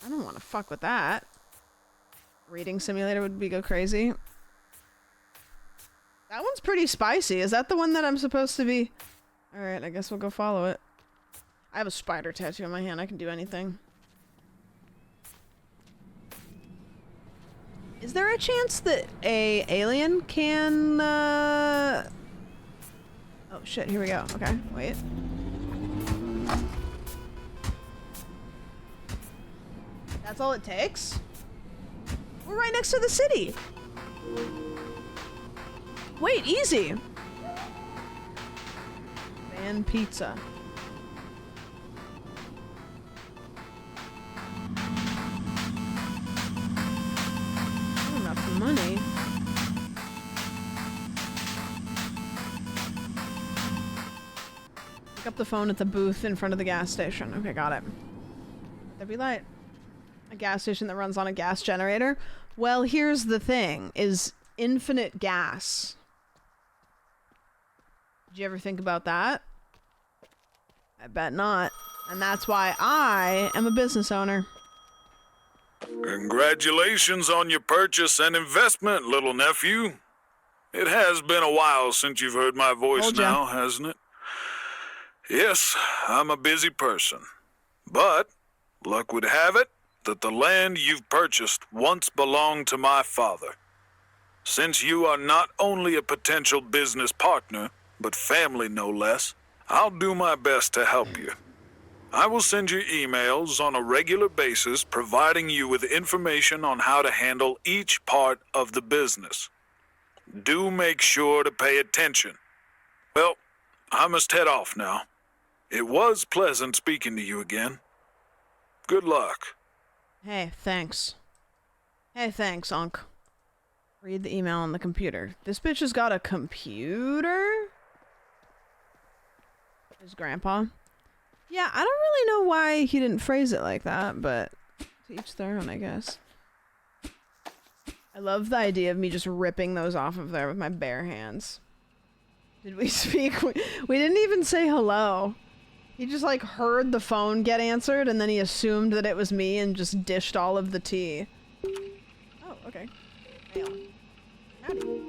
I don't want to fuck with that. Reading simulator would go crazy. That one's pretty spicy. Is that the one that I'm supposed to be... Alright, I guess we'll go follow it. I have a spider tattoo on my hand. I can do anything. Is there a chance that a alien can, Oh shit, here we go. Okay, wait. That's all it takes? We're right next to the city. Wait, easy. Van pizza. Enough money. Pick up the phone at the booth in front of the gas station. Okay, got it. There be light. A gas station that runs on a gas generator. Well, here's the thing, is infinite gas. Did you ever think about that? I bet not. And that's why I am a business owner. Congratulations on your purchase and investment, little nephew. It has been a while since you've heard my voice now, hasn't it? Yes, I'm a busy person. But luck would have it that the land you've purchased once belonged to my father. Since you are not only a potential business partner, but family no less, I'll do my best to help you. I will send you emails on a regular basis providing you with information on how to handle each part of the business. Do make sure to pay attention. Well, I must head off now. It was pleasant speaking to you again. Good luck. Hey, thanks. Hey, thanks, Unc. Read the email on the computer. This bitch has got a computer? His grandpa? Yeah, I don't really know why he didn't phrase it like that, but to each their own, I guess. I love the idea of me just ripping those off of there with my bare hands. Did we speak? We didn't even say hello. He just like heard the phone get answered and then he assumed that it was me and just dished all of the tea. Oh, okay. Mail. Howdy.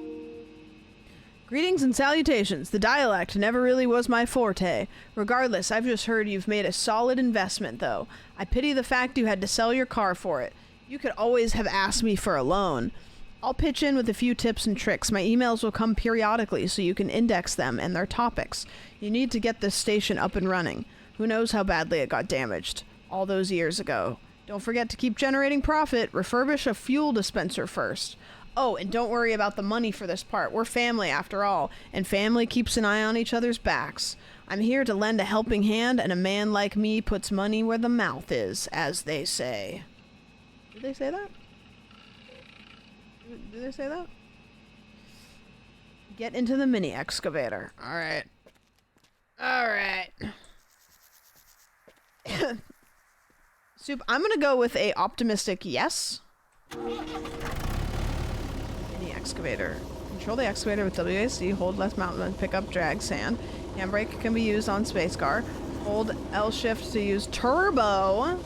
Greetings and salutations. The dialect never really was my forte. Regardless, I've just heard you've made a solid investment though. I pity the fact you had to sell your car for it. You could always have asked me for a loan. I'll pitch in with a few tips and tricks. My emails will come periodically so you can index them and their topics. You need to get this station up and running. Who knows how badly it got damaged all those years ago. Don't forget to keep generating profit. Refurbish a fuel dispenser first. Oh, and don't worry about the money for this part. We're family after all, and family keeps an eye on each other's backs. I'm here to lend a helping hand, and a man like me puts money where the mouth is, as they say. Did they say that? Did they say that? Get into the mini excavator. Alright. Alright. Soup, I'm gonna go with a optimistic yes. Mini excavator. Control the excavator with WASD, hold left mountain and pick up drag sand. Handbrake can be used on spacecar. Hold L shift to use turbo.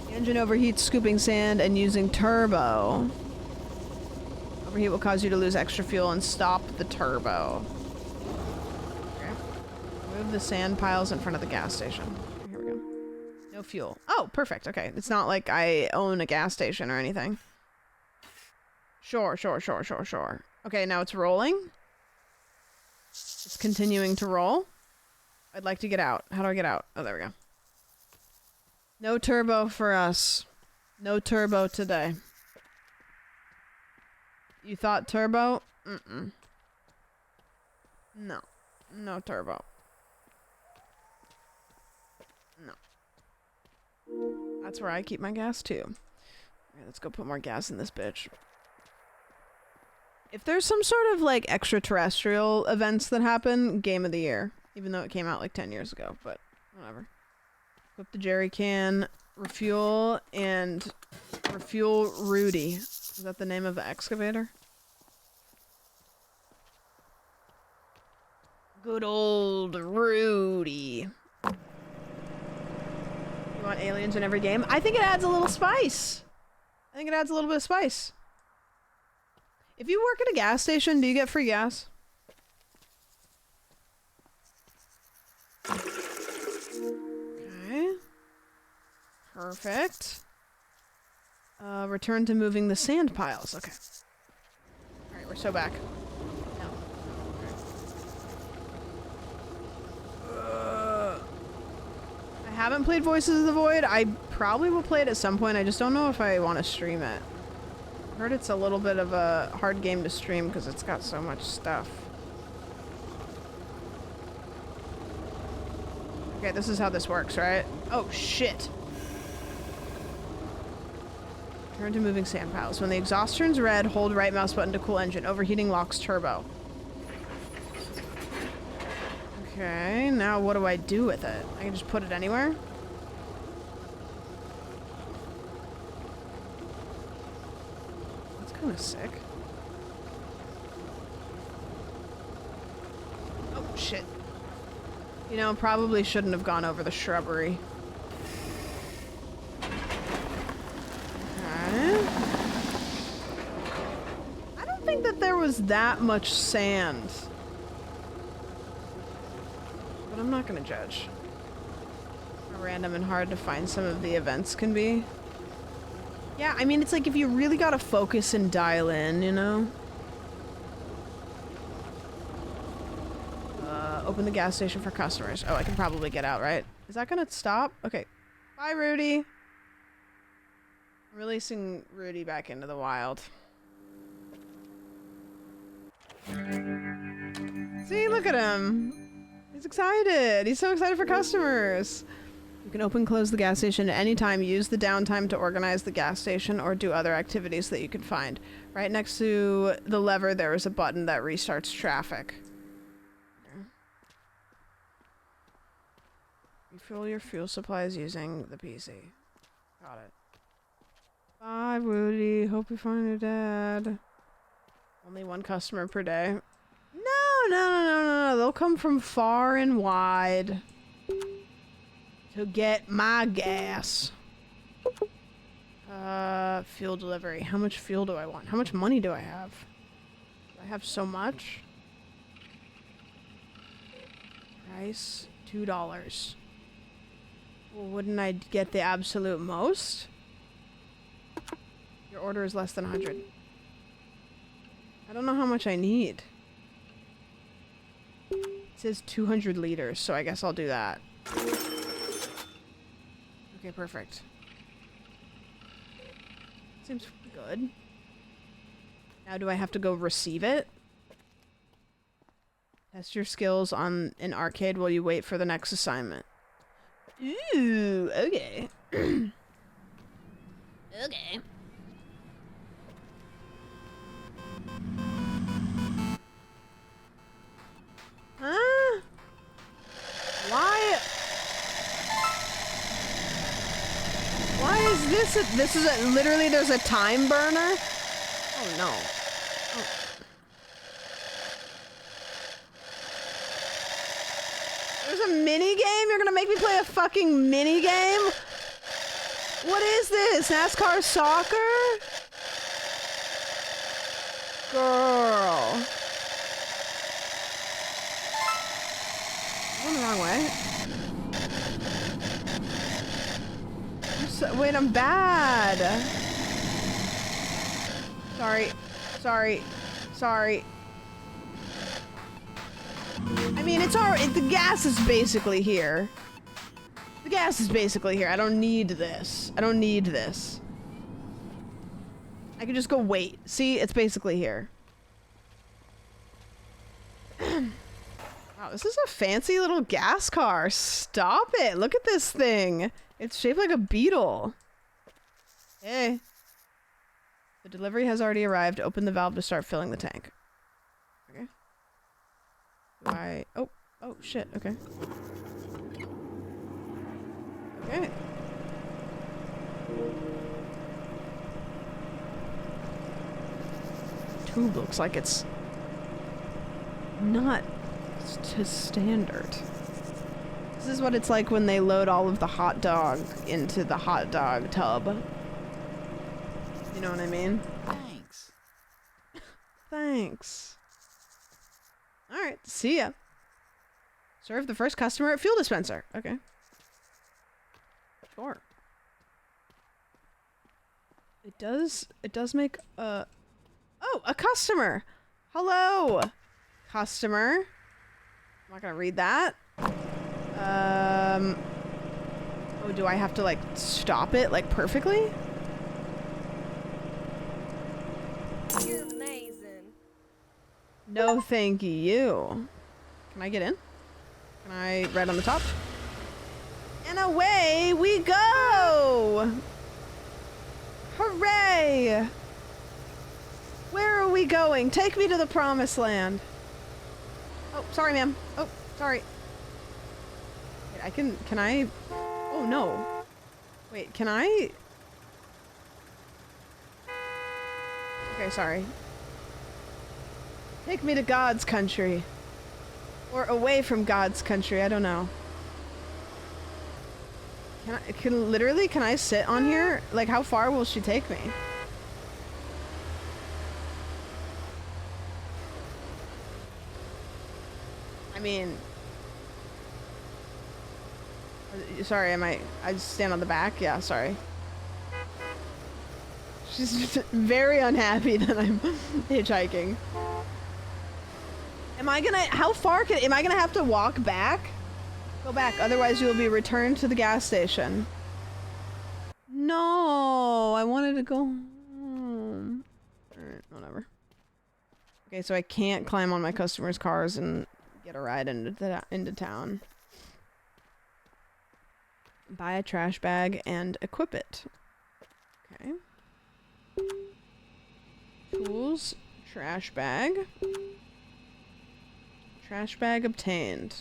The engine overheats scooping sand and using turbo. Overheat will cause you to lose extra fuel and stop the turbo. Okay. Move the sand piles in front of the gas station. Here we go. No fuel. Oh, perfect. Okay. It's not like I own a gas station or anything. Sure. Okay, now it's rolling. It's continuing to roll. I'd like to get out. How do I get out? Oh, there we go. No turbo for us. No turbo today. You thought turbo? Mm-mm. No. No turbo. No. That's where I keep my gas too. Alright, let's go put more gas in this bitch. If there's some sort of like extraterrestrial events that happen, game of the year. Even though it came out like 10 years ago, but whatever. Equip the jerry can, refuel, and refuel Rudy. Is that the name of the excavator? Good old Rudy. You want aliens in every game? I think it adds a little spice. I think it adds a little bit of spice. If you work at a gas station, do you get free gas? Okay. Perfect. Return to moving the sand piles. Okay. Alright, we're so back. No. I haven't played Voices of the Void. I probably will play it at some point. I just don't know if I want to stream it. I heard it's a little bit of a hard game to stream because it's got so much stuff. Okay, this is how this works, right? Oh, shit. Turn to moving sand piles. When the exhaust turns red, hold right mouse button to cool engine. Overheating locks turbo. Okay, now what do I do with it? I can just put it anywhere? That's kind of sick. Oh, shit. You know, probably shouldn't have gone over the shrubbery. Okay. I don't think that there was that much sand. But I'm not gonna judge. How random and hard to find some of the events can be. Yeah, I mean, it's like if you really gotta focus and dial in, you know? Open the gas station for customers. Oh, I can probably get out, right? Is that gonna stop? Okay. Bye, Rudy. I'm releasing Rudy back into the wild. See, look at him. He's excited. He's so excited for customers. You can open and close the gas station at any time. Use the downtime to organize the gas station or do other activities that you can find. Right next to the lever, there is a button that restarts traffic. Refuel your fuel supplies using the PC. Got it. Bye, Woody. Hope you find your dad. Only one customer per day. No. They'll come from far and wide to get my gas. Fuel delivery. How much fuel do I want? How much money do I have? Do I have so much? Price $2. Well, wouldn't I get the absolute most? Your order is less than 100. I don't know how much I need. It says 200 liters, so I guess I'll do that. Okay, perfect. Seems good. Now do I have to go receive it? Test your skills on an arcade while you wait for the next assignment. Ooh, okay. Okay. Huh? Why? Why is this literally there's a time burner? Oh no. Oh. There's a mini game? You're gonna make me play a fucking mini game? What is this? NASCAR soccer? Girl. I'm going the wrong way. Wait, I'm bad. Sorry. I mean, it's already, the gas is basically here. The gas is basically here. I don't need this. I can just go wait. See, it's basically here. Wow, this is a fancy little gas car. Stop it. Look at this thing. It's shaped like a beetle. Hey. The delivery has already arrived. Open the valve to start filling the tank. Okay. Oh shit. Okay. Okay. Tube looks like it's not to standard. This is what it's like when they load all of the hot dog into the hot dog tub. You know what I mean? Thanks. Alright, see ya. Serve the first customer at fuel dispenser. Okay. Sure. It does make a... Oh, a customer! Hello! Customer. I'm not gonna read that. Oh, do I have to, like, stop it, like, perfectly? You're amazing. No, thank you. Can I get in? Can I right on the top? And away we go! Hooray! Where are we going? Take me to the promised land. Oh, sorry, ma'am. Oh, sorry. Wait, can I? Oh, no. Wait, can I? Okay, sorry. Take me to God's country. Or away from God's country, I don't know. Can I sit on here? Like, how far will she take me? I mean... Sorry, I just stand on the back? Yeah, sorry. She's very unhappy that I'm hitchhiking. How far am I gonna have to walk back? Go back, otherwise you will be returned to the gas station. No, I wanted to go home. Alright, whatever. Okay, so I can't climb on my customers' cars and get a ride into town. Buy a trash bag and equip it. Okay. Tools, trash bag. Trash bag obtained.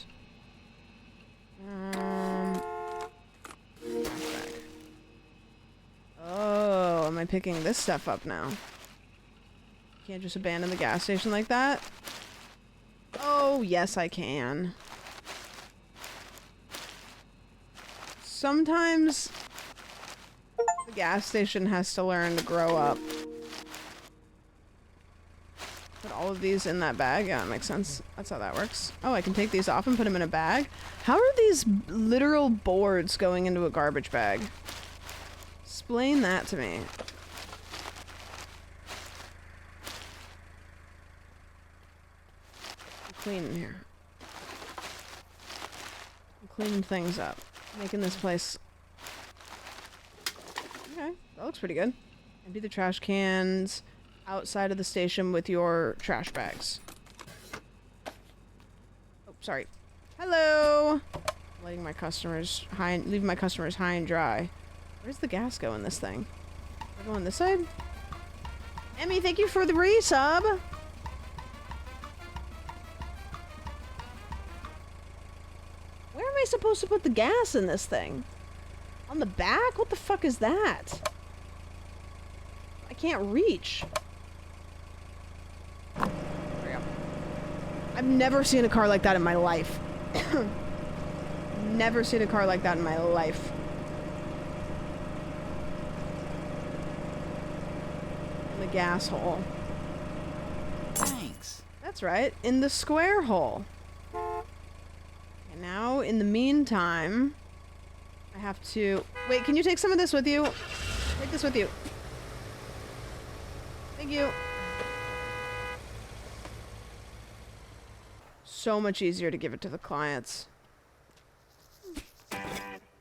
Trash bag. Oh, am I picking this stuff up now? Can't just abandon the gas station like that? Oh, yes I can. Sometimes the gas station has to learn to grow up. Put all of these in that bag? Yeah, that makes sense. That's how that works. Oh, I can take these off and put them in a bag? How are these literal boards going into a garbage bag? Explain that to me. I'm cleaning here. I'm cleaning things up. Making this place... Okay, that looks pretty good. Empty the trash cans outside of the station with your trash bags. Oh, sorry. Hello! Letting my customers leaving my customers high and dry. Where's the gas go in this thing? Go on this side? Emmy, thank you for the resub! Where am I supposed to put the gas in this thing? On the back? What the fuck is that? I can't reach. There we go. I've never seen a car like that in my life. Never seen a car like that in my life. In the gas hole. Thanks. That's right, in the square hole. And now, in the meantime, I have to... Wait, can you take some of this with you? Take this with you. Thank you. So much easier to give it to the clients.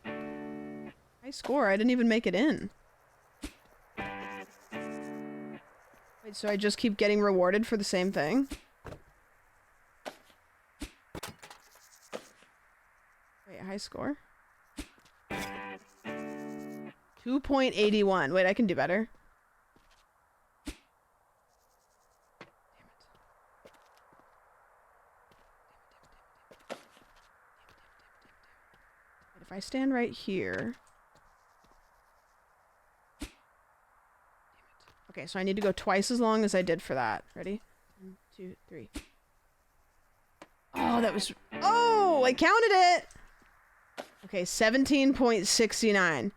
High score, I didn't even make it in. Wait, so I just keep getting rewarded for the same thing? Wait, high score? 2.81. Wait, I can do better. If I stand right here... Okay, so I need to go twice as long as I did for that. Ready? 1, 2, 3. Oh, that was... Oh, I counted it! Okay, 17.69.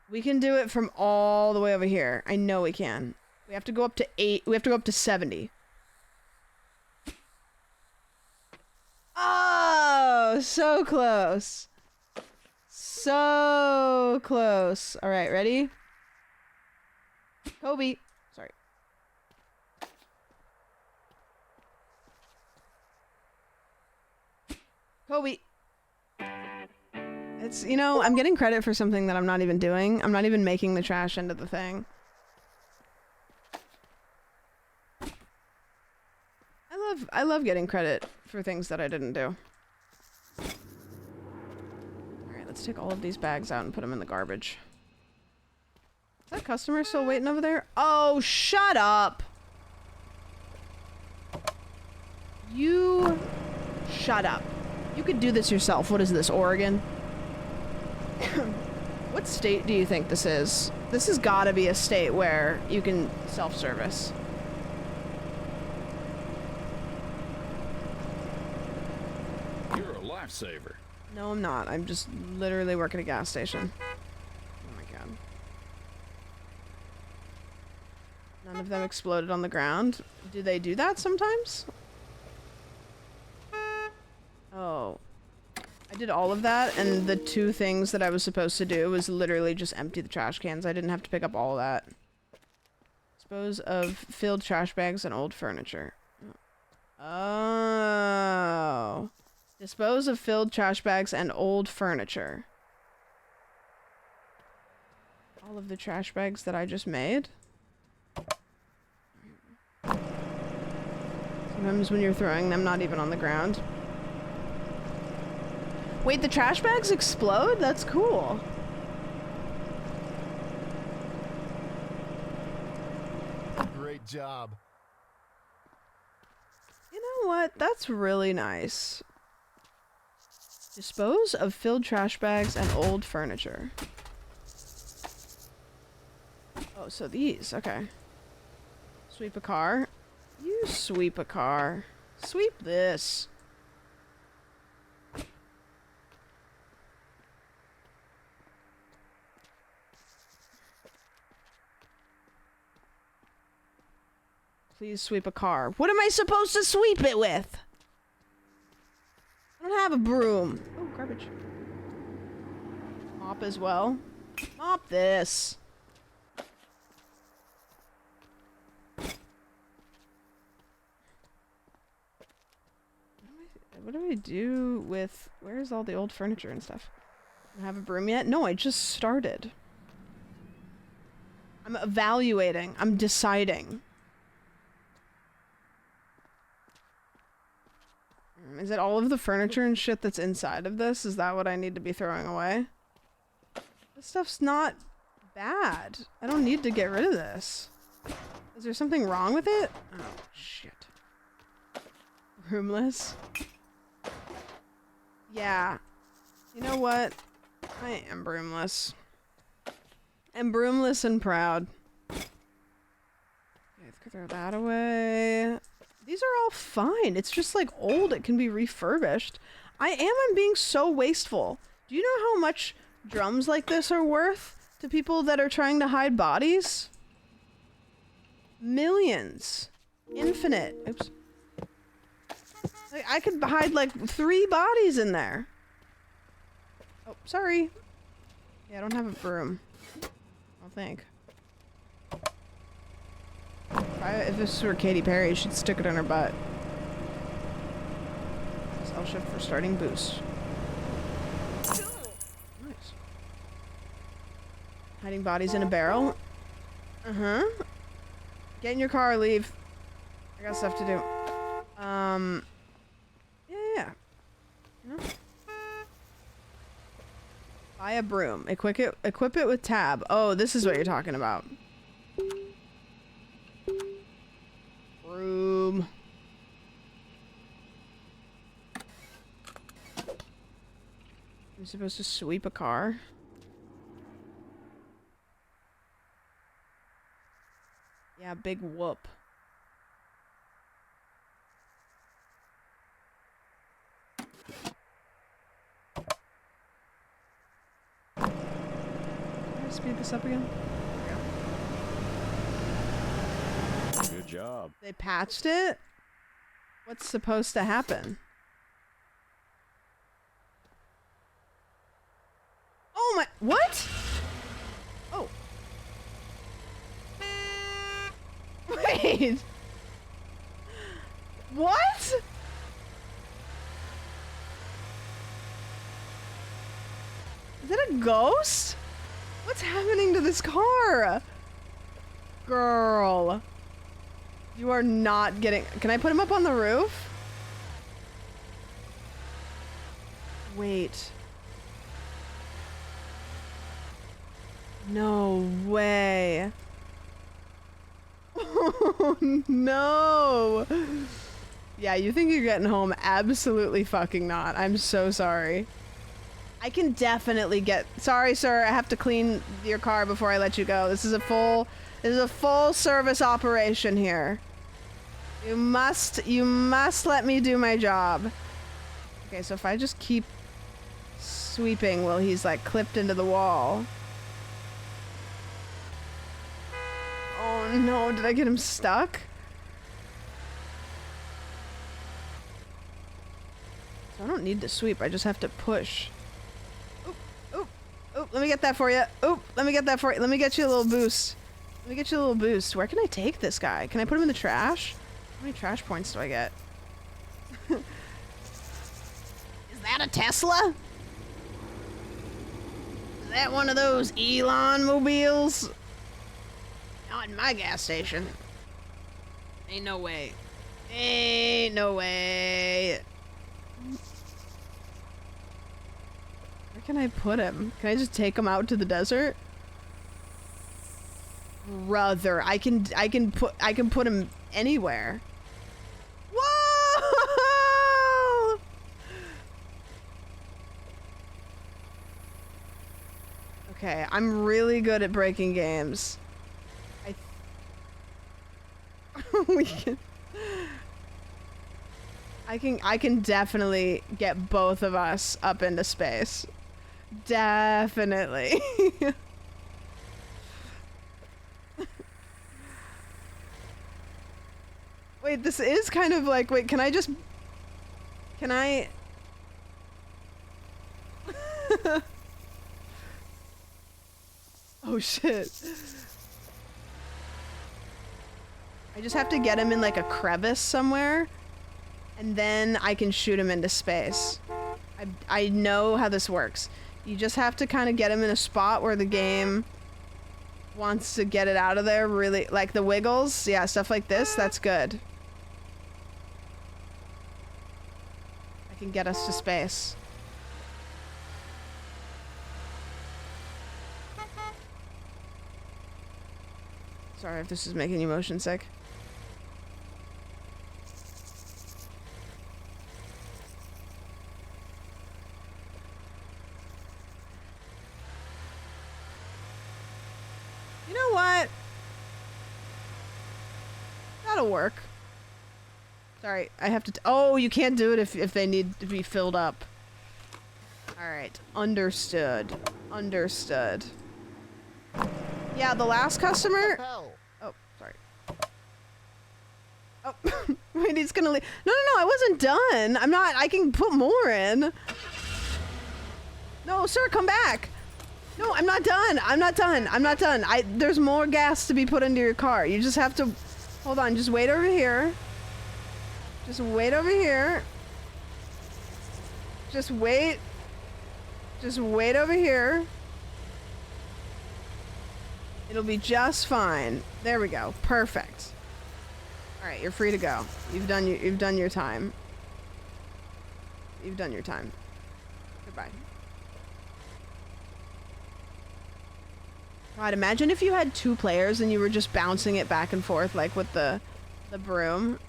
We can do it from all the way over here. I know we can. We have to go up to 8. We have to go up to 70. Oh, so close. So close. All right, ready? Kobe. Sorry. Kobe. It's, you know, I'm getting credit for something that I'm not even doing. I'm not even making the trash into the thing. I love getting credit for things that I didn't do. Alright, let's take all of these bags out and put them in the garbage. Is that customer still waiting over there? Oh, shut up! You... Shut up. You could do this yourself. What is this, Oregon? What state do you think this is? This has gotta be a state where you can self-service. You're a lifesaver. No, I'm not. I'm just literally working at a gas station. Oh my god. None of them exploded on the ground. Do they do that sometimes? Oh. I did all of that, and the 2 things that I was supposed to do was literally just empty the trash cans. I didn't have to pick up all of that. Dispose of filled trash bags and old furniture. Oh. Dispose of filled trash bags and old furniture. All of the trash bags that I just made. Sometimes when you're throwing them, not even on the ground. Wait, the trash bags explode? That's cool. Great job. You know what? That's really nice. Dispose of filled trash bags and old furniture. Oh, so these. Okay. Sweep a car. You sweep a car. Sweep this. Please sweep a car. What am I supposed to sweep it with? I don't have a broom. Oh, garbage. Mop as well. Mop this. What do I do with... Where's all the old furniture and stuff? I don't have a broom yet? No, I just started. I'm evaluating. I'm deciding. Is it all of the furniture and shit that's inside of this? Is that what I need to be throwing away? This stuff's not bad. I don't need to get rid of this. Is there something wrong with it? Oh, shit. Roomless? Yeah. You know what? I am broomless. I'm broomless and proud. Okay, let's throw that away. These are all fine. It's just like old. It can be refurbished. I'm being so wasteful. Do you know how much drums like this are worth to people that are trying to hide bodies? Millions. Infinite. Oops. Like, I could hide like 3 bodies in there. Oh, sorry. Yeah, I don't have a broom. I don't think. If this were Katy Perry, she'd stick it in her butt. Sell shift for starting boost. Nice. Hiding bodies in a barrel. Uh-huh. Get in your car, leave. I got stuff to do. Yeah. You know? Buy a broom. Equip it with tab. Oh, this is what you're talking about. Broom. I'm supposed to sweep a car. Yeah, big whoop. Can I speed this up again? Good job. They patched it? What's supposed to happen? Oh my... What? Oh. Wait. What? Is that a ghost? What's happening to this car? Girl. You are not getting... Can I put him up on the roof? Wait. No way. Oh, no. Yeah, you think you're getting home? Absolutely fucking not. I'm so sorry. I can definitely get... Sorry, sir. I have to clean your car before I let you go. This is a full service operation here. You must let me do my job. Okay, so if I just keep sweeping while he's like clipped into the wall. Oh no, did I get him stuck? So I don't need to sweep, I just have to push. Oop, oop, oop, let me get that for you. Oop, let me get that for you. Let me get you a little boost. Let me get you a little boost. Where can I take this guy? Can I put him in the trash? How many trash points do I get? Is that a Tesla? Is that one of those Elon mobiles? Not in my gas station. Ain't no way. Ain't no way. can I put him? Can I just take him out to the desert? Brother, I can put him anywhere. Whoa! Okay, I'm really good at breaking games. I can definitely get both of us up into space. Definitely. Wait, this is kind of like, wait, can I? Oh shit. I just have to get him in like a crevice somewhere, and then I can shoot him into space. I know how this works. You just have to kind of get him in a spot where the game wants to get it out of there, really, like the wiggles, yeah, stuff like this, that's good. I can get us to space. Sorry if this is making you motion sick. You know what? That'll work. Sorry, I have to oh, you can't do it if they need to be filled up. Alright, understood. Understood. Yeah, the last customer... Oh, sorry. Oh, wait, he's gonna leave. No, I wasn't done. I'm not, I can put more in. No, sir, come back. No, I'm not done. I'm not done. There's more gas to be put into your car. You just have to, hold on, just wait over here. Just wait over here. Just wait over here. It'll be just fine. There we go. Perfect. All right, you're free to go. You've done your time. You've done your time. Goodbye. God, imagine if you had 2 players and you were just bouncing it back and forth like with the broom.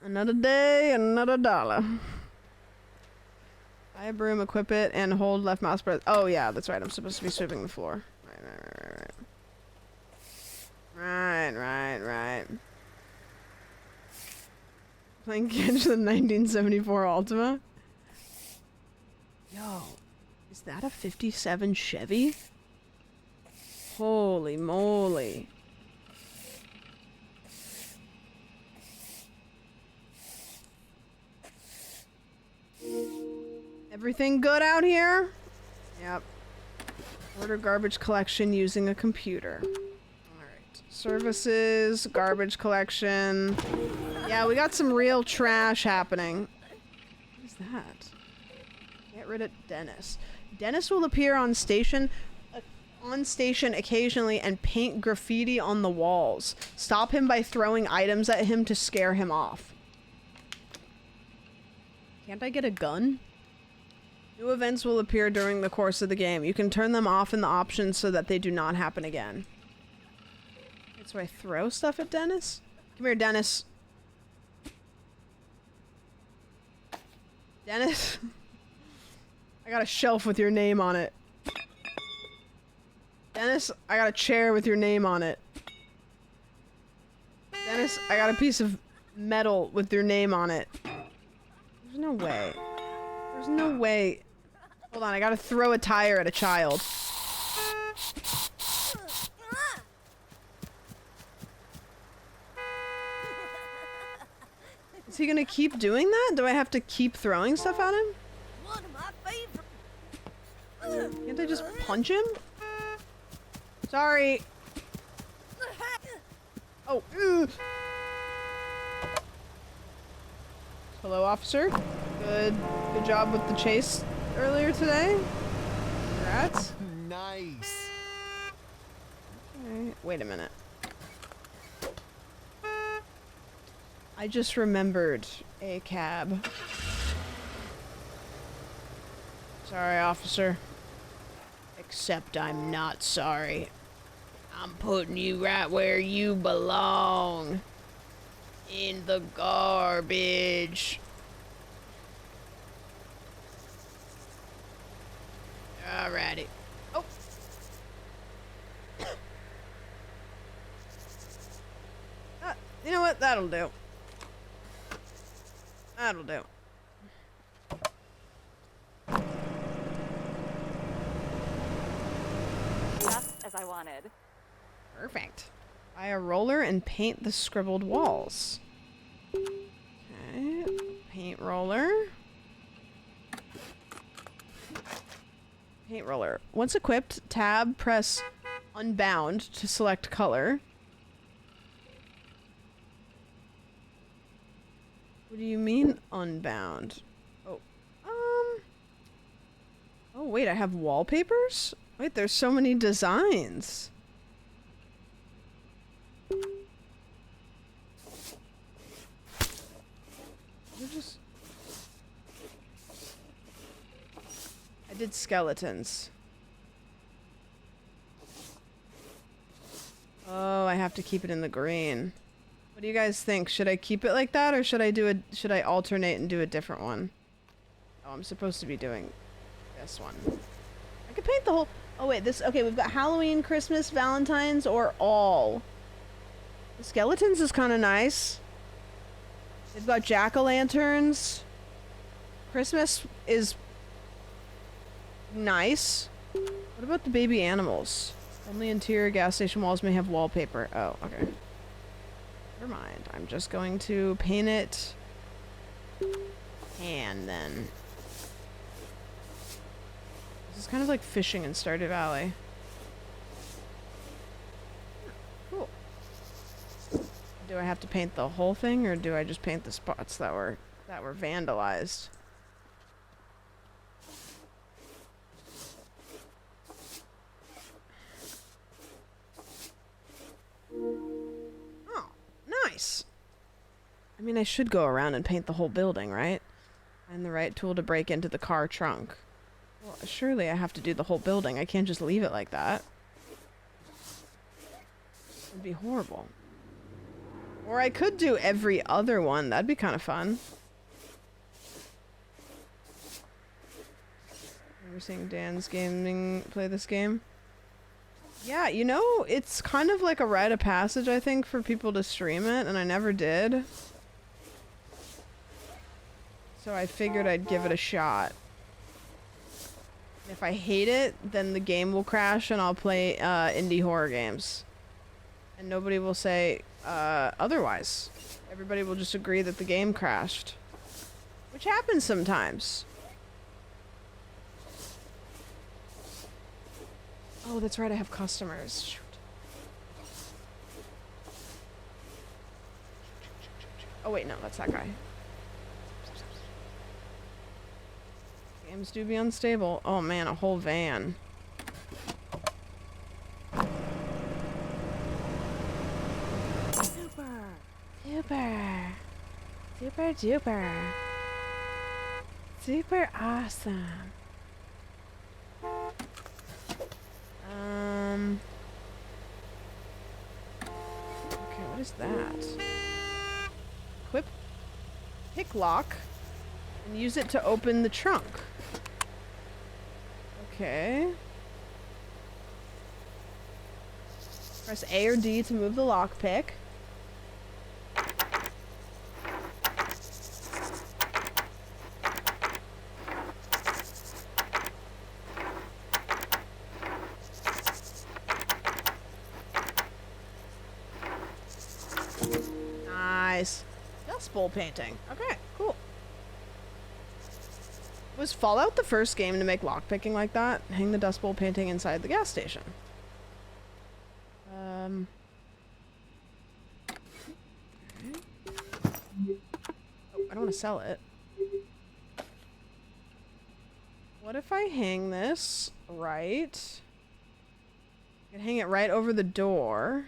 Another day, another dollar. Buy a broom, equip it, and hold left mouse press. Oh yeah, that's right. I'm supposed to be sweeping the floor. Right. Playing catch the 1974 Altima. Yo, is that a 57 Chevy? Holy moly. Everything good out here? Yep. Order garbage collection using a computer. Alright. Services, garbage collection. Yeah, we got some real trash happening. What is that? Get rid of Dennis. Dennis will appear on station occasionally and paint graffiti on the walls. Stop him by throwing items at him to scare him off. Can't I get a gun? New events will appear during the course of the game. You can turn them off in the options so that they do not happen again. So I throw stuff at Dennis? Come here, Dennis. Dennis? I got a shelf with your name on it. Dennis, I got a chair with your name on it. Dennis, I got a piece of metal with your name on it. There's no way. There's no way. Hold on, I gotta throw a tire at a child. Is he gonna keep doing that? Do I have to keep throwing stuff at him? One of my favorites. Can't I just punch him? Sorry. Oh. Ugh. Hello, officer. Good job with the chase earlier today. Congrats. Nice. Okay, wait a minute. I just remembered a cab. Sorry, officer. Except I'm not sorry. I'm putting you right where you belong. In the garbage. Alrighty. Oh. You know what? That'll do. That'll do. Just as I wanted. Perfect. Buy a roller and paint the scribbled walls. Okay. Paint roller. Paint roller. Once equipped, tab, press unbound to select color. What do you mean unbound? Oh. Oh wait, I have wallpapers? Wait, there's so many designs. I did skeletons. Oh, I have to keep it in the green. What do you guys think? Should I keep it like that, or should I alternate and do a different one? Oh, I'm supposed to be doing this one. I could paint the whole... Oh wait, okay, we've got Halloween, Christmas, Valentine's, or all. The skeletons is kind of nice. They've got jack-o'-lanterns. Christmas is nice. What about the baby animals? Only interior gas station walls may have wallpaper. Oh, okay. Never mind. I'm just going to paint it. And then... This is kind of like fishing in Stardew Valley. Cool. Do I have to paint the whole thing, or do I just paint the spots that were vandalized? Oh, nice. I mean, I should go around and paint the whole building, right? And the right tool to break into the car trunk. Well, surely I have to do the whole building. I can't just leave it like that. It'd be horrible. Or I could do every other one. That'd be kind of fun. Ever seeing Dan's Gaming play this game? Yeah, you know, it's kind of like a rite of passage, I think, for people to stream it, and I never did. So I figured I'd give it a shot. If I hate it, then the game will crash and I'll play indie horror games. And nobody will say otherwise. Everybody will just agree that the game crashed. Which happens sometimes. Oh, that's right, I have customers. Shoot. Oh wait, no, that's that guy. Games do be unstable. Oh man, a whole van. Super. Super. Super duper. Super awesome. Okay, what is that? Equip pick lock and use it to open the trunk. Okay. Press A or D to move the lockpick. Nice. Dust bowl painting. Okay, cool. Was Fallout the first game to make lockpicking like that? Hang the Dust Bowl painting inside the gas station. Oh, I don't want to sell it. What if I hang this right? I could hang it right over the door.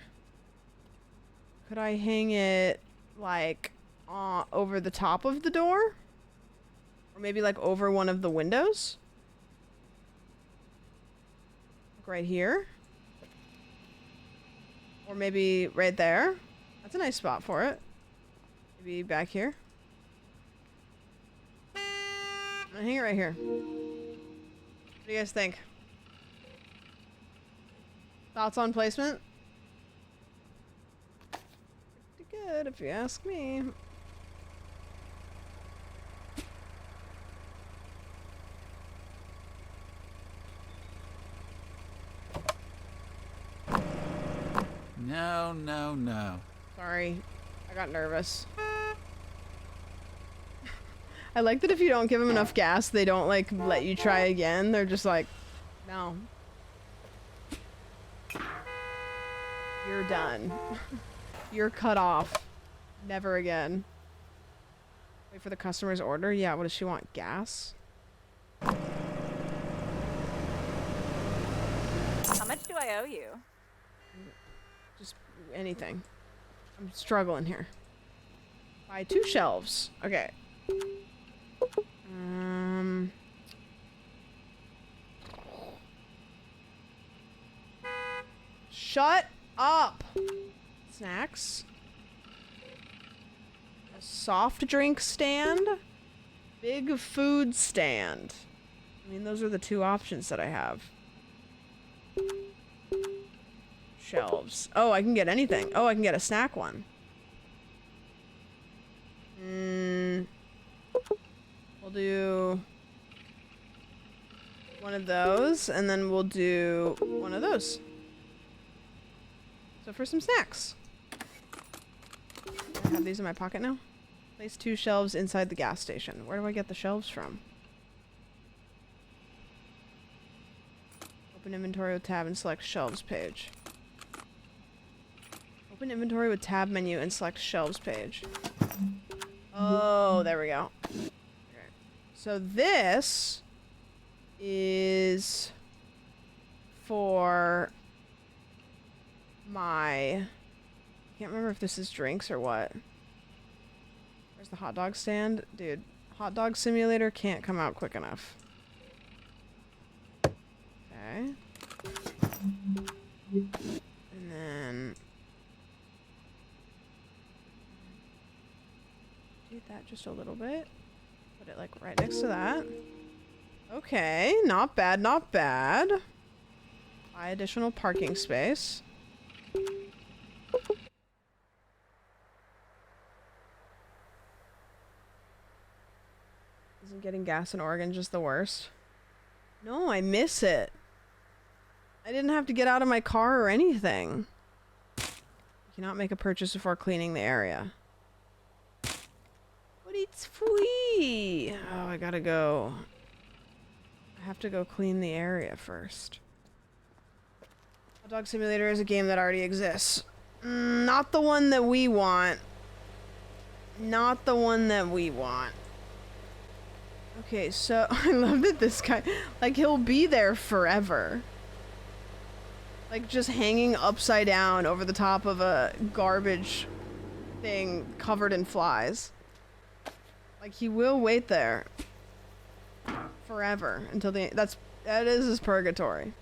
Could I hang it, like, over the top of the door? Or maybe like over one of the windows? Like right here? Or maybe right there? That's a nice spot for it. Maybe back here? I hang it right here. What do you guys think? Thoughts on placement? Pretty good, if you ask me. No, no, no. Sorry, I got nervous. I like that if you don't give them enough gas, they don't like let you try again. They're just like, no. You're done. You're cut off. Never again. Wait for the customer's order? Yeah, what does she want? Gas? How much do I owe you? Just anything. I'm struggling here. Buy 2 shelves. Okay. Shut up! Snacks. A soft drink stand. Big food stand. I mean, those are the 2 options that I have. Shelves. Oh, I can get anything. Oh, I can get a snack one. We'll do one of those, and then we'll do one of those. So for some snacks. I have these in my pocket now. Place 2 shelves inside the gas station. Where do I get the shelves from? Open inventory with tab and select shelves page. Open inventory with tab menu and select shelves page. Oh, there we go. Okay. So this is for my... I can't remember if this is drinks or what. Where's the hot dog stand? Dude, hot dog simulator can't come out quick enough. Okay. And then... do that just a little bit. Put it like right next to that. Okay, not bad, not bad. Buy additional parking space. Isn't getting gas in Oregon just the worst? No, I miss it. I didn't have to get out of my car or anything. You cannot make a purchase before cleaning the area. But it's free! Oh, I gotta go. I have to go clean the area first. Hot Dog Simulator is a game that already exists. Not the one that we want. Not the one that we want. Okay, so I love that this guy, like, he'll be there forever. Like, just hanging upside down over the top of a garbage thing covered in flies. Like, he will wait there forever until that is his purgatory.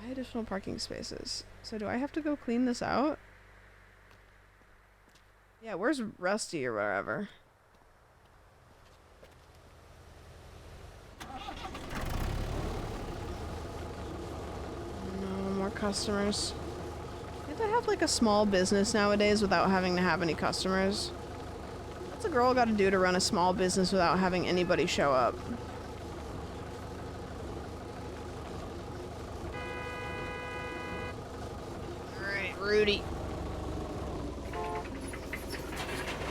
Buy additional parking spaces. So do I have to go clean this out? Yeah, where's Rusty or wherever? No more customers. Can't I have like a small business nowadays without having to have any customers? What's a girl got to do to run a small business without having anybody show up? Alright, Rudy.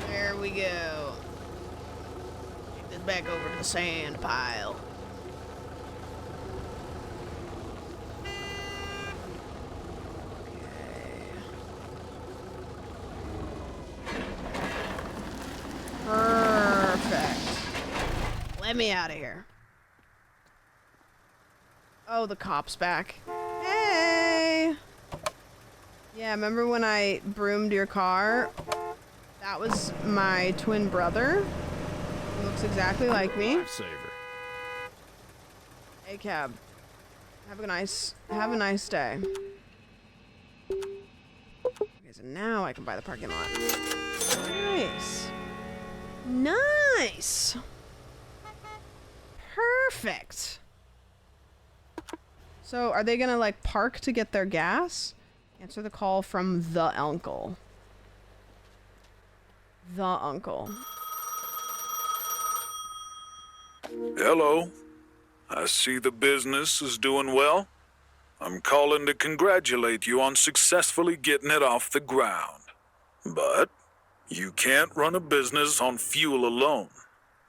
There we go. Take this back over to the sand pile. Perfect. Let me out of here. Oh, the cop's back. Hey! Yeah, remember when I broomed your car? That was my twin brother. He looks exactly like me. Lifesaver. Hey, cab. Have a nice day. Okay, so now I can buy the parking lot. Nice. Nice. Perfect. So, are they gonna like park to get their gas? Answer the call from the uncle. The uncle. Hello. I see the business is doing well. I'm calling to congratulate you on successfully getting it off the ground. But you can't run a business on fuel alone.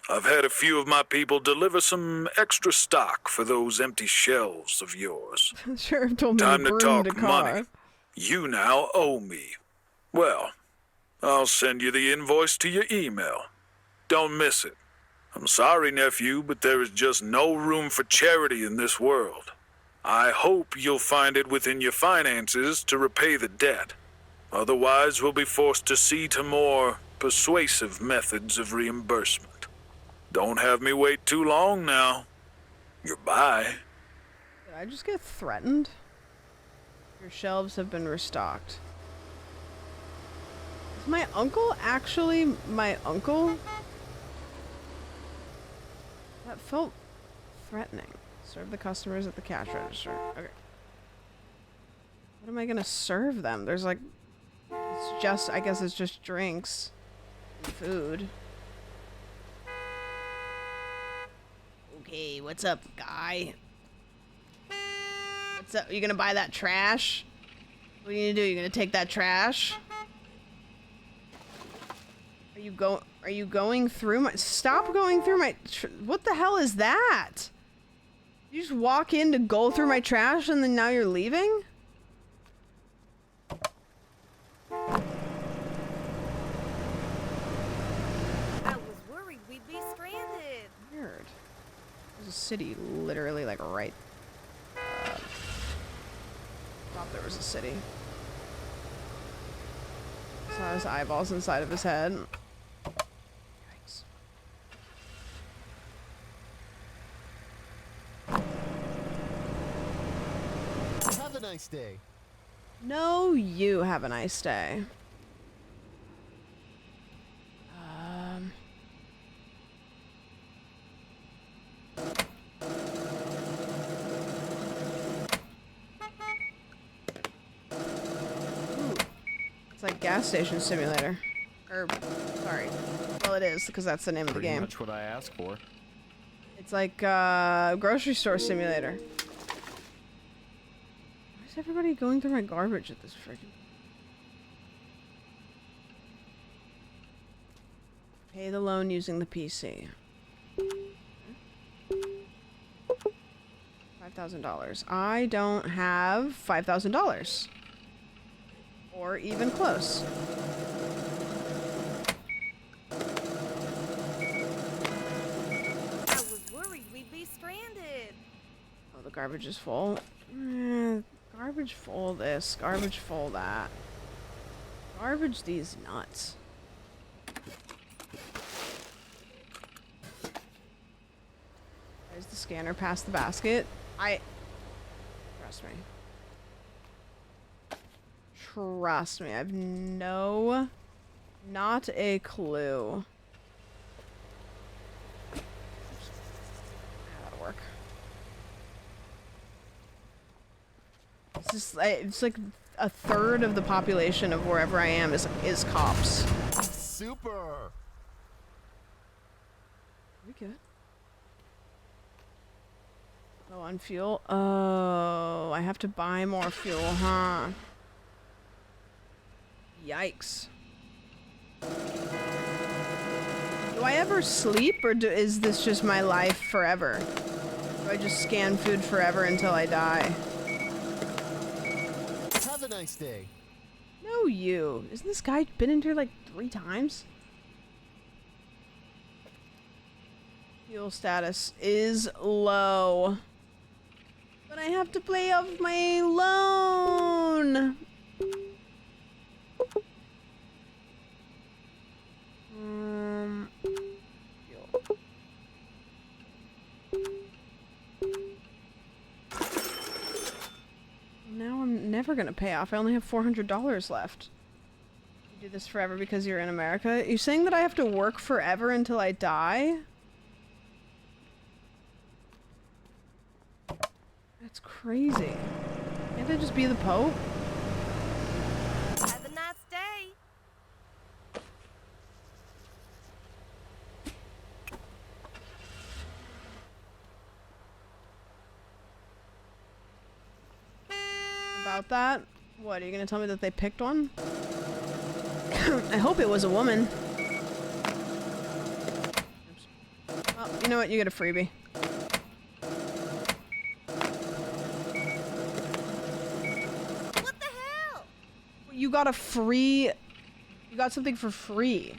I've had a few of my people deliver some extra stock for those empty shelves of yours. Sheriff told me Time to talk a car. money. You now owe me. Well, I'll send you the invoice to your email. Don't miss it. I'm sorry, nephew, but there is just no room for charity in this world. I hope you'll find it within your finances to repay the debt. Otherwise, we'll be forced to see to more persuasive methods of reimbursement. Don't have me wait too long now. Goodbye. Did I just get threatened? Your shelves have been restocked. Is my uncle actually my uncle? That felt threatening. Serve the customers at the cash register. Okay. What am I gonna serve them? There's like... It's just... I guess it's just drinks. And food. Okay, what's up, guy? What's up? You gonna buy that trash? What are you gonna do? You gonna take that trash? Are you going through my... Stop going through my... What the hell is that? You just walk in to go through my trash and then now you're leaving? I was worried we'd be stranded. Weird. There's a city literally like right... thought there was a city. Saw his eyeballs inside of his head. Yikes. Have a nice day. No, you have a nice day. It's like gas station simulator. Or, sorry. Well, it is, because that's the name of the game. Pretty much what I asked for. It's like grocery store simulator. Why is everybody going through my garbage at this freaking... Pay the loan using the PC. $5,000. I don't have $5,000. Or even close. I was worried we'd be stranded. Oh, the garbage is full. Garbage full this, garbage full that. Garbage these nuts. There's the scanner past the basket. Trust me. Trust me, I've not a clue. That'll work. It's like a third of the population of wherever I am is cops. Super. Are we good? Low on fuel. Oh, I have to buy more fuel, huh? Yikes. Do I ever sleep, or is this just my life forever? Do I just scan food forever until I die? Have a nice day. No, you. Isn't this guy been in here like 3 times? Fuel status is low. But I have to pay off my loan. never gonna pay off. I only have $400 left. You do this forever because you're in America? You saying that I have to work forever until I die? That's crazy. Can't I just be the Pope? Have a nice day. About that? What, are you gonna tell me that they picked one? I hope it was a woman. Oops. Well, you know what? You get a freebie. What the hell? You got a free... You got something for free.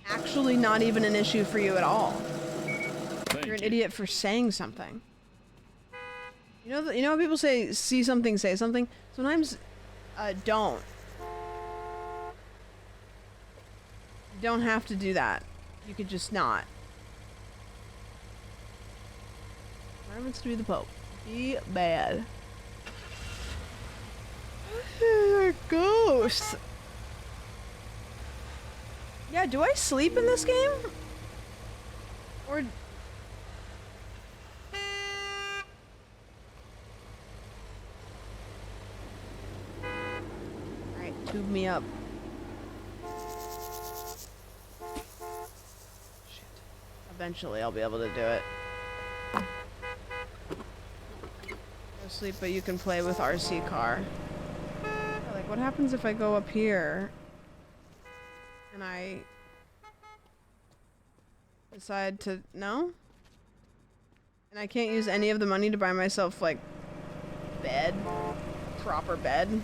Actually not even an issue for you at all. You're an idiot for saying something. You know how people say, see something, say something? Sometimes, don't. You don't have to do that. You could just not. What happens to be the Pope? Be bad. Ghosts. Yeah, do I sleep in this game? Or... Alright, tube me up. Shit. Eventually I'll be able to do it. Go sleep, but you can play with RC car. Yeah, like, what happens if I go up here and I decide to... No? And I can't use any of the money to buy myself, like, bed? Proper bed?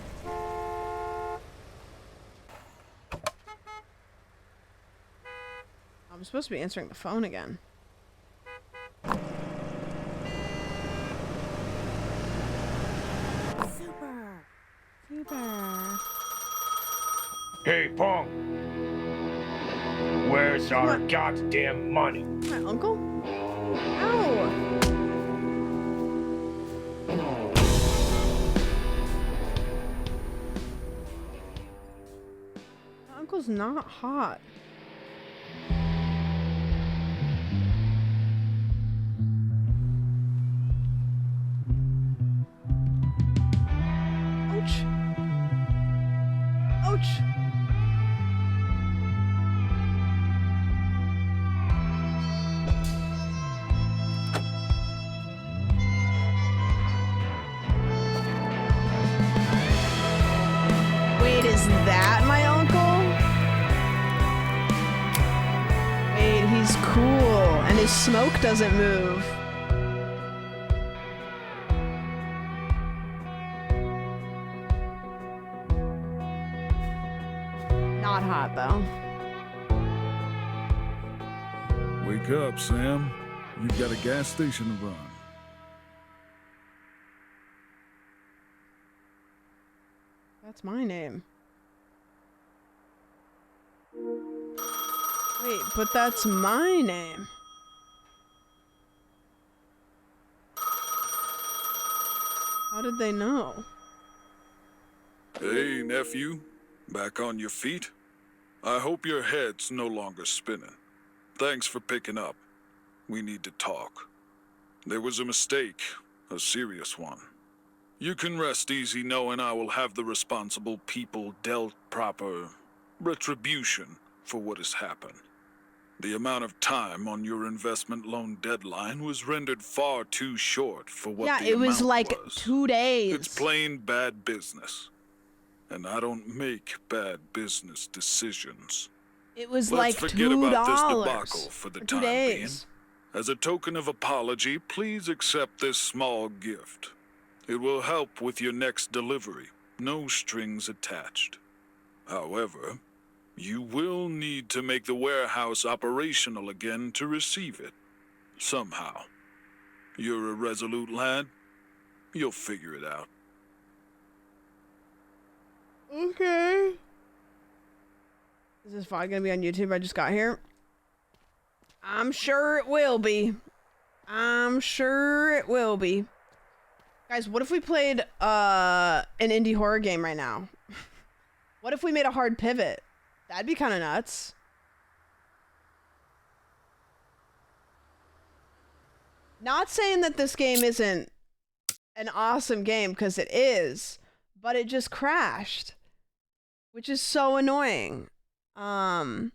I'm supposed to be answering the phone again. Super! Super! Hey, Pong. Where's our goddamn money? My uncle? Ow! My uncle's not hot. Ouch! Ouch! Wait, is that my uncle? Wait, he's cool, and his smoke doesn't move. Not hot, though. Wake up, Sam. You've got a gas station to run. That's my name. Wait, but that's my name. How did they know? Hey, nephew. Back on your feet? I hope your head's no longer spinning. Thanks for picking up. We need to talk. There was a mistake, a serious one. You can rest easy knowing I will have the responsible people dealt proper retribution for what has happened. The amount of time on your investment loan deadline was rendered far too short for what Yeah, the it was amount like was. 2 days. It's plain bad business. And I don't make bad business decisions. It was Let's like forget $2 about this debacle for the 2 time days. being. As a token of apology, please accept this small gift. It will help with your next delivery. No strings attached. However, you will need to make the warehouse operational again to receive it. Somehow. You're a resolute lad. You'll figure it out. Okay. Is this VOD gonna be on YouTube? I just got here. I'm sure it will be. I'm sure it will be. Guys, what if we played an indie horror game right now? What if we made a hard pivot? That'd be kind of nuts. Not saying that this game isn't an awesome game, because it is, but it just crashed, which is so annoying. No.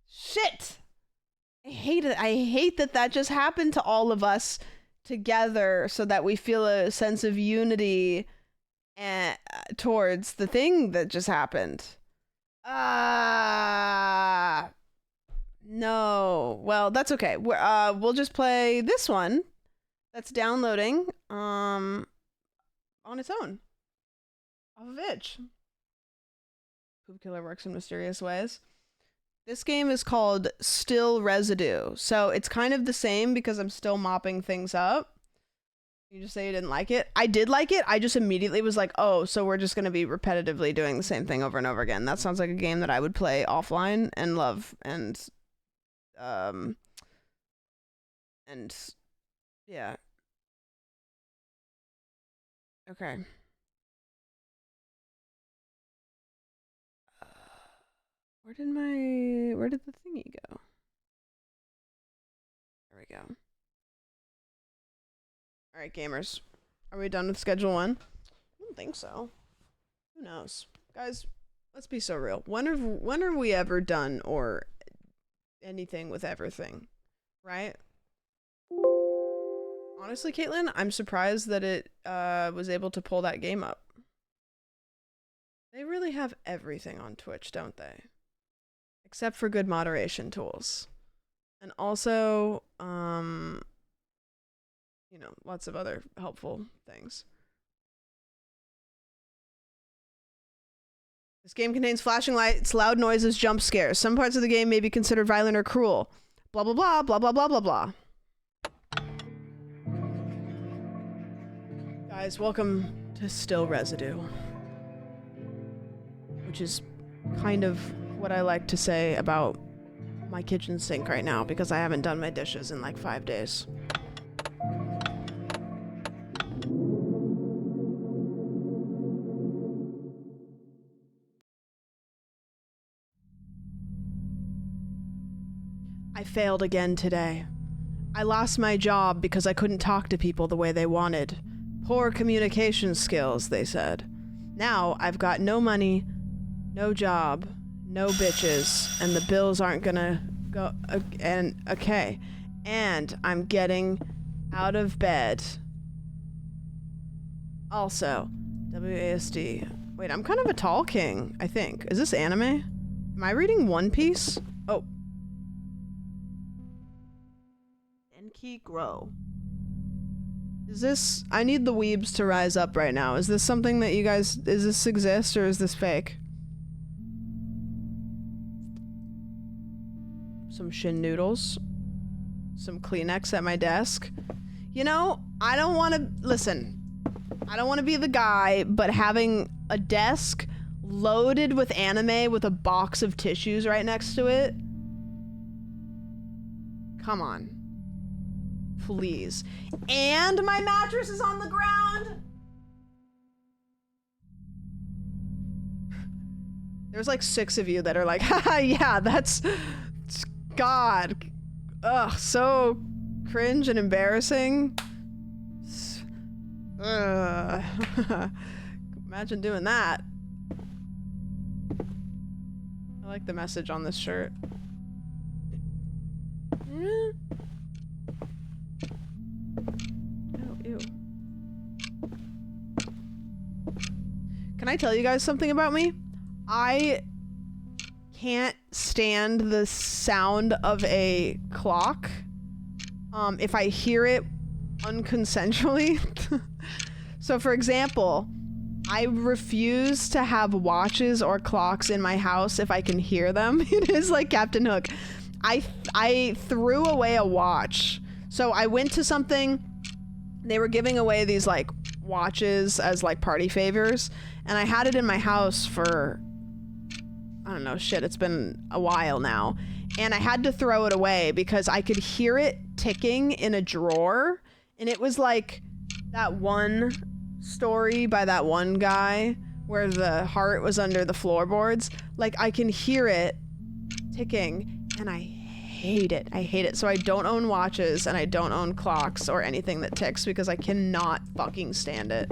Shit. I hate it. I hate that that just happened to all of us together, so that we feel a sense of unity towards the thing that just happened. No. Well, that's okay. We'll just play this one that's downloading on its own off of itch. Poop Killer works in mysterious ways. This game is called Still Residue. So it's kind of the same because I'm still mopping things up. You just say you didn't like it. I did like it. I just immediately was like, oh, so we're just going to be repetitively doing the same thing over and over again. That sounds like a game that I would play offline and love. And yeah. Okay. Where did the thingy go? There we go. All right, gamers. Are we done with schedule 1? I don't think so. Who knows? Guys, let's be so real. When are we ever done or anything with everything? Right? Honestly, Caitlin, I'm surprised that it was able to pull that game up. They really have everything on Twitch, don't they? Except for good moderation tools. And also, you know, lots of other helpful things. This game contains flashing lights, loud noises, jump scares. Some parts of the game may be considered violent or cruel. Blah, blah, blah, blah, blah, blah, blah, blah. Guys, welcome to Still Residue. Which is kind of what I like to say about my kitchen sink right now, because I haven't done my dishes in like 5 days. I failed again today. I lost my job because I couldn't talk to people the way they wanted. Poor communication skills, they said. Now I've got no money, no job, no bitches, and the bills aren't gonna go, okay. And I'm getting out of bed. Also, WASD. Wait, I'm kind of a tall king, I think. Is this anime? Am I reading One Piece? Oh. Enki Grow. Is this... I need the weebs to rise up right now. Is this something that you guys... Does this exist or is this fake? Some shin noodles, some Kleenex at my desk. You know, I don't want to, listen, I don't want to be the guy, but having a desk loaded with anime with a box of tissues right next to it, come on, please. And my mattress is on the ground. There's like 6 of you that are like, haha, yeah, that's... God. Ugh, so cringe and embarrassing. Imagine doing that. I like the message on this shirt. Oh, ew. Can I tell you guys something about me? I can't stand the sound of a clock. If I hear it unconsensually. So for example, I refuse to have watches or clocks in my house if I can hear them. It is like Captain Hook. I threw away a watch. So I went to something, they were giving away these like watches as like party favors, and I had it in my house for, I don't know, shit, it's been a while now. and I had to throw it away because I could hear it ticking in a drawer, and it was like that one story by that one guy where the heart was under the floorboards. Like, I can hear it ticking, and I hate it. I hate it. So I don't own watches, and I don't own clocks or anything that ticks because I cannot fucking stand it.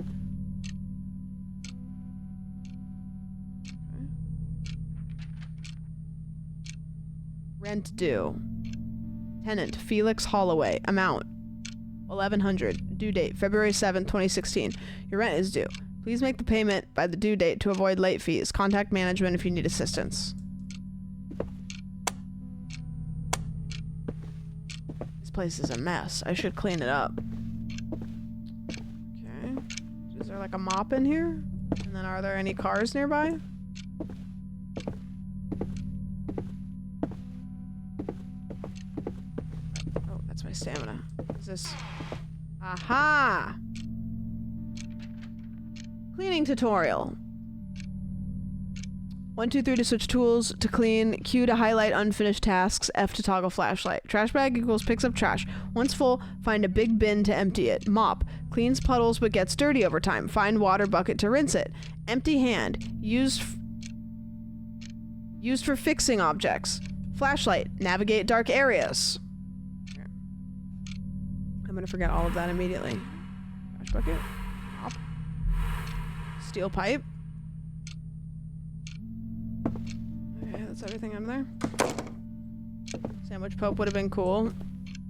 Rent due. Tenant Felix Holloway. Amount $1,100. Due date February 7th, 2016. Your rent is due. Please make the payment by the due date to avoid late fees. Contact management if you need assistance. This place is a mess. I should clean it up. Okay. Is there like a mop in here? And then are there any cars nearby? Oh, that's my stamina. Is this... Aha! Cleaning tutorial. 1, 2, 3 to switch tools to clean. Q to highlight unfinished tasks. F to toggle flashlight. Trash bag equals picks up trash. Once full, find a big bin to empty it. Mop. Cleans puddles but gets dirty over time. Find water bucket to rinse it. Empty hand. Used for fixing objects. Flashlight. Navigate dark areas. I'm gonna forget all of that immediately. Trash bucket. Mop. Steel pipe. Okay, that's everything under there. Sandwich Pope would have been cool.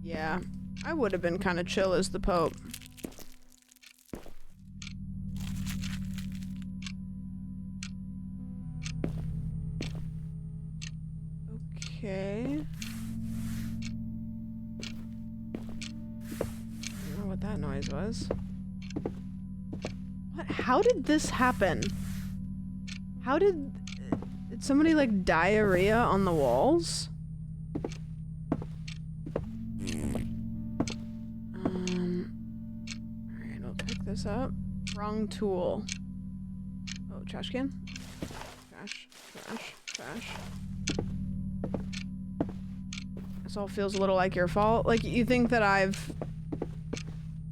Yeah, I would have been kind of chill as the Pope. Okay. I don't know what that noise was. What? How did this happen? How did somebody like diarrhea on the walls? Alright, I'll pick this up. Wrong tool. Oh, trash can? Trash, trash, trash. This all feels a little like your fault. Like, you think that I've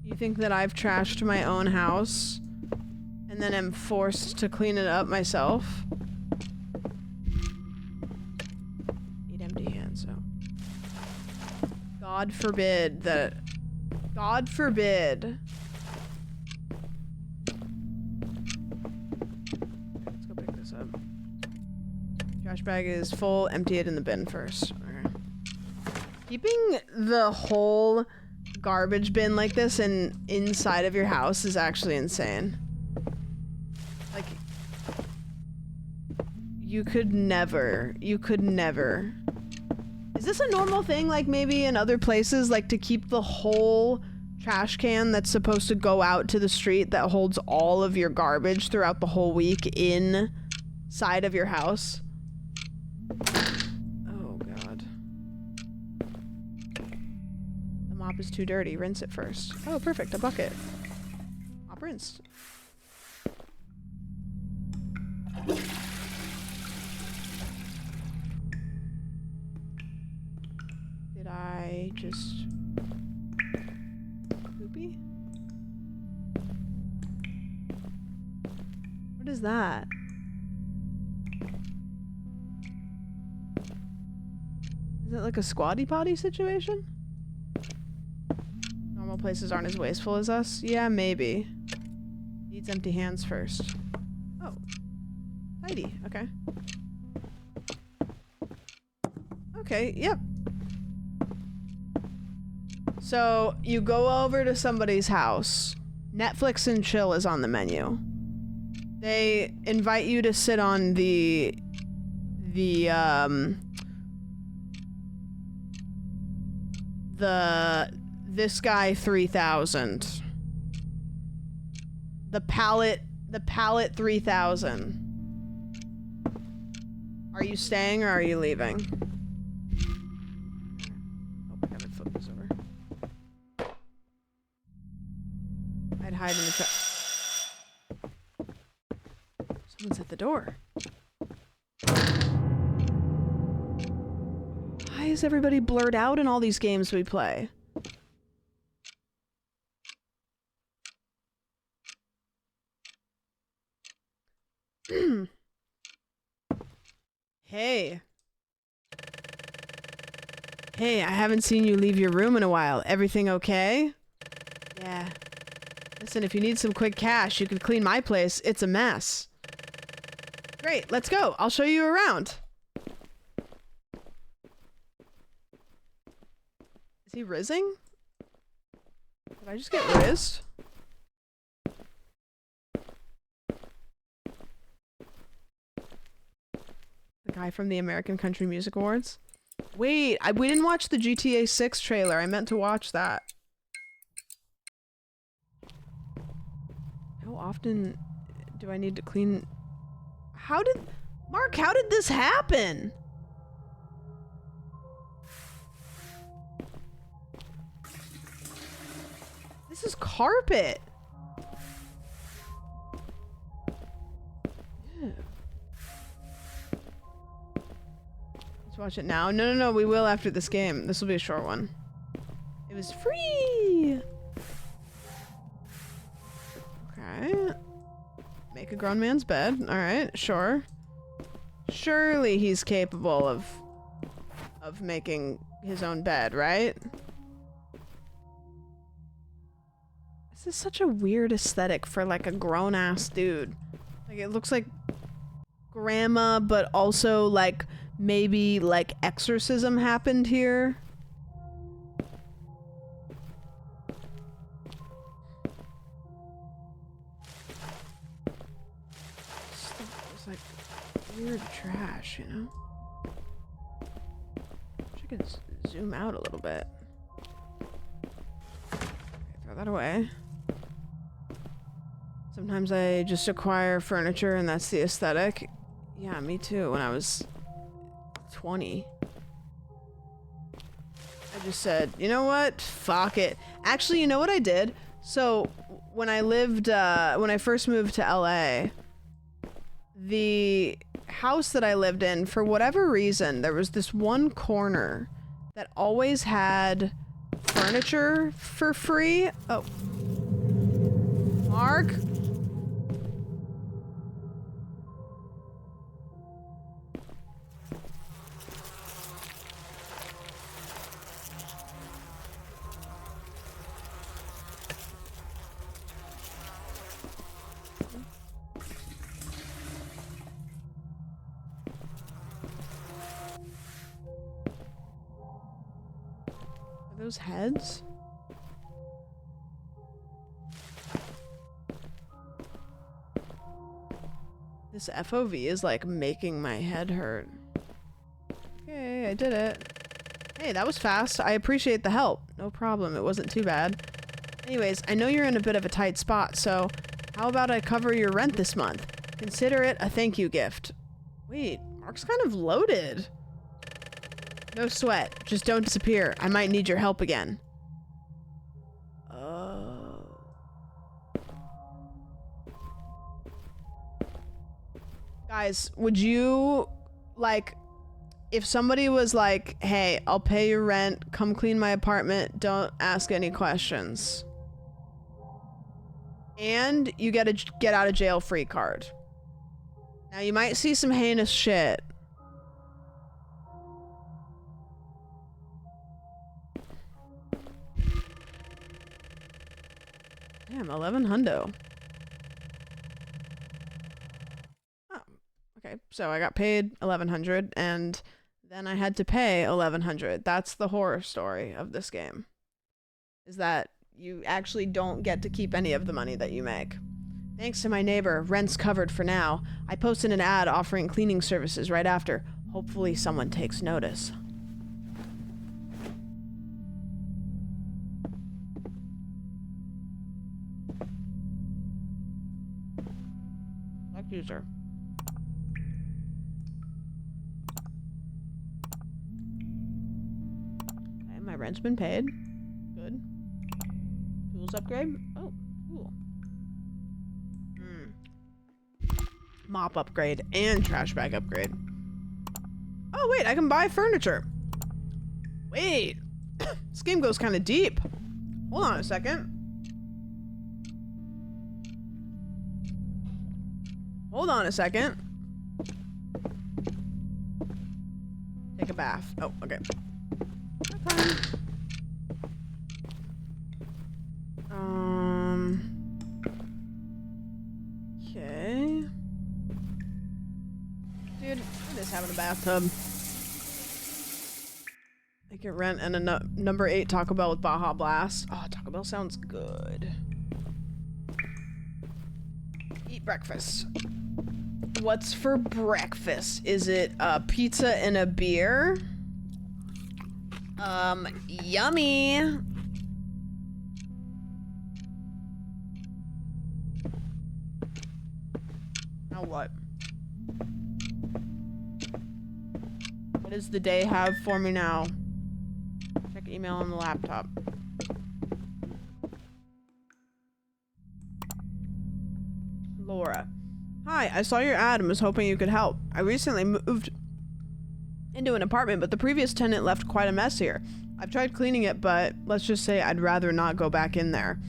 trashed my own house and then am forced to clean it up myself? Need empty hands, so. God forbid that... God forbid. Let's go pick this up. Trash bag is full. Empty it in the bin first. Okay. Keeping the whole garbage bin like this inside of your house is actually insane. Like, you could never. Is this a normal thing, like maybe in other places, like to keep the whole trash can that's supposed to go out to the street that holds all of your garbage throughout the whole week inside of your house? Oh god. The mop is too dirty. Rinse it first. Oh, perfect. A bucket. Mop rinsed. Did I just... Poopy? What is that? Is it like a squatty potty situation? Normal places aren't as wasteful as us? Yeah, maybe. Needs empty hands first. Oh. Tidy. Okay. Okay, yep. So, you go over to somebody's house. Netflix and chill is on the menu. They invite you to sit on this guy 3000. The pallet 3000. Are you staying or are you leaving? Oh, I gotta flip this over. I'd hide in the truck. Someone's at the door. is everybody blurred out in all these games we play? Hey. Hey, I haven't seen you leave your room in a while. Everything okay? Yeah. Listen, if you need some quick cash, you can clean my place. It's a mess. Great, let's go. I'll show you around. Is he rizzing? Did I just get rizzed? The guy from the American Country Music Awards? Wait, we didn't watch the GTA 6 trailer. I meant to watch that. How often do I need to clean? Mark, how did this happen? This is carpet. Yeah. Let's watch it now. No, we will after this game. This will be a short one. It was free. Okay. Make a grown man's bed. Alright, sure. Surely he's capable of making his own bed, right? This is such a weird aesthetic for like a grown-ass dude. Like it looks like grandma, but also like maybe like exorcism happened here. It's like weird trash, you know? I could zoom out a little bit. Okay, throw that away. Sometimes I just acquire furniture and that's the aesthetic. Yeah, me too, when I was 20. I just said, you know what? Fuck it. Actually, you know what I did? So, when I lived, when I first moved to LA, the house that I lived in, for whatever reason, there was this one corner that always had furniture for free. Oh. Mark? Those heads? This FOV is like making my head hurt. Okay, I did it. Hey, that was fast. I appreciate the help. No problem, it wasn't too bad. Anyways, I know you're in a bit of a tight spot, so how about I cover your rent this month? Consider it a thank you gift. Wait, Mark's kind of loaded. No sweat. Just don't disappear. I might need your help again. Oh. Guys, would you, like, if somebody was like, hey, I'll pay your rent, come clean my apartment, don't ask any questions. And you get a get out of jail free card. Now you might see some heinous shit. Damn, 11 hundo. Oh, okay. So I got paid 1100 and then I had to pay 1100. That's the horror story of this game. Is that you actually don't get to keep any of the money that you make. Thanks to my neighbor, rent's covered for now. I posted an ad offering cleaning services right after. Hopefully someone takes notice. User. Okay, my rent's been paid. Good. Tools upgrade. Oh, cool. Mop upgrade and trash bag upgrade. Oh wait, I can buy furniture. Wait. This game goes kind of deep. Hold on a second. Hold on a second. Take a bath. Oh, okay. Okay. Dude, what is having a bathtub? I can rent and a number 8 Taco Bell with Baja Blast. Oh, Taco Bell sounds good. Eat breakfast. What's for breakfast? Is it a pizza and a beer? Yummy. Now what? What does the day have for me now? Check email on the laptop. Laura. Hi, I saw your ad and was hoping you could help. I recently moved into an apartment, but the previous tenant left quite a mess here. I've tried cleaning it, but let's just say I'd rather not go back in there.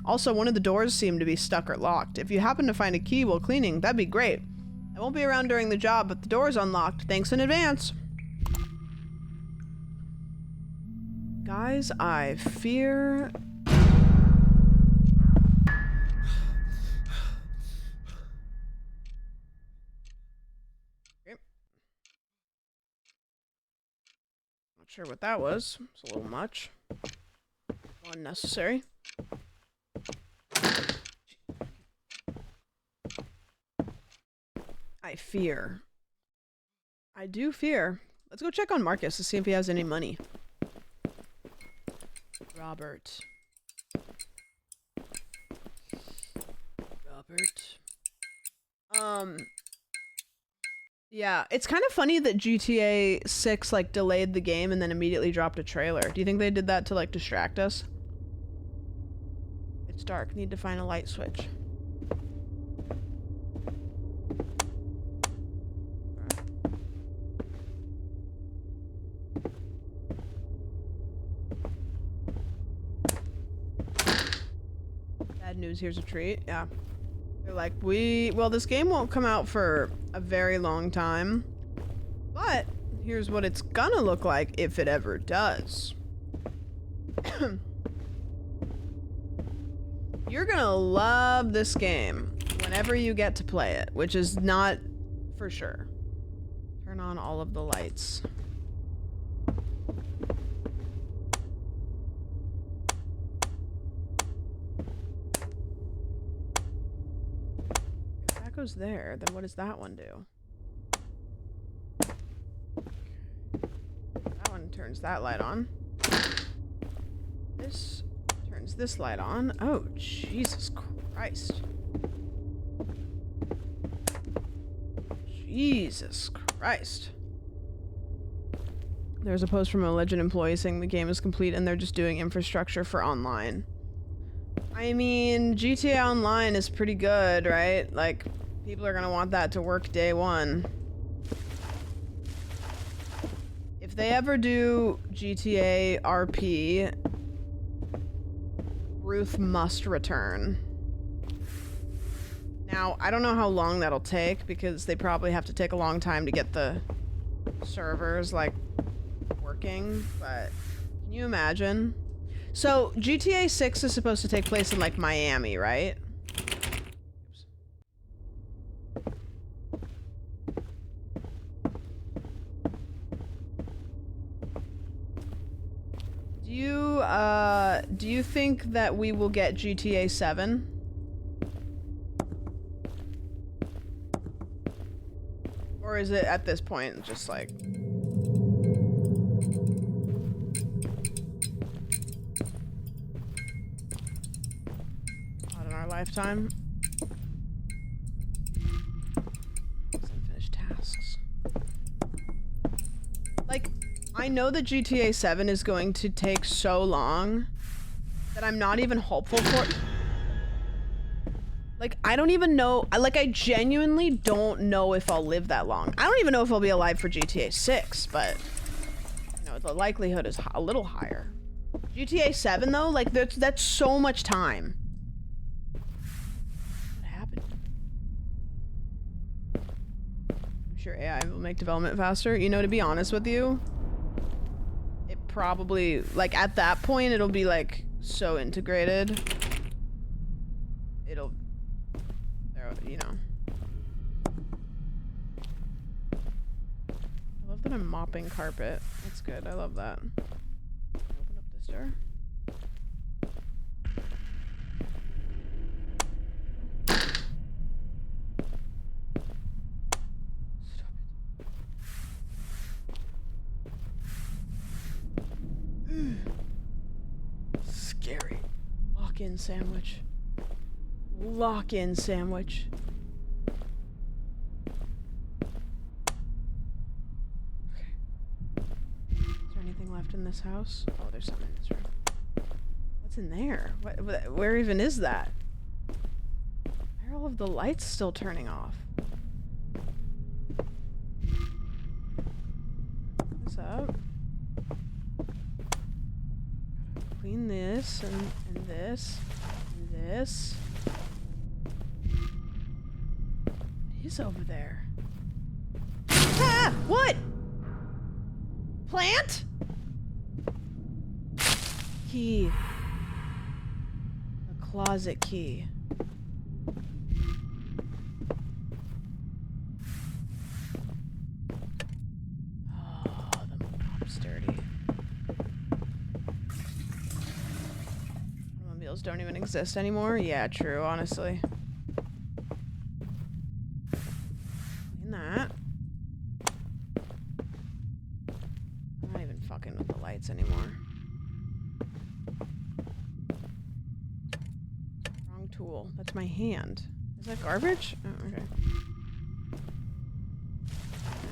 Also, one of the doors seemed to be stuck or locked. If you happen to find a key while cleaning, that'd be great. I won't be around during the job, but the door's unlocked. Thanks in advance. Guys, I fear... Sure what that was. It's a little much. Unnecessary. I fear. I do fear. Let's go check on Marcus to see if he has any money. Robert. Yeah, it's kind of funny that GTA 6 like delayed the game and then immediately dropped a trailer. Do you think they did that to like distract us? It's dark. Need to find a light switch. Bad news, here's a treat. Yeah. They're like, well, this game won't come out for a very long time, but here's what it's gonna look like if it ever does. You're gonna love this game whenever you get to play it, which is not for sure. Turn on all of the lights. Goes there, then what does that one do? That one turns that light on. This turns this light on. Oh, Jesus Christ. Jesus Christ. There's a post from a Legend employee saying the game is complete and they're just doing infrastructure for online. I mean, GTA Online is pretty good, right? Like, people are gonna want that to work day one. If they ever do GTA RP, Ruth must return. Now, I don't know how long that'll take, because they probably have to take a long time to get the servers, like, working, but can you imagine? So, GTA 6 is supposed to take place in, like, Miami, right? Do you think that we will get GTA 7? Or is it at this point just like... not in our lifetime? Unfinished tasks. Like, I know that GTA 7 is going to take so long that I'm not even hopeful for it. Like, I don't even know. I genuinely don't know if I'll live that long. I don't even know if I'll be alive for GTA 6, but, you know, the likelihood is a little higher. GTA 7 though, like that's so much time. What happened? I'm sure AI will make development faster. You know, to be honest with you, it probably, like at that point, it'll be like so integrated. It'll, you know. I love that I'm mopping carpet. That's good. I love that. Open up this door. Scary. Lock-in sandwich. Lock-in sandwich. Okay. Is there anything left in this house? Oh, there's something in this room. What's in there? Where even is that? Why are all of the lights still turning off? What's up? Clean this and this and this. What is over there? Ah! What? Plant? Key. A closet key. Oh, the mop's dirty. Automobiles don't even exist anymore? Yeah, true, honestly. Clean that. I'm not even fucking with the lights anymore. Wrong tool. That's my hand. Is that garbage? Oh, okay.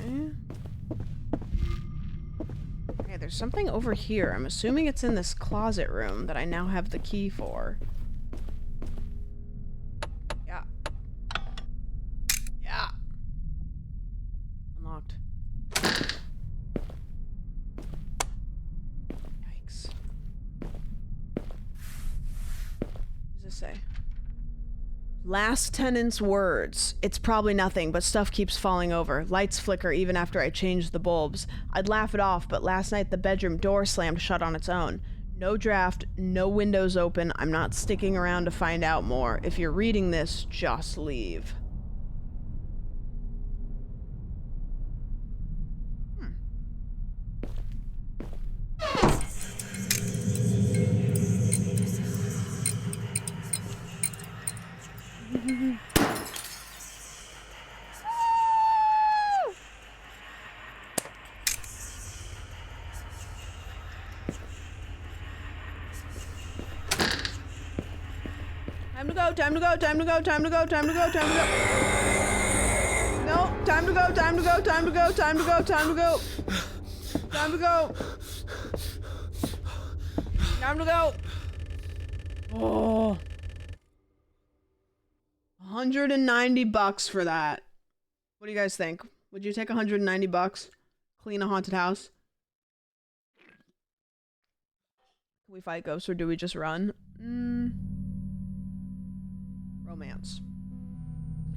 Okay. Okay, there's something over here. I'm assuming it's in this closet room that I now have the key for. Yeah. Yeah. Unlocked. Yikes. What does this say? Last tenant's words. It's probably nothing, but stuff keeps falling over. Lights flicker even after I change the bulbs. I'd laugh it off, but last night the bedroom door slammed shut on its own. No draft, no windows open. I'm not sticking around to find out more. If you're reading this, just leave. Time to go, time to go, time to go, time to go, time to go, time to go. No, time to go, time to go, time to go, time to go, time to go. Time to go. Time to go. Oh. $190 for that. What do you guys think? Would you take $190? Clean a haunted house? Can we fight ghosts or do we just run? Romance.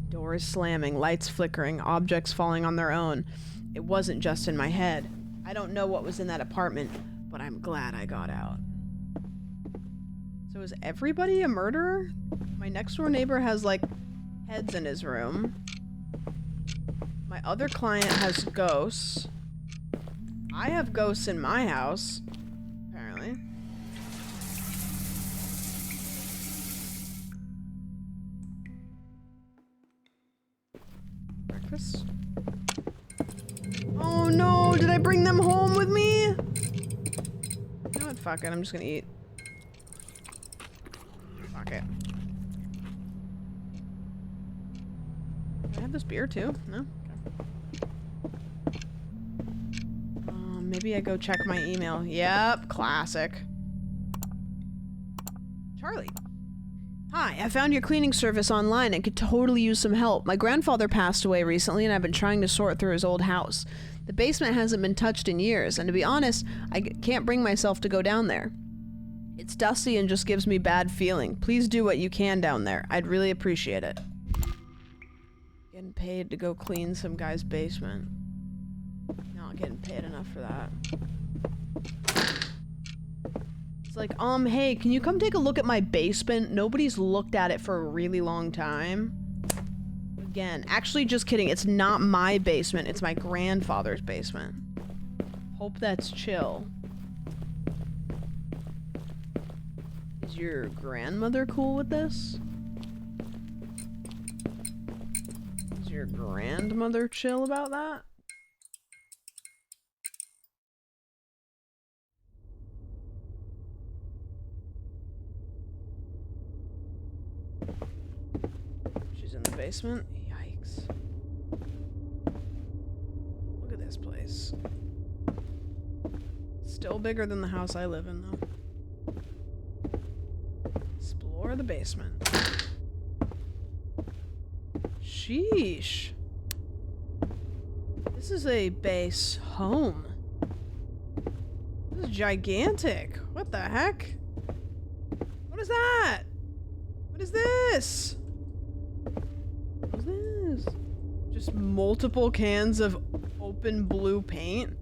Door is slamming, lights flickering, objects falling on their own. It wasn't just in my head. I don't know what was in that apartment, but I'm glad I got out. So is everybody a murderer? My next door neighbor has like heads in his room. My other client has ghosts. I have ghosts in my house, apparently. Breakfast? Oh no, did I bring them home with me? You know what, fuck it, I'm just gonna eat. Fuck it. Do I have this beer too? No? Okay. Maybe I go check my email. Yep, classic. Charlie. Hi, I found your cleaning service online and could totally use some help. My grandfather passed away recently and I've been trying to sort through his old house. The basement hasn't been touched in years, and to be honest, I can't bring myself to go down there. It's dusty and just gives me bad feeling. Please do what you can down there. I'd really appreciate it. Getting paid to go clean some guy's basement. Not getting paid enough for that. It's like, hey, can you come take a look at my basement? Nobody's looked at it for a really long time. Again, actually, just kidding. It's not my basement. It's my grandfather's basement. Hope that's chill. Is your grandmother cool with this? Is your grandmother chill about that? She's in the basement? Yikes. Look at this place. Still bigger than the house I live in, though. Explore the basement. Sheesh. This is a base home. This is gigantic. What the heck? What is that? What is this? What is this? Just multiple cans of open blue paint?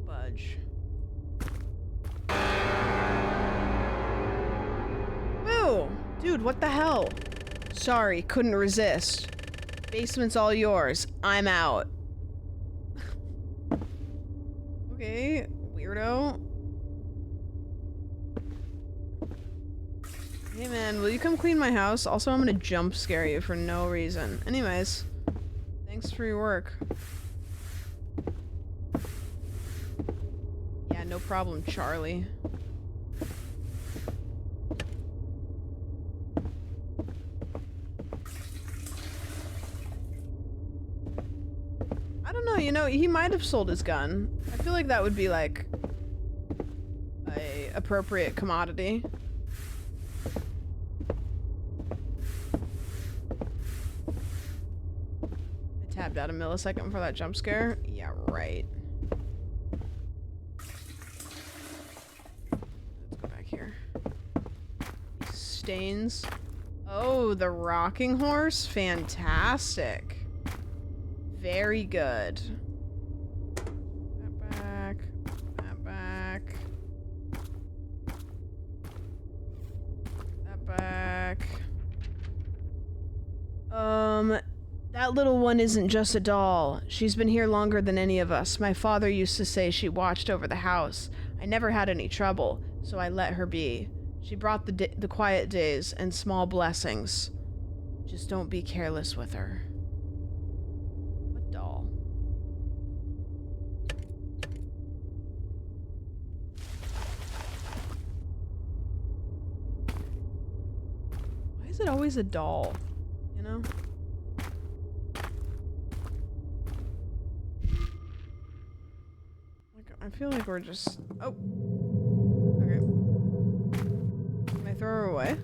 Budge. Whoa! Dude, what the hell? Sorry, couldn't resist. Basement's all yours. I'm out. Okay, weirdo. Hey man, will you come clean my house? Also, I'm gonna jump scare you for no reason. Anyways, thanks for your work. Yeah, no problem, Charlie. I don't know, you know, he might have sold his gun. I feel like that would be like a appropriate commodity. I tabbed out a millisecond for that jump scare. Yeah, right. Let's go back here. Stains. Oh, the rocking horse? Fantastic. Very good. That back. That back. That back. That little one isn't just a doll. She's been here longer than any of us. My father used to say she watched over the house. I never had any trouble, so I let her be. She brought the quiet days and small blessings. Just don't be careless with her. What doll? Why is it always a doll? You know? I feel like we're just... Oh. Okay. Can I throw her away?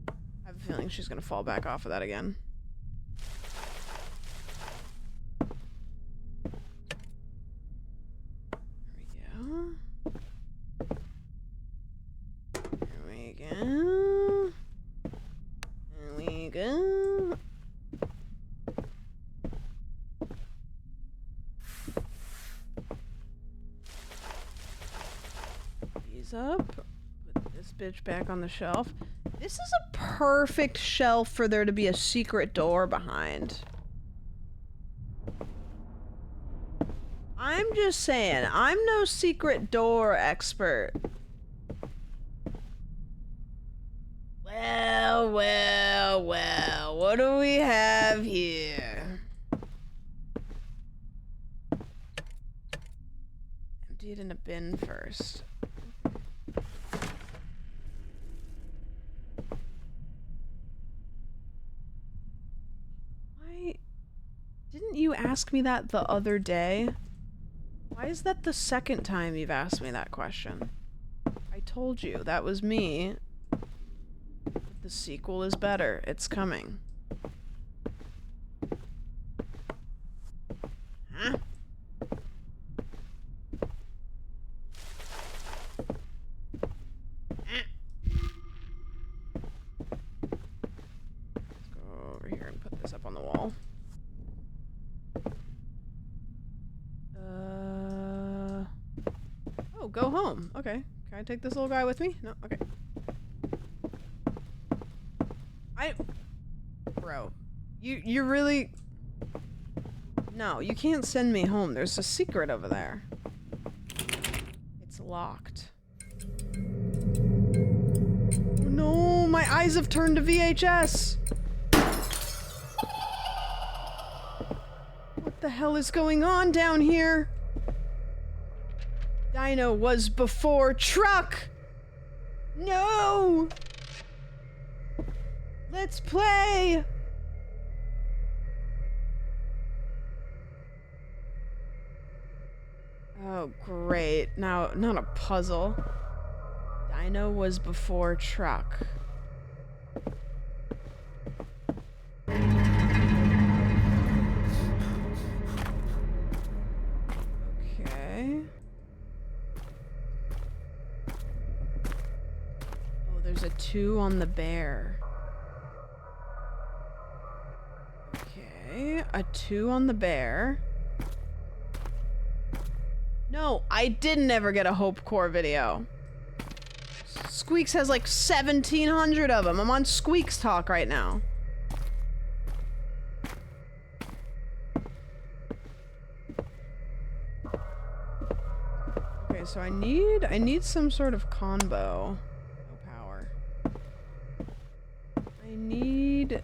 I have a feeling she's gonna fall back off of that again. There we go. There we go. Up, put this bitch back on the shelf. This is a perfect shelf for there to be a secret door behind. I'm just saying, I'm no secret door expert. Well, well, well, what do we have here? Empty it in a bin first. Didn't you ask me that the other day? Why is that the second time you've asked me that question? I told you, that was me. The sequel is better. It's coming. Huh? Let's go over here and put this up on the wall. Oh, go home. Okay. Can I take this little guy with me? No? Okay. Bro. You really... No, you can't send me home. There's a secret over there. It's locked. Oh, no, my eyes have turned to VHS. What the hell is going on down here? Dino was before truck. No. Let's play. Oh, great. Now, not a puzzle. Dino was before truck. Okay. Oh, there's a 2 on the bear. Okay, a 2 on the bear. No, I didn't ever get a Hope Core video. Squeaks has like 1,700 of them. I'm on Squeaks Talk right now. Okay, so I need some sort of combo. No power. I need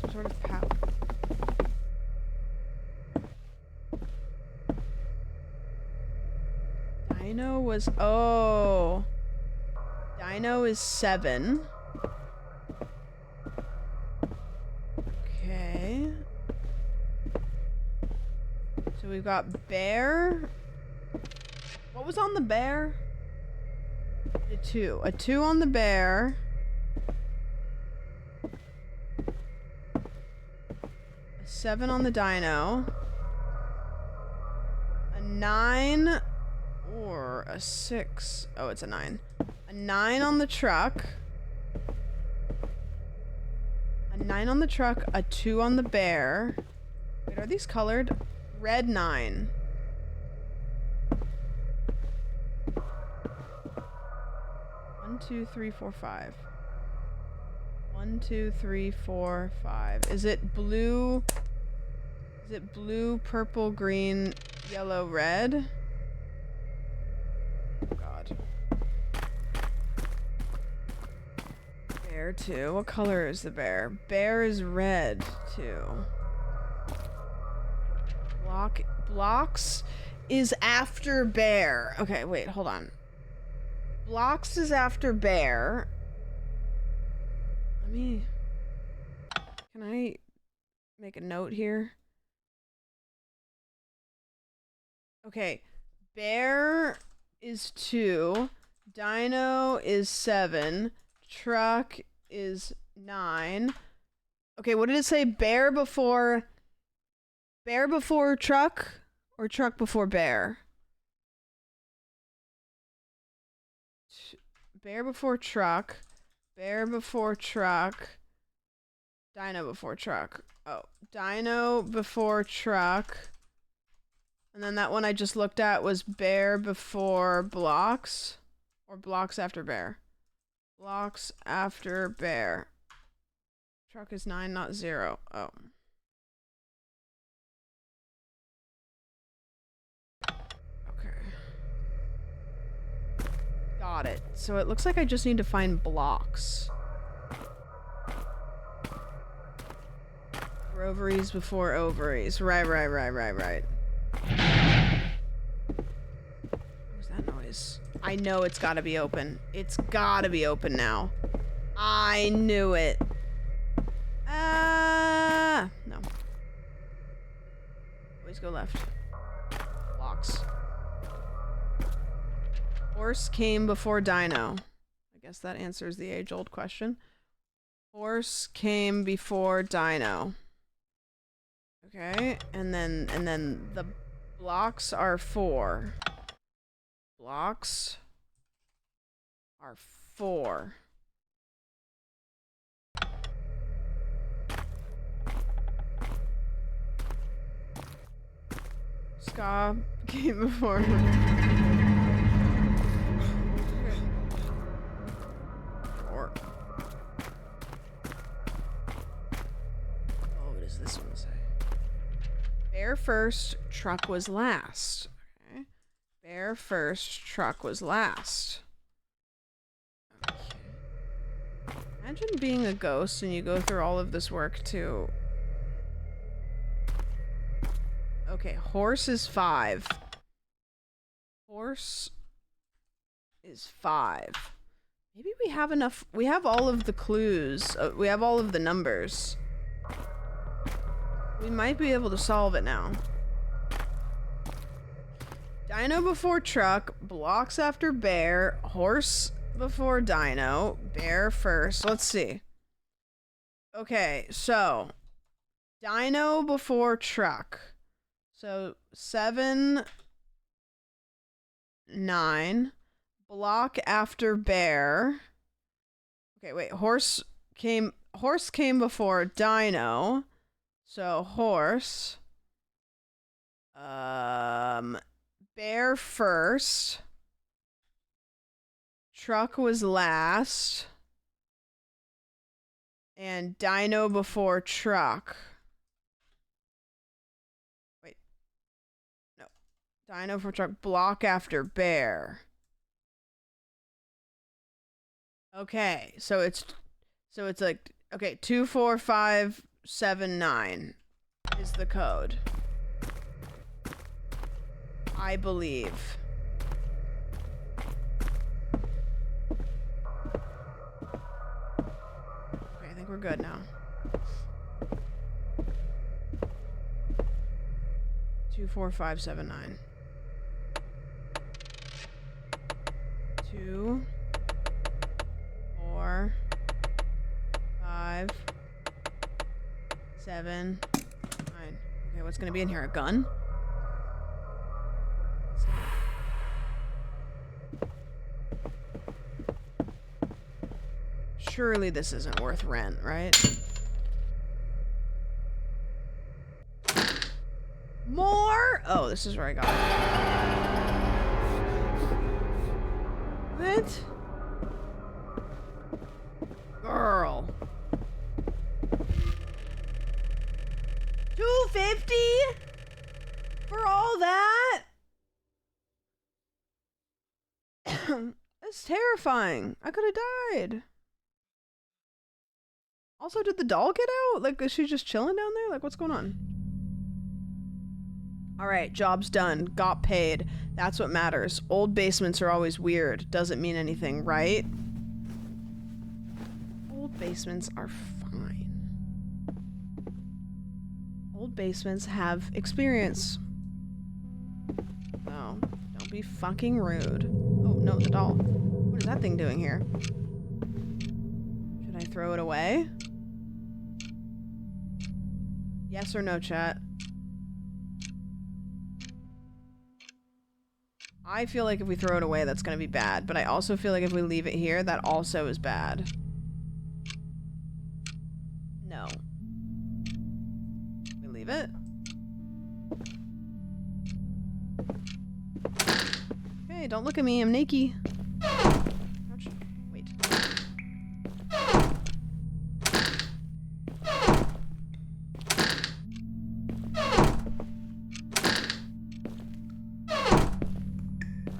some sort of power. Dino was... Oh. Dino is 7. Okay. So we've got bear. What was on the bear? A 2. A 2 on the bear. A 7 on the dino. A 9... Or a 6. Oh, it's a 9. A 9 on the truck. A 9 on the truck. A 2 on the bear. Wait, are these colored? Red 9. 1, 2, 3, 4, 5. 1, 2, 3, 4, 5. Is it blue? Is it blue, purple, green, yellow, red? God. Bear 2. What color is the bear? Bear is red 2. Blocks is after bear. Okay, wait, hold on. Blocks is after bear. Can I make a note here? Okay, bear is 2, dino is 7, truck is 9. Okay, what did it say? Bear before truck or truck before bear? Bear before truck, dino before truck. Oh, dino before truck. And then that one I just looked at was bear before blocks. Or blocks after bear. Blocks after bear. Truck is 9, not 0. Oh. Okay. Got it. So it looks like I just need to find blocks. For ovaries before ovaries. Right. What was that noise? I know it's gotta be open. It's gotta be open now. I knew it. No. Always go left. blocks. Horse came before dino. I guess that answers the age-old question. Horse came before dino. Okay, and then the blocks are 4. Blocks are 4. Ska came before. Or. Oh, what does this one say? Bear first, truck was last. Okay. Bear first, truck was last. Okay. Imagine being a ghost and you go through all of this work to... Okay, horse is 5. Horse is 5. Maybe we have enough... We have all of the clues. We have all of the numbers. We might be able to solve it now. Dino before truck, blocks after bear, horse before dino, bear first. Let's see. Okay, so dino before truck. So 7, 9, block after bear. Okay, wait, horse came before dino. So horse, bear first, truck was last, and dino before truck. Wait, no, dino before truck, block after bear. Okay, so it's like, okay, 2, 4, 5, 7, 9 is the code. I believe. Okay, I think we're good now. 2, 4, 5, 7, 9. 2, 4, 5, 7, 9. Okay, what's gonna be in here? A gun? Surely this isn't worth rent, right? More? Oh, this is where I got it. What? Girl. 250 for all that? That's terrifying. I could have died. Also, did the doll get out? Like, is she just chilling down there? Like, what's going on? Alright, job's done. Got paid. That's what matters. Old basements are always weird. Doesn't mean anything, right? Old basements are fine. Old basements have experience. No, don't be fucking rude. Oh, no, the doll. What is that thing doing here? Should I throw it away? Yes or no, chat? I feel like if we throw it away, that's gonna be bad, but I also feel like if we leave it here, that also is bad. No. We leave it? Okay, don't look at me, I'm naked. Ouch. Wait.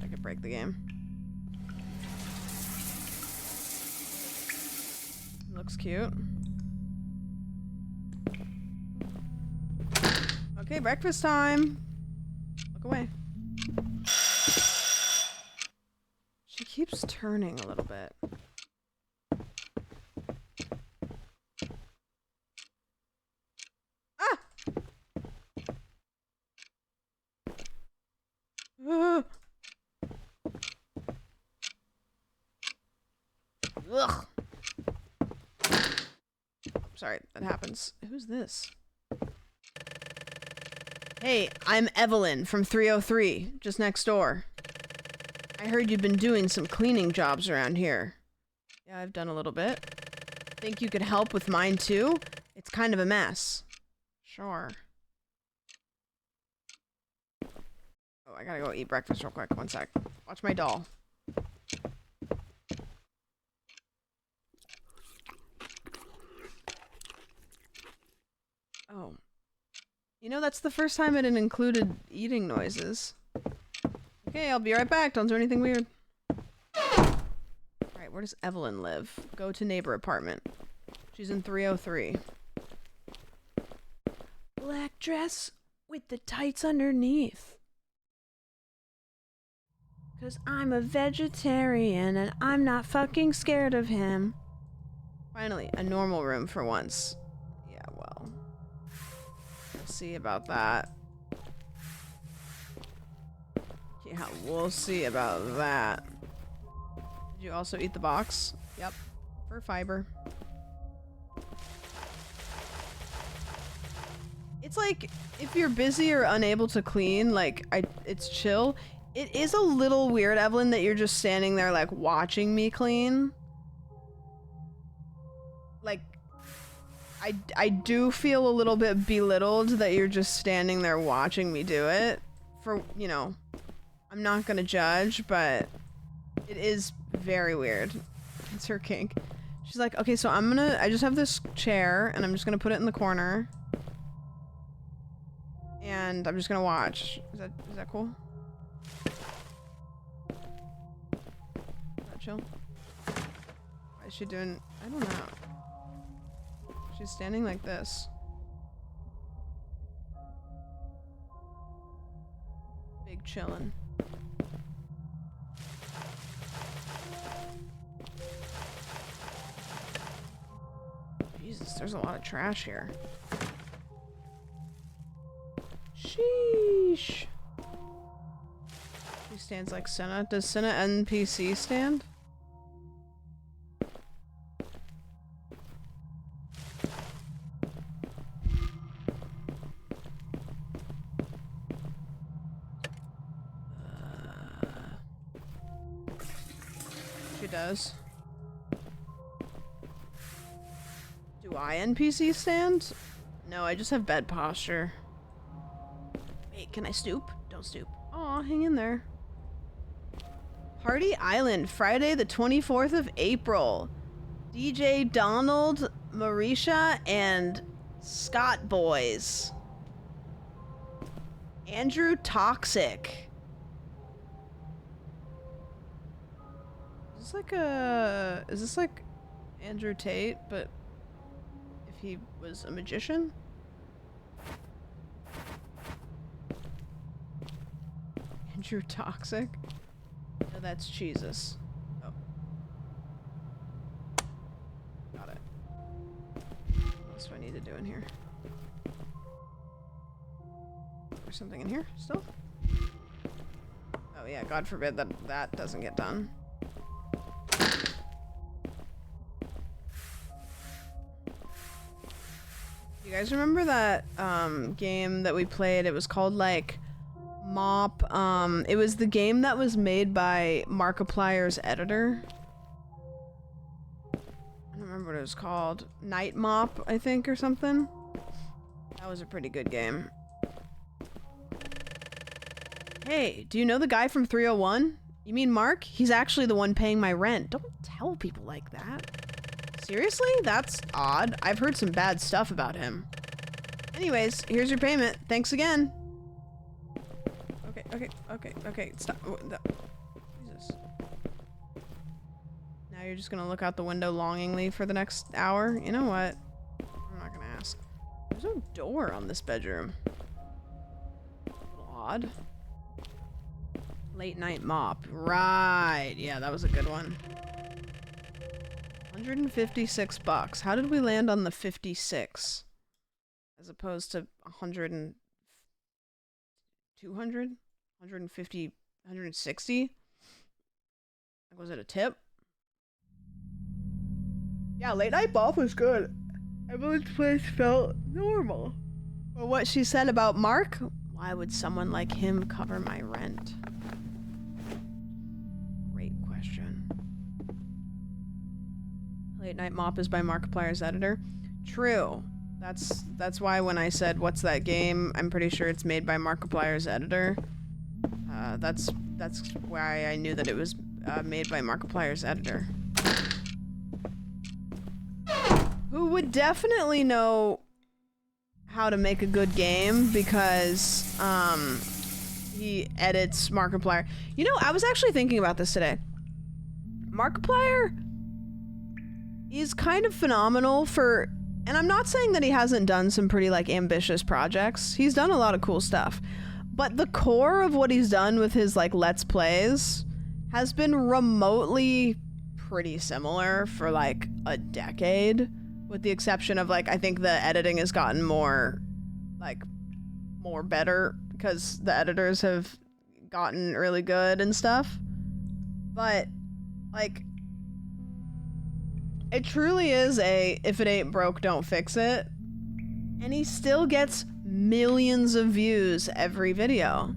I could break the game. Looks cute. Okay, breakfast time. Look away. She keeps turning a little bit. Ah! sorry, that happens. Who's this? Hey, I'm Evelyn from 303, just next door. I heard you've been doing some cleaning jobs around here. Yeah, I've done a little bit. Think you could help with mine too? It's kind of a mess. Sure. Oh, I gotta go eat breakfast real quick. One sec. Watch my doll. Oh. You know, that's the first time it included eating noises. Okay, I'll be right back. Don't do anything weird. Alright, where does Evelyn live? Go to neighbor apartment. She's in 303. Black dress with the tights underneath. 'Cause I'm a vegetarian and I'm not fucking scared of him. Finally, a normal room for once. Yeah, well. We'll see about that. Yeah, we'll see about that. Did you also eat the box? Yep. For fiber. It's like, if you're busy or unable to clean, like, it's chill. It is a little weird, Evelyn, that you're just standing there, like, watching me clean. Like, I do feel a little bit belittled that you're just standing there watching me do it. For, you know, I'm not gonna judge, but it is very weird. It's her kink. She's like, okay, so I just have this chair, and I'm just gonna put it in the corner. And I'm just gonna watch. Is that cool? Is that chill? Why is she doing... I don't know. She's standing like this. Big chillin'. Jesus, there's a lot of trash here. Sheesh. She stands like Senna. Does Senna NPC stand? She does. Do I NPC stand? No, I just have bed posture. Wait, can I stoop? Don't stoop. Aw, hang in there. Party Island, Friday the 24th of April. DJ Donald, Marisha, and Scott Boys. Andrew Toxic. Is this like Andrew Tate, but if he was a magician? Andrew Toxic? No, that's Jesus. Oh. Got it. What else do I need to do in here? There's something in here still? Oh yeah, God forbid that doesn't get done. You guys remember that game that we played? It was called like Mop. It was the game that was made by Markiplier's editor. I don't remember what it was called. Night Mop, I think, or something. That was a pretty good game. Hey, do you know the guy from 301? You mean Mark? He's actually the one paying my rent. Don't tell people like that. Seriously? That's odd. I've heard some bad stuff about him. Anyways, here's your payment. Thanks again. Okay, stop. Jesus. Now you're just gonna look out the window longingly for the next hour? You know what? I'm not gonna ask. There's no door on this bedroom. A little odd. Late night mop. Right. Yeah, that was a good one. 156 bucks. How did we land on the 56? As opposed to 100 and 200? 150, 160? Was it a tip? Yeah, late night mop was good. Everyone's place felt normal. But what she said about Mark? Why would someone like him cover my rent? Great question. Late Night Mop is by Markiplier's editor. True. That's why when I said what's that game, I'm pretty sure it's made by Markiplier's editor. That's why I knew that it was made by Markiplier's editor. Who would definitely know how to make a good game because he edits Markiplier. You know, I was actually thinking about this today. Markiplier is kind of phenomenal for, and I'm not saying that he hasn't done some pretty like ambitious projects. He's done a lot of cool stuff. But the core of what he's done with his like Let's Plays has been remotely pretty similar for like a decade. With the exception of like, I think the editing has gotten more better because the editors have gotten really good and stuff. But like, it truly is a if it ain't broke, don't fix it. And he still gets millions of views every video.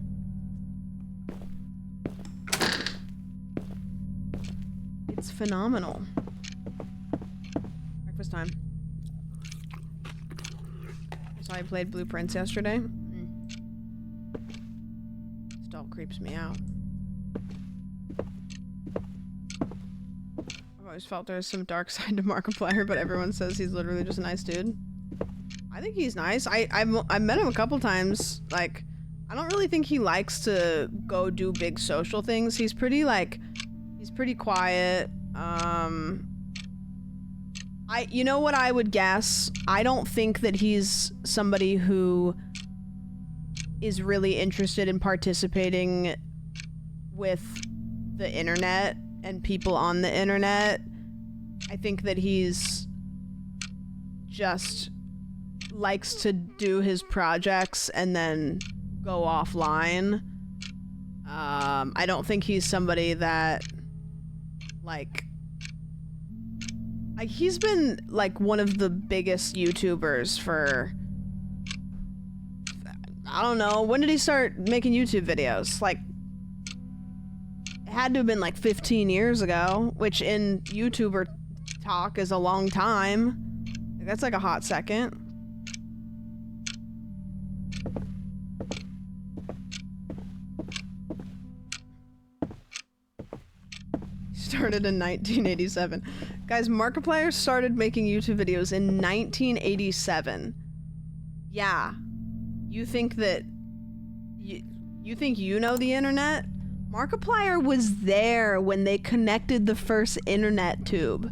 It's phenomenal. Breakfast time. So I played Blueprints yesterday. Still creeps me out. I've always felt there's some dark side to Markiplier, but everyone says he's literally just a nice dude. I think he's nice. I've met him a couple times. Like, I don't really think he likes to go do big social things. He's pretty quiet. You know what I would guess? I don't think that he's somebody who is really interested in participating with the internet and people on the internet. I think that he's just likes to do his projects and then go offline. I don't think he's somebody that like he's been like one of the biggest YouTubers for, I don't know, when did he start making YouTube videos? Like, it had to have been like 15 years ago, which in YouTuber talk is a long time. That's like a hot second. Started in 1987. Guys, Markiplier started making YouTube videos in 1987. Yeah. You think that you think you know the internet? Markiplier was there when they connected the first internet tube.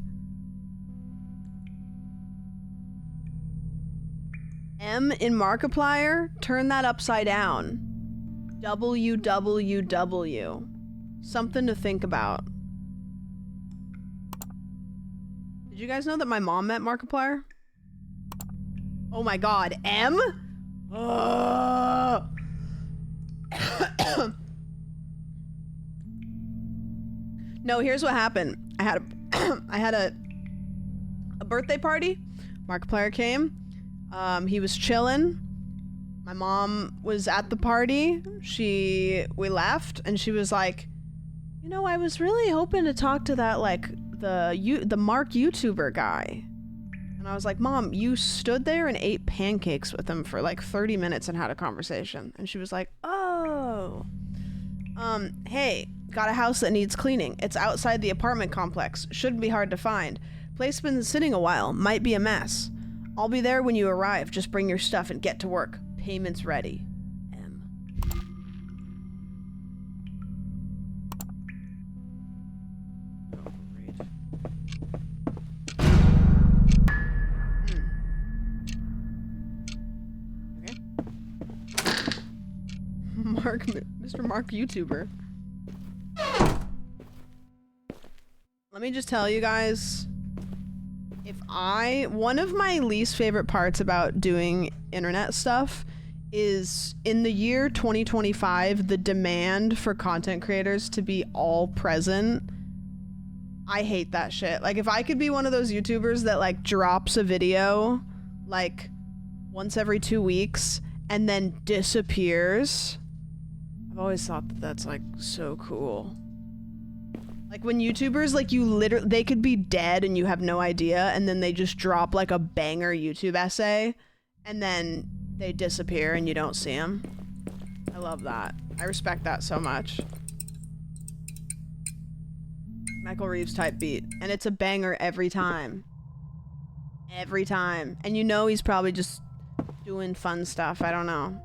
M in Markiplier, turn that upside down. WWW. Something to think about. Did you guys know that my mom met Markiplier? Oh my god, M? No, here's what happened. I had a birthday party. Markiplier came. He was chilling. My mom was at the party. We left and she was like, you know, I was really hoping to talk to that like the Mark YouTuber guy. And I was like, Mom, you stood there and ate pancakes with him for like 30 minutes and had a conversation. And she was like, oh. Hey, got a house that needs cleaning. It's outside the apartment complex. Shouldn't be hard to find. Place been sitting a while. Might be a mess. I'll be there when you arrive. Just bring your stuff and get to work. Payment's ready. Mr. Mark YouTuber. Let me just tell you guys, one of my least favorite parts about doing internet stuff is in the year 2025, the demand for content creators to be all present I hate that shit. Like, if I could be one of those YouTubers that, like, drops a video, like, once every 2 weeks and then disappears. I've always thought that that's, like, so cool. Like, when YouTubers, like, you literally, they could be dead and you have no idea, and then they just drop, like, a banger YouTube essay, and then they disappear and you don't see them. I love that. I respect that so much. Michael Reeves type beat, and it's a banger every time. Every time. And you know he's probably just doing fun stuff. I don't know.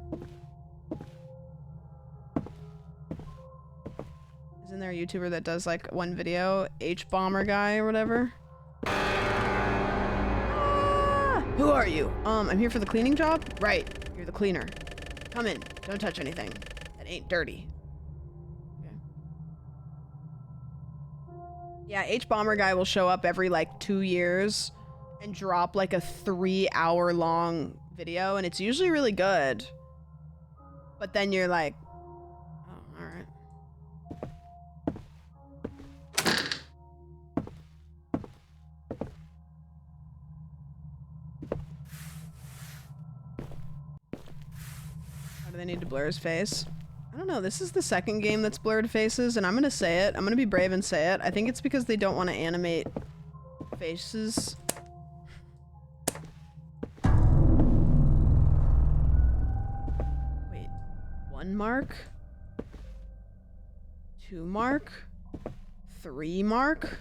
Isn't there a YouTuber that does like one video? H-Bomber guy or whatever? Ah! Who are you? I'm here for the cleaning job? Right. You're the cleaner. Come in. Don't touch anything that ain't dirty. Yeah, H-Bomber guy will show up every like 2 years and drop like a 3-hour long video, and it's usually really good. But then you're like, oh, alright. How do they need to blur his face? I don't know, this is the second game that's blurred faces, and I'm gonna say it. I'm gonna be brave and say it. I think it's because they don't want to animate faces. Wait, 1 mark? 2 mark? 3 mark?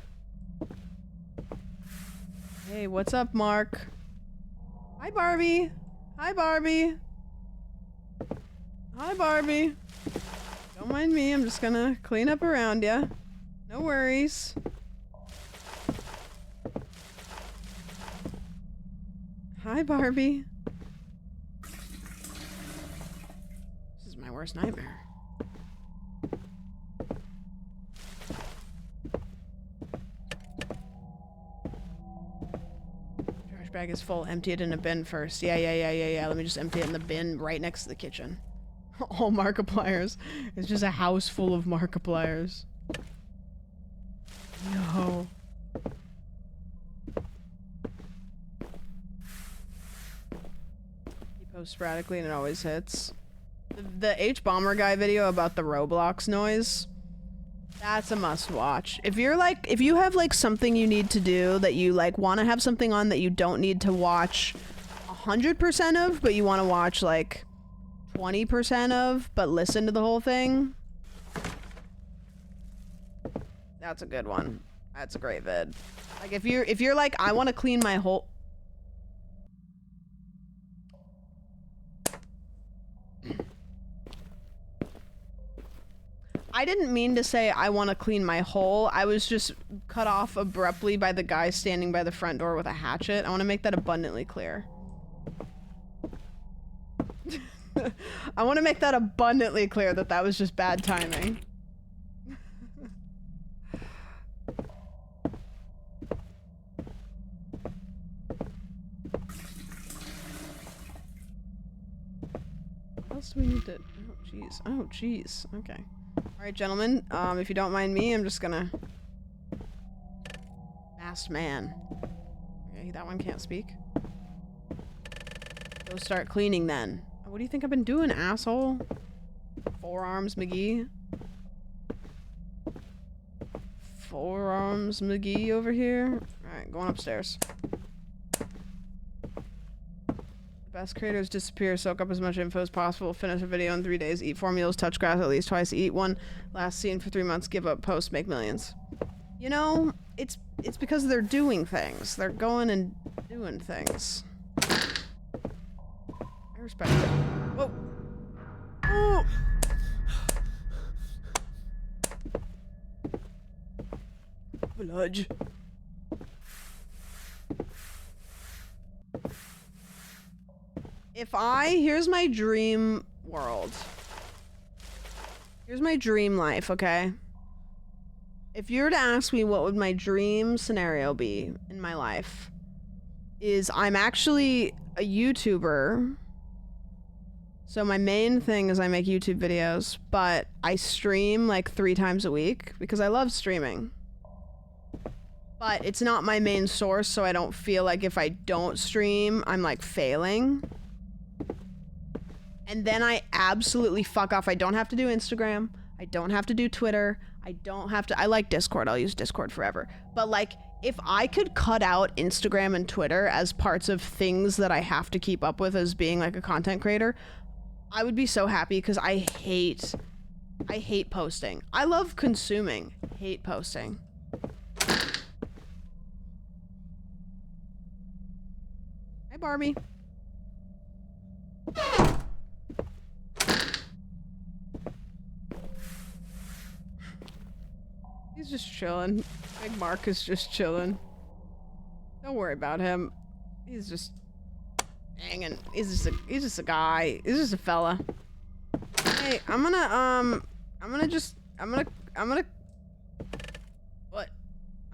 Hey, what's up, Mark? Hi, Barbie. Hi, Barbie. Hi, Barbie. Don't mind me, I'm just gonna clean up around ya. No worries. Hi, Barbie. This is my worst nightmare. Trash bag is full. Empty it in a bin first. Yeah. Let me just empty it in the bin right next to the kitchen. All Markipliers. It's just a house full of Markipliers. No. He posts sporadically and it always hits. The H-Bomber guy video about the Roblox noise. That's a must watch. If you're like, if you have like something you need to do that you like want to have something on that you don't need to watch 100% of, but you want to watch like 20% of, but listen to the whole thing. That's a good one. That's a great vid. Like if you're like, I want to clean my whole... I didn't mean to say I want to clean my hole. I was just cut off abruptly by the guy standing by the front door with a hatchet. I want to make that abundantly clear. I want to make that abundantly clear that that was just bad timing. What else do we need to... Oh, jeez. Oh, jeez. Okay. Alright, gentlemen. If you don't mind me, I'm just gonna... Masked man. Okay, that one can't speak. Go start cleaning then. What do you think I've been doing, asshole? Forearms McGee. Forearms McGee over here. Alright, going upstairs. Best creators disappear, soak up as much info as possible, finish a video in 3 days, eat 4 meals, touch grass at least twice, eat one, last seen for 3 months, give up, post, make millions. You know, it's because they're doing things. They're going and doing things. I respect it. Whoa! Oh! Village. Here's my dream world. Here's my dream life, okay? If you were to ask me what would my dream scenario be in my life, is I'm actually a YouTuber. So my main thing is I make YouTube videos, but I stream like 3 times a week because I love streaming. But it's not my main source, so I don't feel like if I don't stream, I'm like failing. And then I absolutely fuck off. I don't have to do Instagram. I don't have to do Twitter. I like Discord. I'll use Discord forever. But like, if I could cut out Instagram and Twitter as parts of things that I have to keep up with as being like a content creator, I would be so happy because I hate posting. I love consuming. Hate posting. Hi, Barbie. He's just chilling. Big Mark is just chilling. Don't worry about him. He's just hanging. He's just a guy. He's just a fella. Hey, I'm gonna what?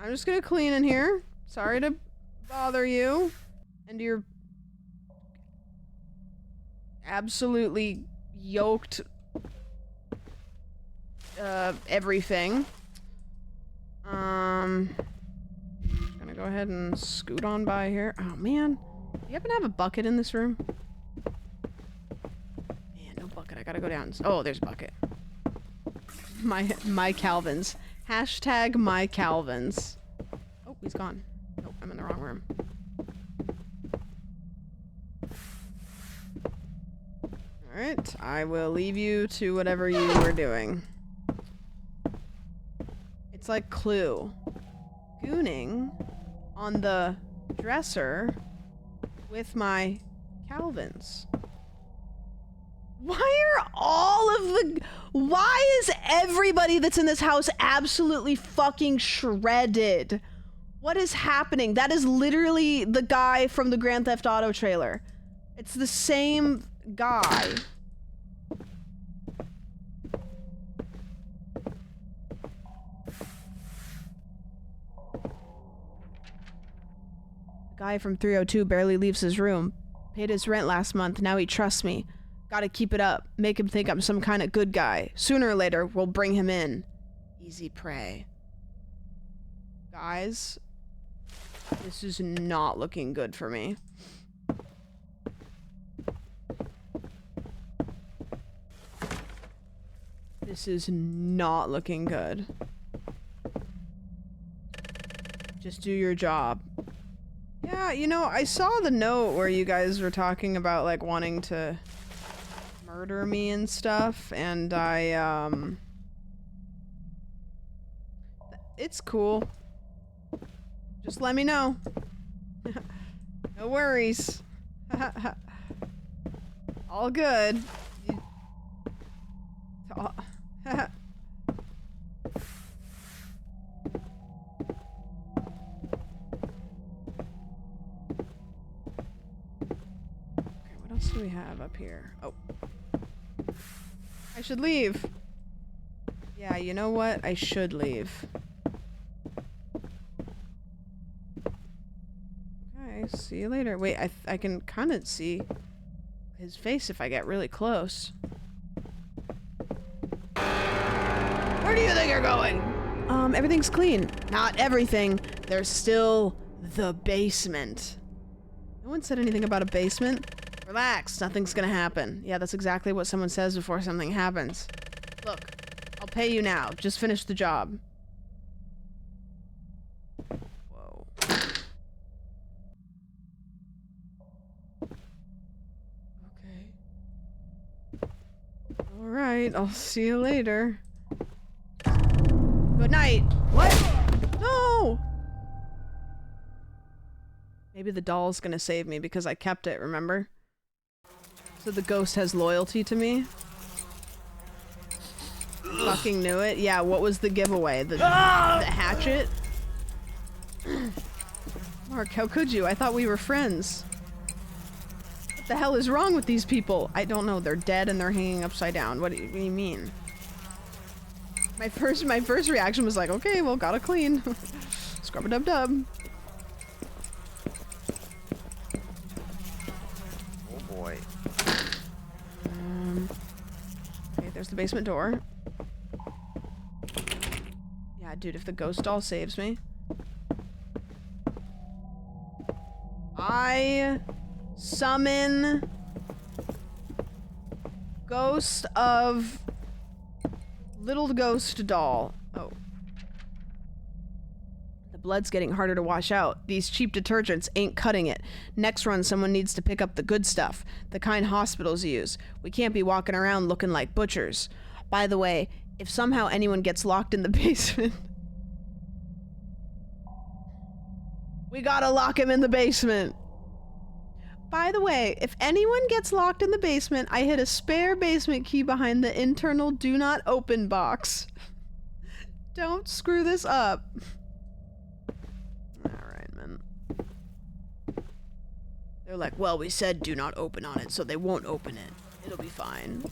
I'm just gonna clean in here. Sorry to bother you and your absolutely yoked everything. Just gonna go ahead and scoot on by here. Oh man, do you happen to have a bucket in this room? Man, no bucket. I gotta go down. Oh, there's a bucket. My Calvins. Hashtag my Calvins. Oh, he's gone. Nope, I'm in the wrong room. Alright, I will leave you to whatever you were doing. It's like Clue. Gooning on the dresser with my Calvins. Why is everybody that's in this house absolutely fucking shredded? What is happening? That is literally the guy from the Grand Theft Auto trailer. It's the same guy. The guy from 302 barely leaves his room. Paid his rent last month, now he trusts me. Gotta keep it up. Make him think I'm some kind of good guy. Sooner or later, we'll bring him in. Easy prey. Guys, this is not looking good for me. This is not looking good. Just do your job. Yeah, you know, I saw the note where you guys were talking about, like, wanting to murder me and stuff, and it's cool. Just let me know. No worries. All good. What else do we have up here? Oh. I should leave. Yeah, you know what? I should leave. Okay, see you later. Wait, I can kind of see his face if I get really close. Where do you think you're going? Everything's clean. Not everything. There's still the basement. No one said anything about a basement. Relax, nothing's gonna happen. Yeah, that's exactly what someone says before something happens. Look, I'll pay you now. Just finish the job. Whoa. Okay. Alright, I'll see you later. Good night. What? No! Maybe the doll's gonna save me because I kept it, remember? So the ghost has loyalty to me? Fucking knew it. Yeah, what was the giveaway? The hatchet? Mark, how could you? I thought we were friends. What the hell is wrong with these people? I don't know. They're dead and they're hanging upside down. What do you mean? My first reaction was like, okay, well, gotta clean. Scrub-a-dub-dub. Oh boy. Okay, there's the basement door. Yeah, dude, if the ghost doll saves me. I summon ghost of little ghost doll. Oh. The blood's getting harder to wash out. These cheap detergents ain't cutting it. Next run, someone needs to pick up the good stuff, the kind hospitals use. We can't be walking around looking like butchers. By the way, if somehow anyone gets locked in the basement, we gotta lock him in the basement. By the way, if anyone gets locked in the basement, I hid a spare basement key behind the internal do not open box. Don't screw this up. Alright, man. They're like, well, we said do not open on it, so they won't open it. It'll be fine.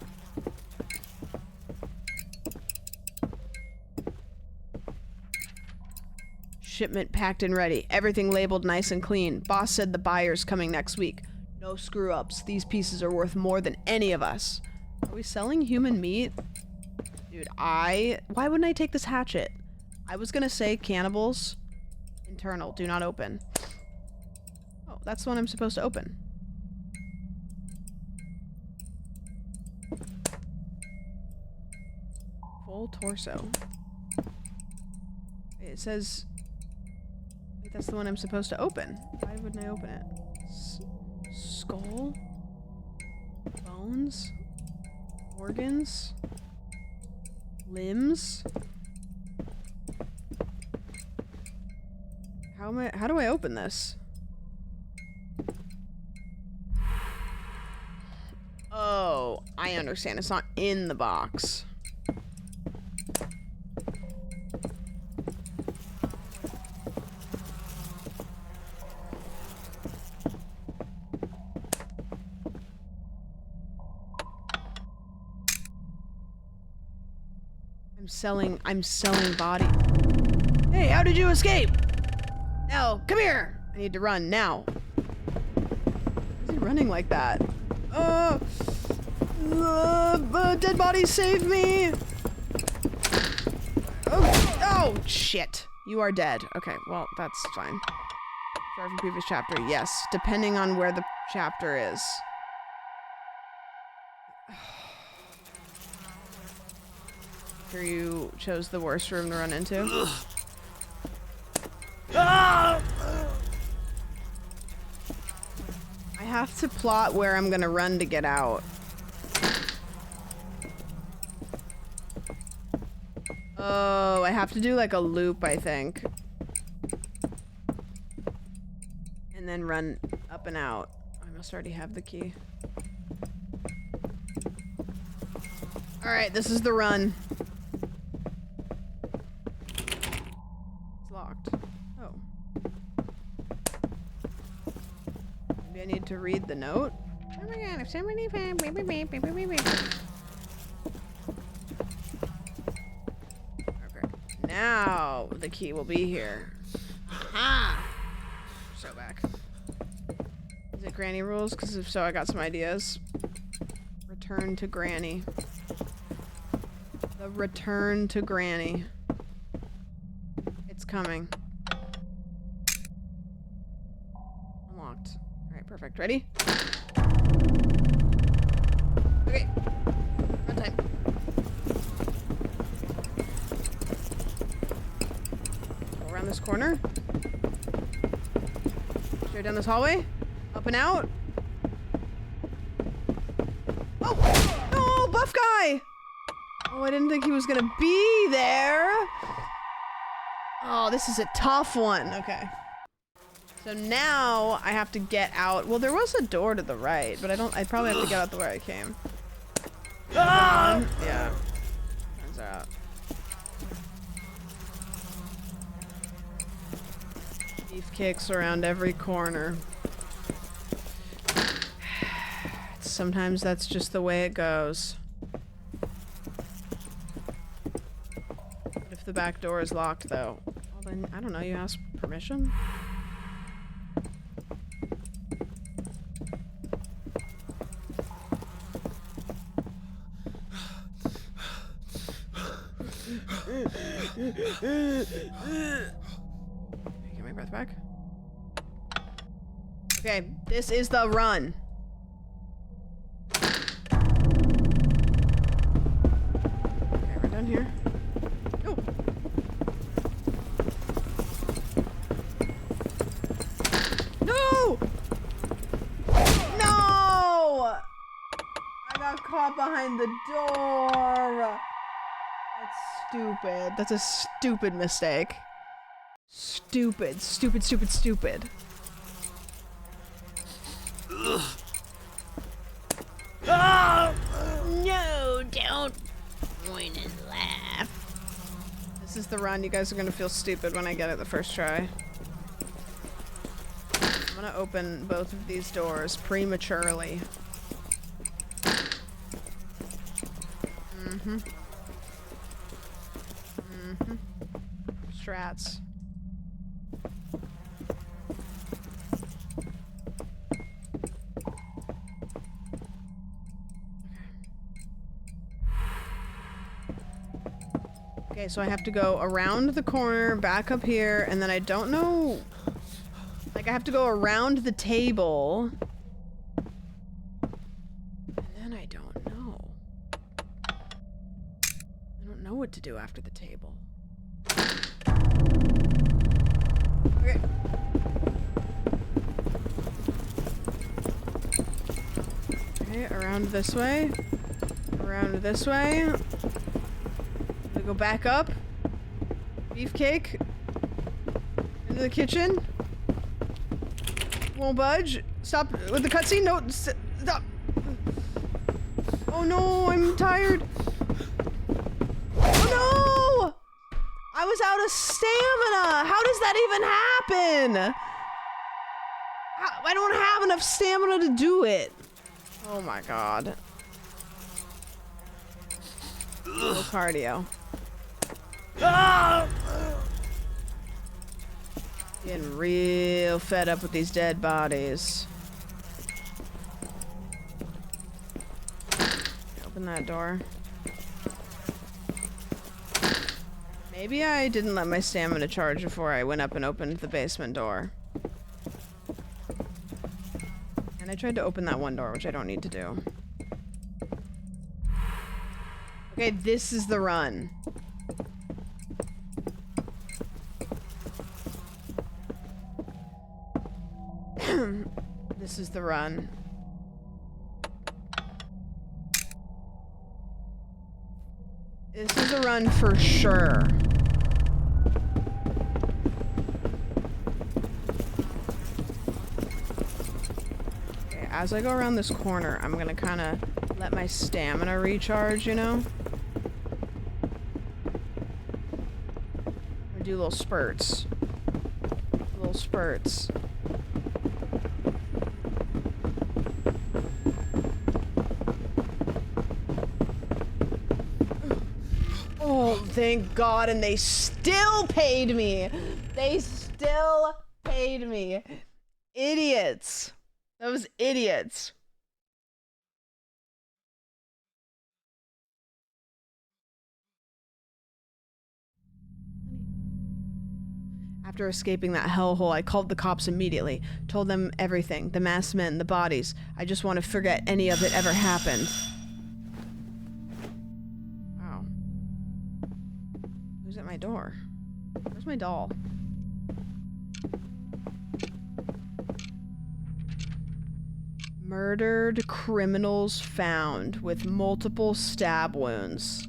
Shipment packed and ready. Everything labeled nice and clean. Boss said the buyer's coming next week. No screw-ups. These pieces are worth more than any of us. Are we selling human meat? Dude, why wouldn't I take this hatchet? I was gonna say cannibals. Internal. Do not open. Oh, that's the one I'm supposed to open. Full torso. It says... Wait, that's the one I'm supposed to open. Why wouldn't I open it? Skull? Bones? Organs? Limbs? How do I open this? Oh, I understand. It's not in the box. I'm selling body. Hey, how did you escape? Now, come here! I need to run now. Why is he running like that? Dead bodies, save me! Oh, shit. You are dead. Okay, well, that's fine. Sorry from previous chapter. Yes, depending on where the chapter is. Sure you chose the worst room to run into. I have to plot where I'm gonna run to get out. Oh, I have to do like a loop, I think. And then run up and out. I must already have the key. Alright, this is the run. It's locked. Oh. Maybe I need to read the note? Oh my god, if somebody found okay. Now the key will be here. Aha! So back. Is it Granny rules? Because if so, I got some ideas. Return to Granny. The return to Granny. It's coming. Unlocked. Alright, perfect. Ready? Okay. Run time. Go around this corner. Straight down this hallway. Up and out. Oh! Oh, buff guy! Oh, I didn't think he was gonna be there. Oh, this is a tough one. Okay. So now I have to get out. Well, there was a door to the right, but I probably have to get out the way I came. Ah! Yeah. Turns out. Beef kicks around every corner. Sometimes that's just the way it goes. What if the back door is locked, though? Well, then, I don't know, you ask permission? Get my breath back. Okay, this is the run. Okay, we're done here. Oh. No! No! I got caught behind the door. That's stupid. That's a stupid mistake. Stupid, stupid, stupid, stupid. Ugh. Oh! No, don't point and laugh. This is the run. You guys are gonna feel stupid when I get it the first try. I'm gonna open both of these doors prematurely. Mm-hmm. Mm-hmm. Strats. Okay, so I have to go around the corner, back up here, and then I don't know... Like, I have to go around the table. And then I don't know. I don't know what to do after the table. Okay. Okay, around this way. Around this way. We go back up. Beefcake. Into the kitchen. Won't budge. Stop with the cutscene. No, stop. Oh no, I'm tired. Oh no! I was out of stamina. How does that even happen? I don't have enough stamina to do it. Oh my god. No cardio. Ah! Getting real fed up with these dead bodies. Open that door. Maybe I didn't let my stamina charge before I went up and opened the basement door. And I tried to open that one door, which I don't need to do. Okay, this is the run. This is the run. This is a run for sure. Okay, as I go around this corner, I'm gonna kind of let my stamina recharge, you know? I'm gonna do little spurts. Little spurts. Oh, thank God, and they still paid me. They still paid me. Idiots. Those idiots. After escaping that hellhole, I called the cops immediately. Told them everything. The masked men, the bodies. I just want to forget any of it ever happened. Wow. Who's at my door? Where's my doll? Murdered criminals found with multiple stab wounds.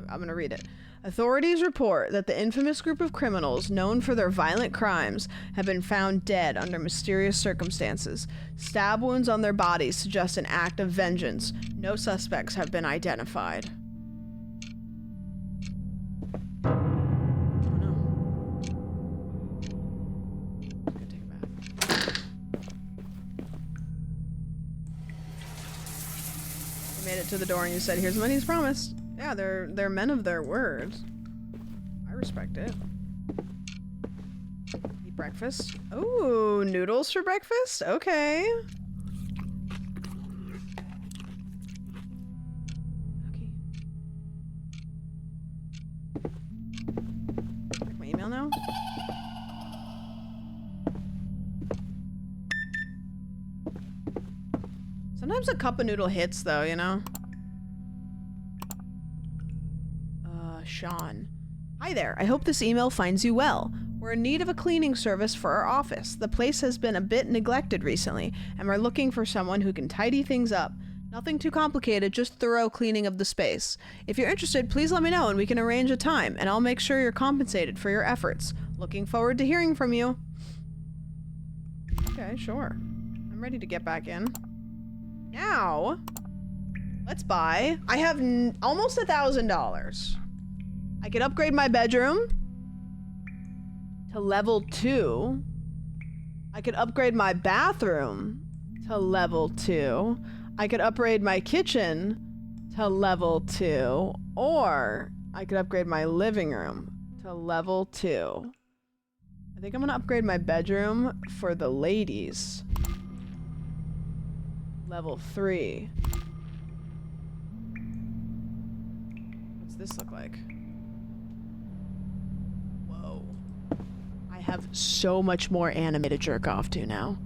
I'm gonna read it. Authorities report that the infamous group of criminals known for their violent crimes have been found dead under mysterious circumstances. Stab wounds on their bodies suggest an act of vengeance. No suspects have been identified. Oh no. Good, take a bath. You made it to the door and you said, "Here's money as promised." Yeah, they're men of their words. I respect it. Eat breakfast. Ooh, noodles for breakfast? Okay. Okay. Check my email now. Sometimes a cup of noodle hits though, you know? Sean. Hi there. I hope this email finds you well. We're in need of a cleaning service for our office. The place has been a bit neglected recently, and we're looking for someone who can tidy things up. Nothing too complicated, just thorough cleaning of the space. If you're interested, please let me know and we can arrange a time, and I'll make sure you're compensated for your efforts. Looking forward to hearing from you. Okay, sure. I'm ready to get back in. Now, let's buy. I have almost $1,000. I could upgrade my bedroom to level 2. I could upgrade my bathroom to level 2. I could upgrade my kitchen to level 2. Or I could upgrade my living room to level 2. I think I'm gonna upgrade my bedroom for the ladies. Level 3. What's this look like? Whoa. I have so much more anime to jerk off to now.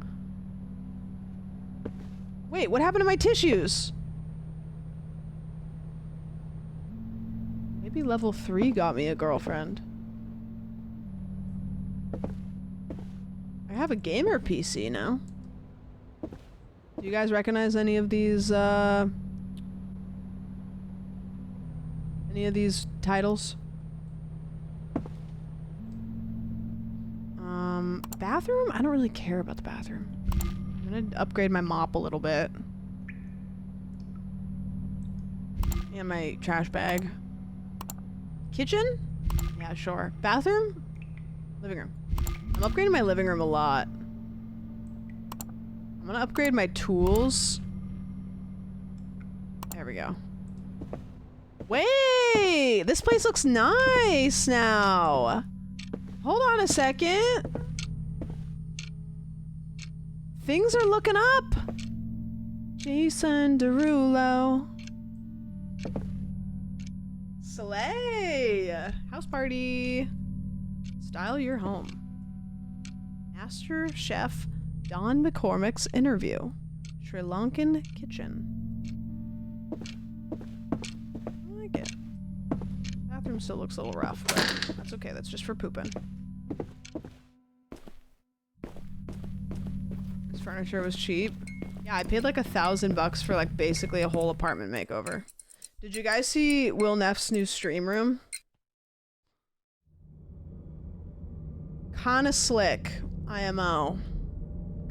Wait, what happened to my tissues? Maybe level 3 got me a girlfriend. I have a gamer PC now. Do you guys recognize any of these titles? Bathroom? I don't really care about the bathroom. I'm gonna upgrade my mop a little bit. And my trash bag. Kitchen? Yeah, sure. Bathroom? Living room. I'm upgrading my living room a lot. I'm gonna upgrade my tools. There we go. Wait! This place looks nice now! Hold on a second. Things are looking up! Jason Derulo. Slay! House party! Style your home. Master Chef Don McCormick's interview. Sri Lankan kitchen. I like it. Bathroom still looks a little rough, but that's okay. That's just for pooping. This furniture was cheap. Yeah, I paid like $1,000 for like basically a whole apartment makeover. Did you guys see Will Neff's new stream room? Kinda slick. IMO.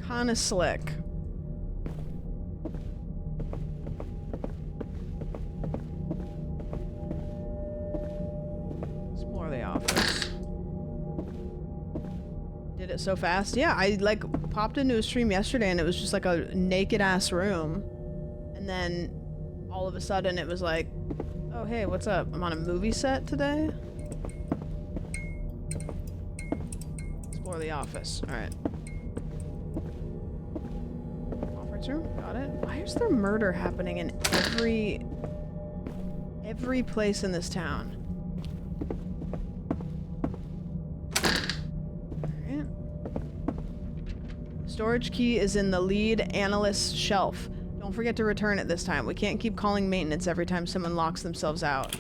Kinda slick. Explore the office. Did it so fast? Yeah, I like popped into a stream yesterday and it was just like a naked ass room. And then all of a sudden it was like, oh hey, what's up? I'm on a movie set today? Explore the office. Alright. Conference room? Got it. Why is there murder happening in every place in this town? Alright. Storage key is in the lead analyst shelf. Don't forget to return it this time. We can't keep calling maintenance every time someone locks themselves out.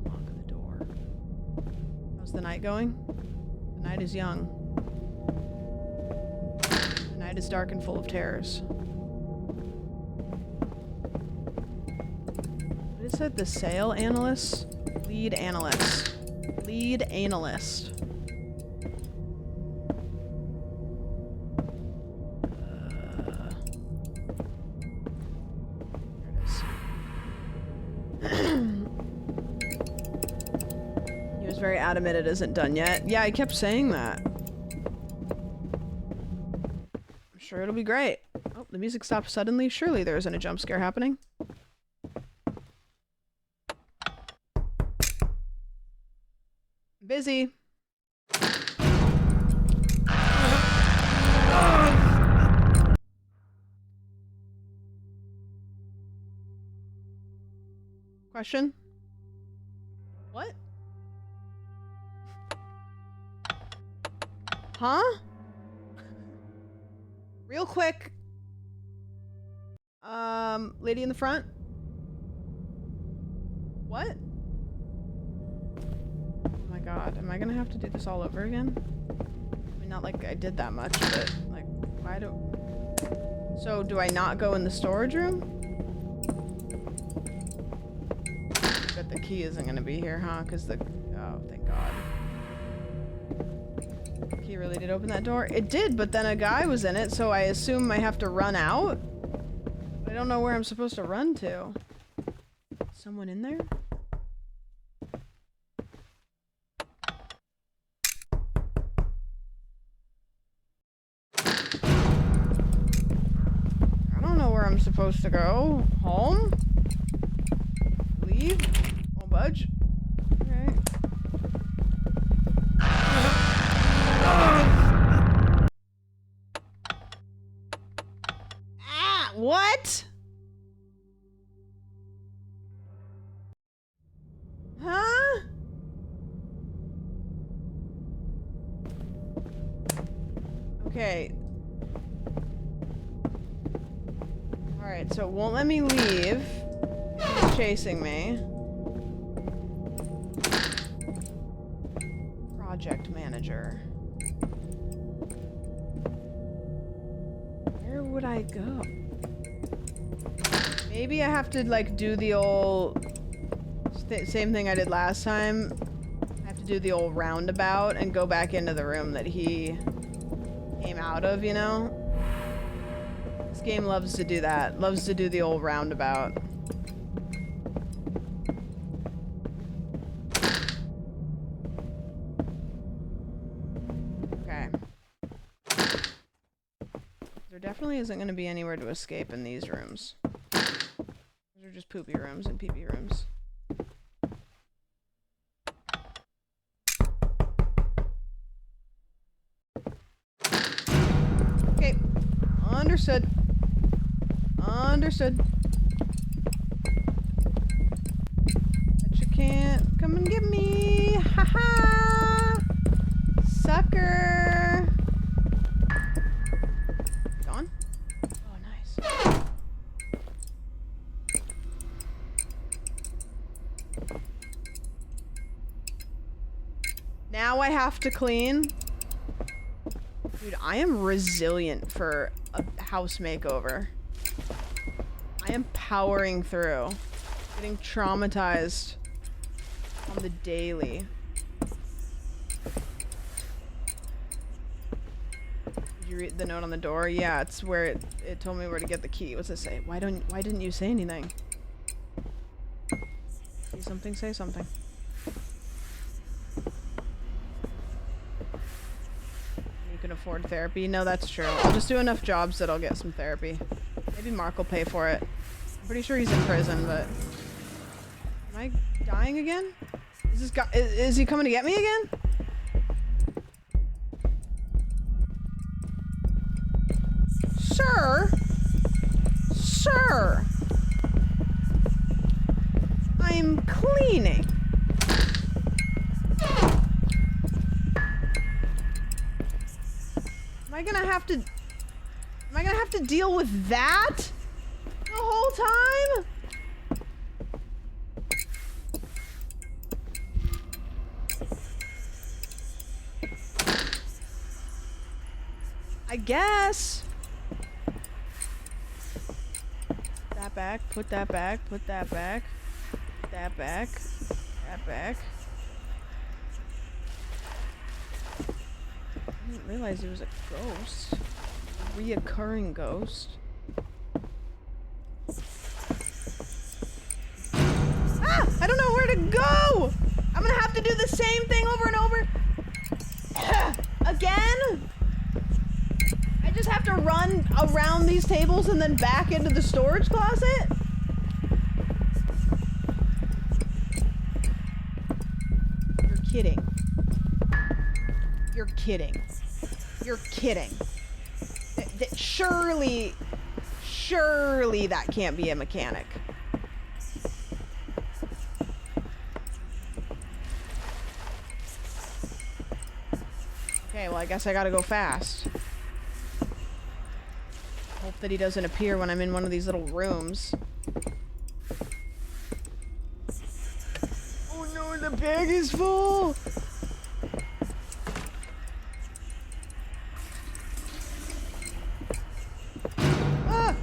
Unlock the door. How's the night going? The night is young. The night is dark and full of terrors. What is it? The sale analyst? Lead analyst. Lead analyst. He was very adamant it isn't done yet. Yeah, I kept saying that. I'm sure it'll be great. Oh, the music stopped suddenly. Surely there isn't a jump scare happening. Busy. Question? What? Huh? Real quick. Lady in the front? What? Oh my god, am I gonna have to do this all over again? I mean, not like I did that much, but, like, why do... So, do I not go in the storage room? I bet the key isn't gonna be here, huh? Because the... Oh, thank god. The key really did open that door? It did, but then a guy was in it, so I assume I have to run out? I don't know where I'm supposed to run to. Someone in there? I don't know where I'm supposed to go. Home? Leave? Won't budge? Okay. Ah! What? Huh? Okay. Alright, so it won't let me leave. It's chasing me. Project manager. Where would I go? Maybe I have to, like, do the old... same thing I did last time. I have to do the old roundabout and go back into the room that he came out of, you know? This game loves to do that. Loves to do the old roundabout. Okay. There definitely isn't going to be anywhere to escape in these rooms. Those are just poopy rooms and pee-pee rooms. Okay. Understood. Understood. But you can't come and get me. Haha. Sucker. Gone? Oh, nice. Now I have to clean. Dude, I am resilient for a house makeover. I am powering through. Getting traumatized on the daily. Did you read the note on the door? Yeah, it's where it told me where to get the key. What's it say? Why didn't you say anything? See something, say something. You can afford therapy. No, that's true. I'll just do enough jobs that I'll get some therapy. Maybe Mark will pay for it. I'm pretty sure he's in prison, but... Am I dying again? Is this guy... Is he coming to get me again? Sir? Sir? I'm cleaning. Am I gonna have to deal with that the whole time? I guess. That back, put that back, put that back, that back, that back. I didn't realize he was a ghost. A reoccurring ghost. Ah! I don't know where to go! I'm gonna have to do the same thing over and over. Again? I just have to run around these tables and then back into the storage closet? You're kidding. You're kidding. You're kidding. Surely that can't be a mechanic. Okay, well, I guess I gotta go fast. Hope that he doesn't appear when I'm in one of these little rooms. Oh no, the bag is full! Ah!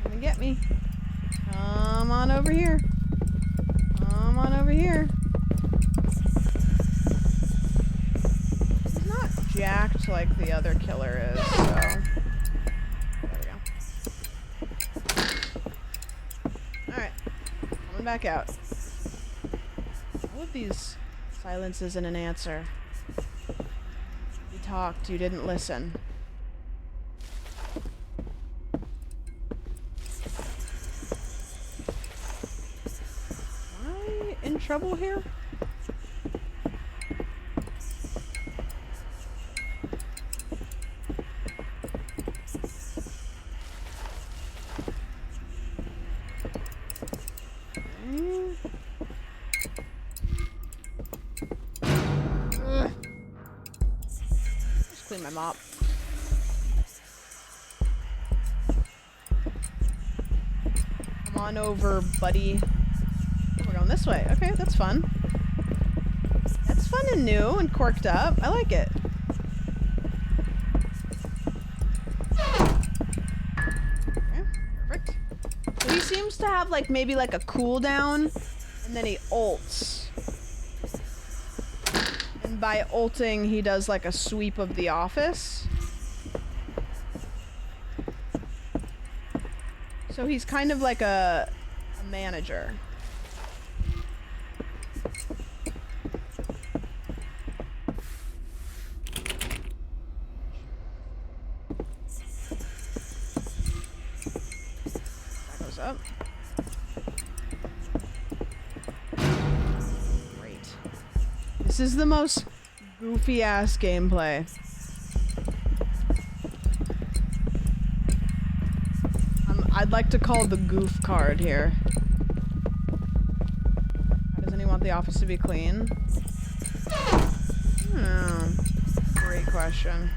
Come and get me. Come on over here. Come on over here. He's not jacked like the other killer is, so... There we go. Alright. Coming back out. All of these silence isn't an answer. You talked, you didn't listen. In trouble here? Just clean my mop. Come on over, buddy. We're going this way. Okay, that's fun. That's fun and new and corked up. I like it. Okay, perfect. So he seems to have like maybe like a cooldown, and then he ults. And by ulting, he does like a sweep of the office. So he's kind of like a manager. Up. Great. This is the most goofy ass gameplay. I'd like to call the goof card here. How doesn't he want the office to be clean? Great question.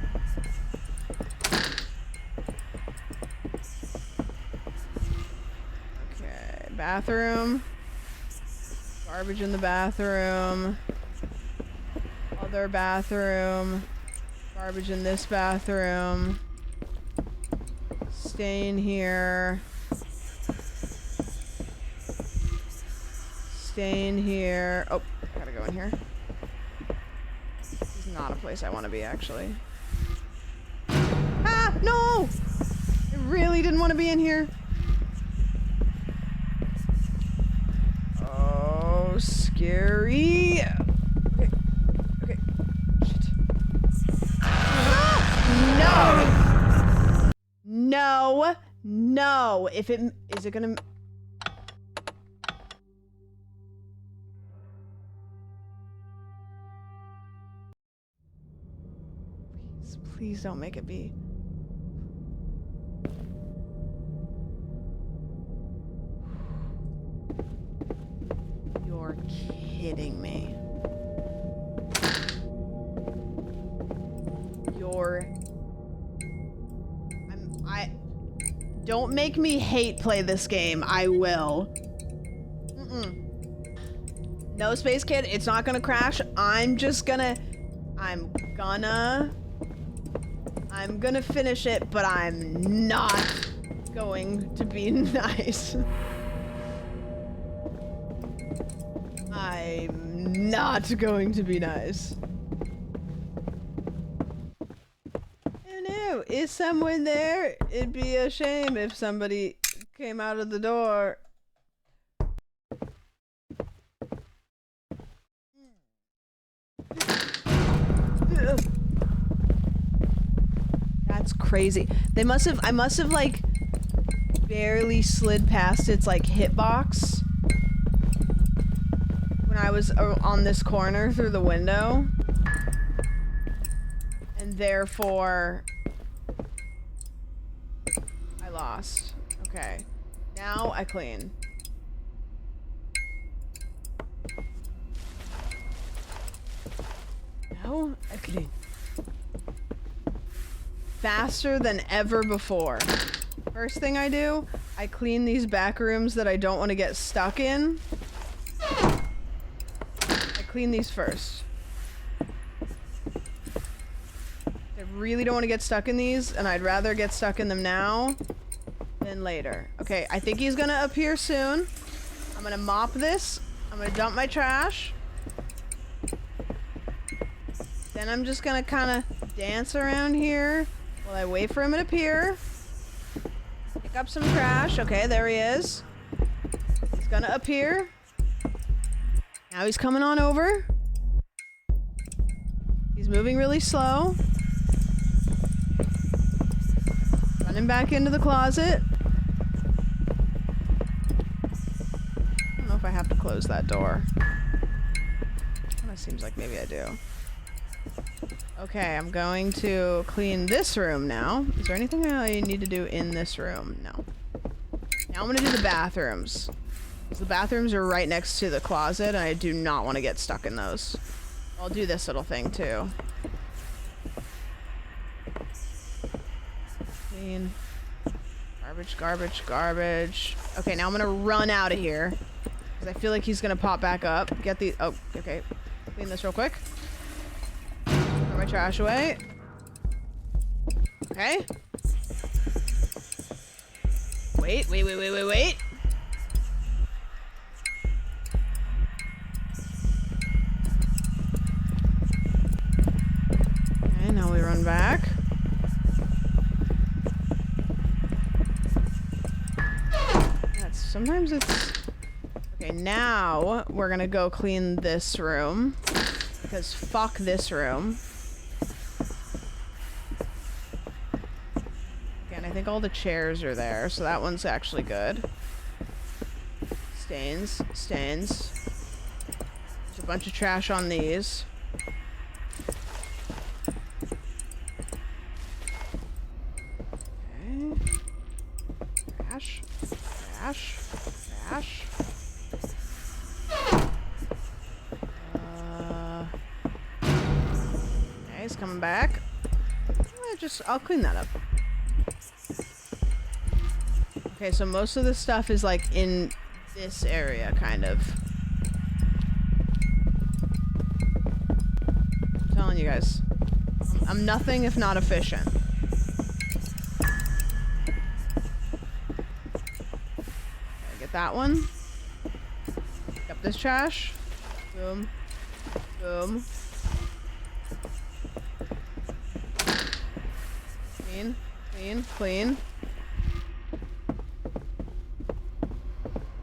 Bathroom. Garbage in the bathroom. Other bathroom. Garbage in this bathroom. Stain here. Stain here. Oh, gotta go in here. This is not a place I want to be, actually. Ah, no! I really didn't want to be in here. Scary. Okay. Okay. Shit. Ah! No. No. No. If it is it gonna. Please don't make it be. You're kidding me. Don't make me hate play this game. I will. No, Space Kid, it's not gonna crash. I'm gonna finish it, but I'm not going to be nice. I'm not going to be nice. Oh no, is someone there? It'd be a shame if somebody came out of the door. That's crazy. I must have like barely slid past its like hitbox when I was on this corner through the window. And therefore I lost. Okay. Now I clean. So clean. Faster than ever before. First thing I do, I clean these back rooms that I don't want to get stuck in. I clean these first. I really don't want to get stuck in these, and I'd rather get stuck in them now than later. Okay, I think he's gonna appear soon. I'm gonna mop this. I'm gonna dump my trash. Then I'm just gonna kind of dance around here while I wait for him to appear. Pick up some trash. Okay, there he is. He's gonna appear. Now he's coming on over. He's moving really slow. Running back into the closet. I don't know if I have to close that door. Kinda seems like maybe I do. Okay, I'm going to clean this room now. Is there anything I need to do in this room? No. Now I'm gonna do the bathrooms. The bathrooms are right next to the closet, and I do not want to get stuck in those. I'll do this little thing too. Clean. Garbage, garbage, garbage. Okay, now I'm gonna run out of here. Because I feel like he's gonna pop back up. Get the... Oh, okay. Clean this real quick. Throw my trash away. Okay. Wait. Okay, now we run back. Sometimes it's... Okay, now we're gonna go clean this room. Because fuck this room. Again, I think all the chairs are there, so that one's actually good. Stains. Stains. There's a bunch of trash on these. Okay. Trash. Trash. Trash. Okay, he's coming back. I'll clean that up. Okay, so most of the stuff is like in this area, kind of. I'm telling you guys. I'm nothing if not efficient. That one. Pick up this trash. Boom. Boom. Clean. Clean. Clean.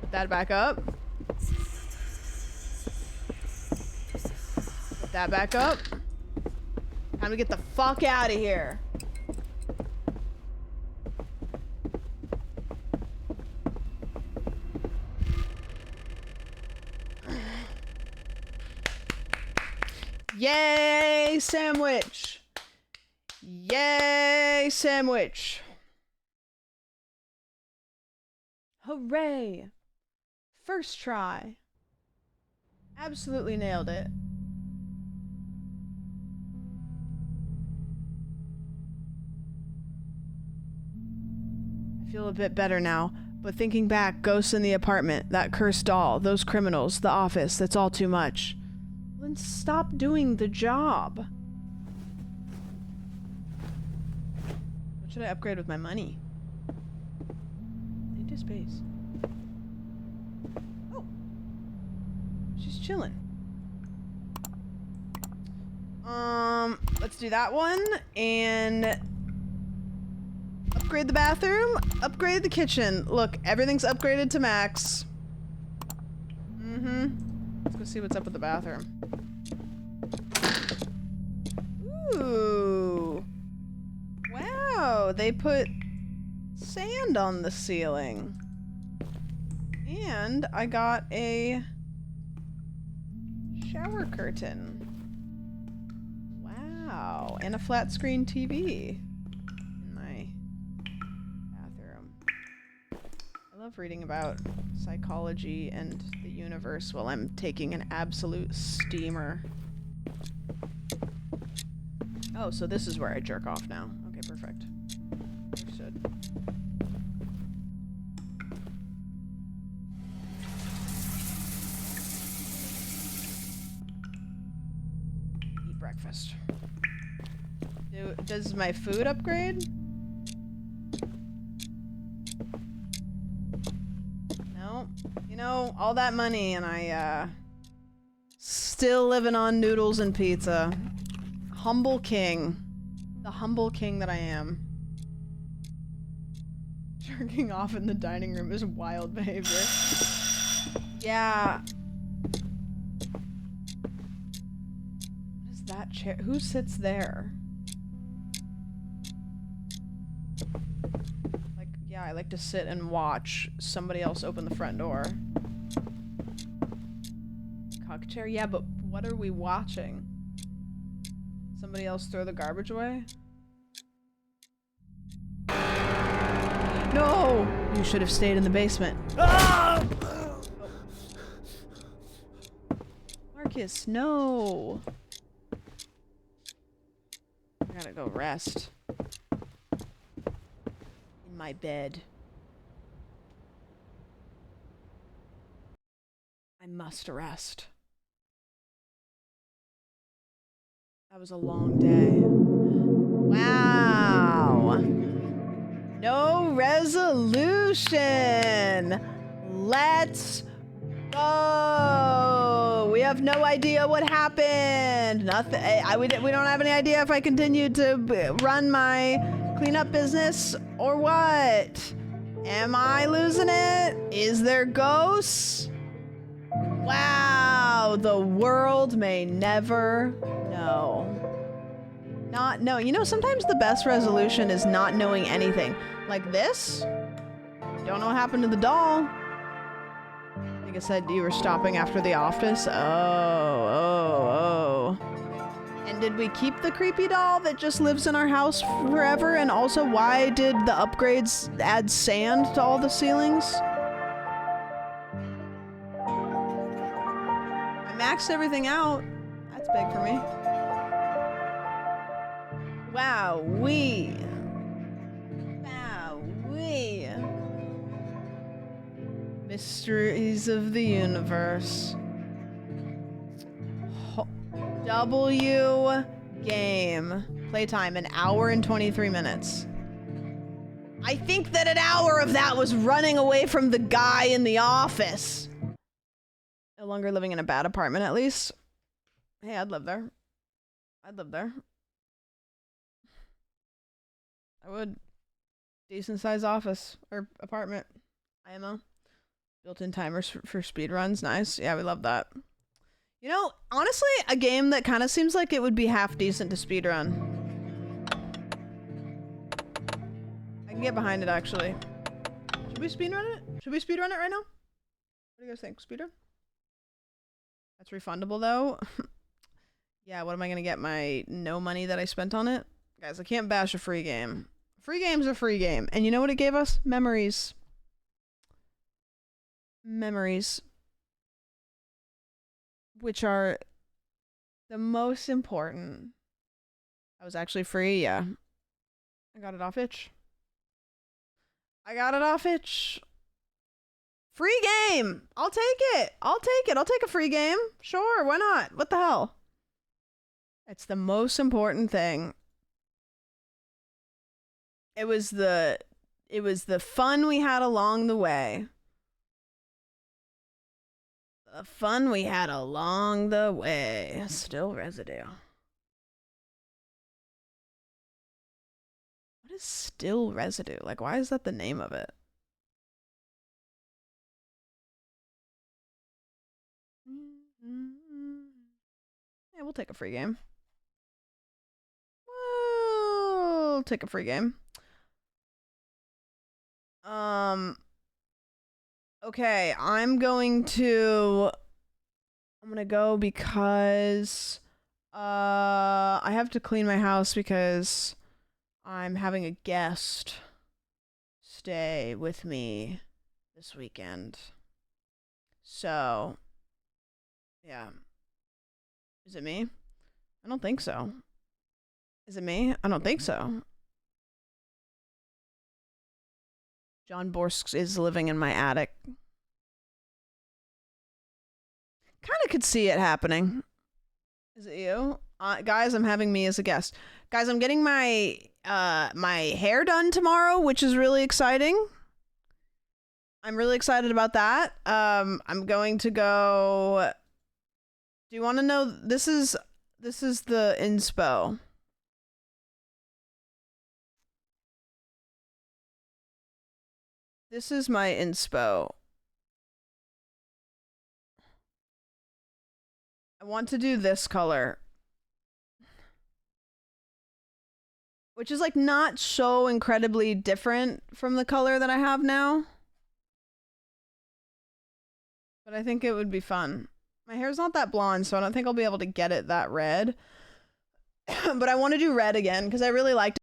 Put that back up. Put that back up. Time to get the fuck out of here. Yay, sandwich! Yay, sandwich! Hooray! First try. Absolutely nailed it. I feel a bit better now, but thinking back, ghosts in the apartment, that cursed doll, those criminals, the office, that's all too much. Then stop doing the job. What should I upgrade with my money? Into space. Oh. She's chilling. Let's do that one and upgrade the bathroom, upgrade the kitchen. Look, everything's upgraded to max. Let's go see what's up with the bathroom. Ooh. Wow, they put sand on the ceiling. And I got a shower curtain. Wow, and a flat screen TV in my bathroom. I love reading about psychology and the universe while I'm taking an absolute steamer. Oh, so this is where I jerk off now. Okay, perfect. Understood. Eat breakfast. Does my food upgrade? No. You know, all that money and I, still living on noodles and pizza. Humble king. The humble king that I am. Jerking off in the dining room is wild behavior. Yeah. What is that chair? Who sits there? Like, yeah, I like to sit and watch somebody else open the front door. Cock chair? Yeah, but what are we watching? Somebody else throw the garbage away? No! You should have stayed in the basement. Ah! Oh. Marcus, no! I gotta go rest. In my bed. I must rest. That was a long day. Wow. No resolution. Let's go. We have no idea what happened. Nothing. We don't have any idea if I continued to run my cleanup business or what. Am I losing it? Is there ghosts? Wow. The world may never know. Not know. You know, sometimes the best resolution is not knowing anything. Like this? Don't know what happened to the doll. I think I said you were stopping after the office. Oh. And did we keep the creepy doll that just lives in our house forever? And also, why did the upgrades add sand to all the ceilings? I maxed everything out. That's big for me. Wow-wee. Wow-wee. Mysteries of the universe. W game. Playtime, 1 hour and 23 minutes. I think that an hour of that was running away from the guy in the office. No longer living in a bad apartment, at least. Hey, I'd live there. I'd live there. I would. Decent size office or apartment. IMO. Built-in timers for speed runs. Nice. Yeah, we love that. You know, honestly, a game that kind of seems like it would be half decent to speedrun. I can get behind it, actually. Should we speedrun it? Should we speedrun it right now? What do you guys think? Speedrun? That's refundable, though. Yeah, what am I going to get? My no money that I spent on it? Guys, I can't bash a free game. Free game's a free game. And you know what it gave us? Memories. Memories. Which are the most important. That was actually free, yeah. I got it off itch. I got it off itch. Free game! I'll take it! I'll take it! I'll take a free game. Sure, why not? What the hell? It's the most important thing. It was the fun we had along the way. The fun we had along the way. Still residue. What is still residue? Like, why is that the name of it? Yeah, we'll take a free game. We'll take a free game. Okay, I'm gonna go because I have to clean my house because I'm having a guest stay with me this weekend. So, yeah. Is it me? I don't think so. Is it me? I don't think so. John Borsk is living in my attic. Kind of could see it happening. Is it you? Guys, I'm having me as a guest. Guys, I'm getting my my hair done tomorrow, which is really exciting. I'm really excited about that. I'm going to go. Do you want to know? This is the inspo. This is my inspo. I want to do this color. Which is like not so incredibly different from the color that I have now. But I think it would be fun. My hair's not that blonde, so I don't think I'll be able to get it that red. But I want to do red again because I really liked it.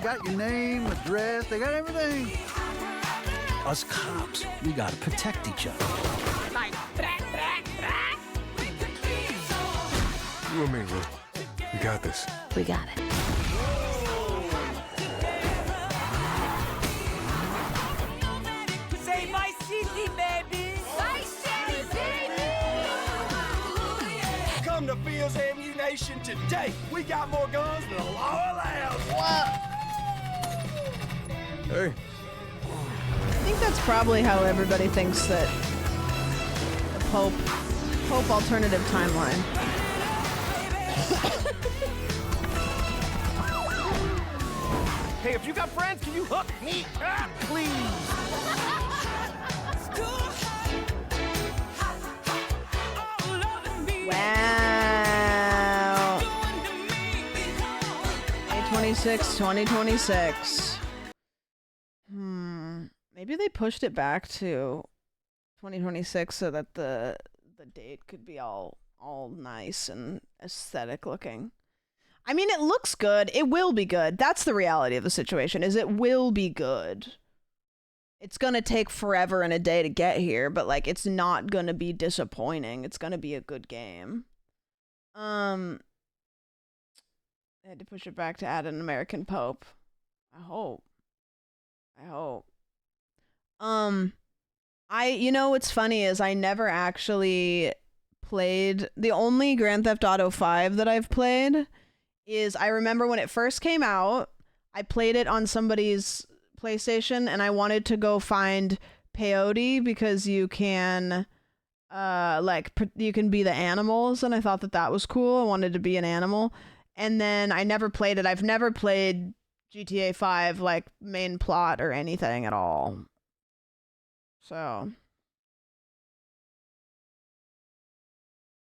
Got your name, address, they got everything. Us cops, we gotta protect each other. You and me, Lou. We got this. We got it. Say Vice City, baby. Vice City, baby. Come to Fields Avenue, nation today. We got more guns than the law allows. Hey. I think that's probably how everybody thinks that the Pope alternative timeline. Hey, if you got friends, can you hook me up, please? Wow. May 26, 2026. Maybe they pushed it back to 2026 so that the date could be all nice and aesthetic looking. I mean, it looks good. It will be good. That's the reality of the situation, is it will be good. It's going to take forever and a day to get here, but like it's not going to be disappointing. It's going to be a good game. I had to push it back to add an American Pope. I hope. You know what's funny is I never actually played, the only Grand Theft Auto 5 that I've played is, I remember when it first came out, I played it on somebody's PlayStation and I wanted to go find peyote because you can you can be the animals, and I thought that was cool. I wanted to be an animal, and then I never played it. I've never played GTA 5 like main plot or anything at all. So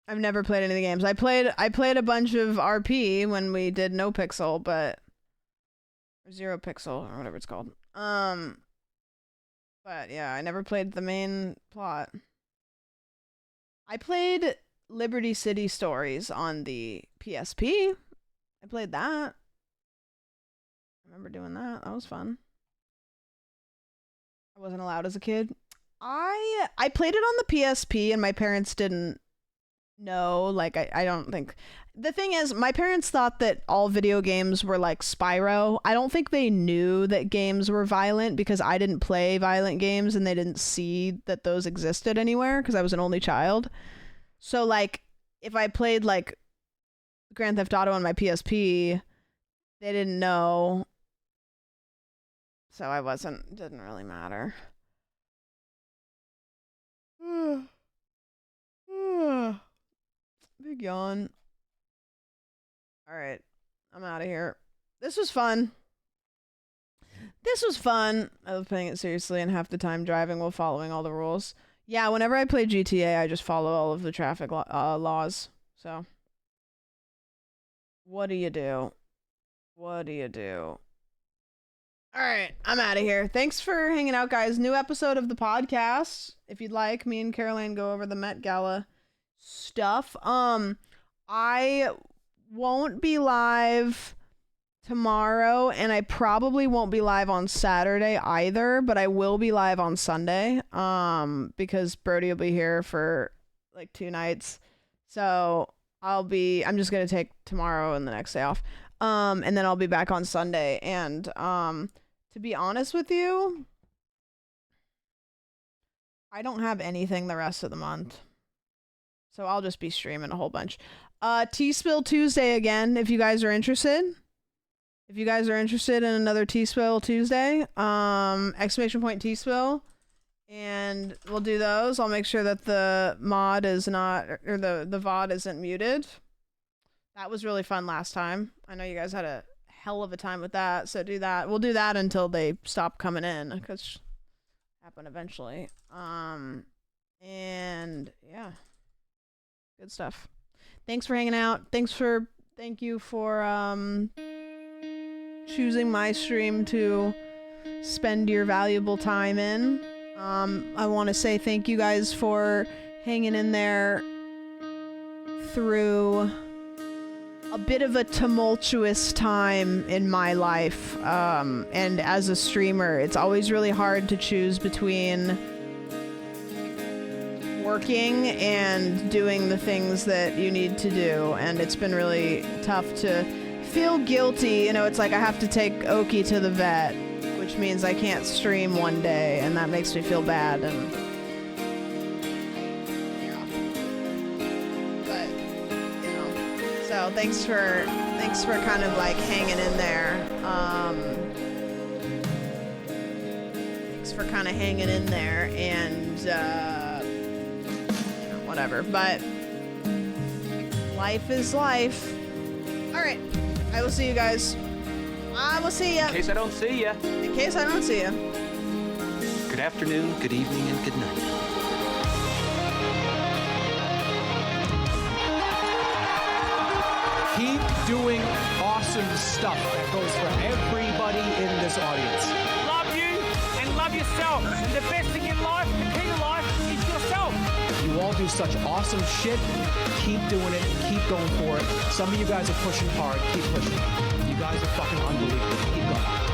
I've never played any of the games. I played a bunch of RP when we did No Pixel, but Zero Pixel or whatever it's called. But yeah, I never played the main plot. I played Liberty City Stories on the PSP. I played that. I remember doing that. That was fun. I wasn't allowed as a kid. I played it on the PSP and my parents didn't know. Like, I don't think... The thing is, my parents thought that all video games were like Spyro. I don't think they knew that games were violent because I didn't play violent games and they didn't see that those existed anywhere because I was an only child. So, like, if I played, like, Grand Theft Auto on my PSP, they didn't know. So didn't really matter. Big yawn. Alright, I'm out of here. This was fun. I was playing it seriously and half the time driving while following all the rules. Yeah, whenever I play GTA, I just follow all of the traffic laws. So, what do you do? Alright, I'm out of here. Thanks for hanging out, guys. New episode of the podcast. If you'd like, me and Caroline go over the Met Gala stuff. I won't be live tomorrow, and I probably won't be live on Saturday either, but I will be live on Sunday, because Brody will be here for like 2 nights. So I'm just gonna take tomorrow and the next day off. And then I'll be back on Sunday. And to be honest with you, I don't have anything the rest of the month. So I'll just be streaming a whole bunch. T-Spill Tuesday again, if you guys are interested. If you guys are interested in another T-Spill Tuesday, !T-Spill. And we'll do those. I'll make sure that the mod is not, or the VOD isn't muted. That was really fun last time. I know you guys had a hell of a time with that, so do that. We'll do that until they stop coming in, because happen eventually. And yeah, good stuff. Thanks for hanging out. Thank you for choosing my stream to spend your valuable time in. I want to say thank you guys for hanging in there through a bit of a tumultuous time in my life. And as a streamer, it's always really hard to choose between working and doing the things that you need to do, and it's been really tough to feel guilty. You know, it's like I have to take Oki to the vet, which means I can't stream one day, and that makes me feel bad. And yeah, but you know, So thanks for kind of like hanging in there. Thanks for kind of hanging in there and whatever. But life is life. All right, I will see you guys. I will see ya. In case I don't see ya. In case I don't see ya. Good afternoon, good evening, and good night. Keep doing awesome stuff that goes for everybody in this audience. Love you and love yourself. And the best thing in life, the key to life, is yourself. You all do such awesome shit. Keep doing it. Keep going for it. Some of you guys are pushing hard. Keep pushing. You guys are fucking unbelievable. Keep going.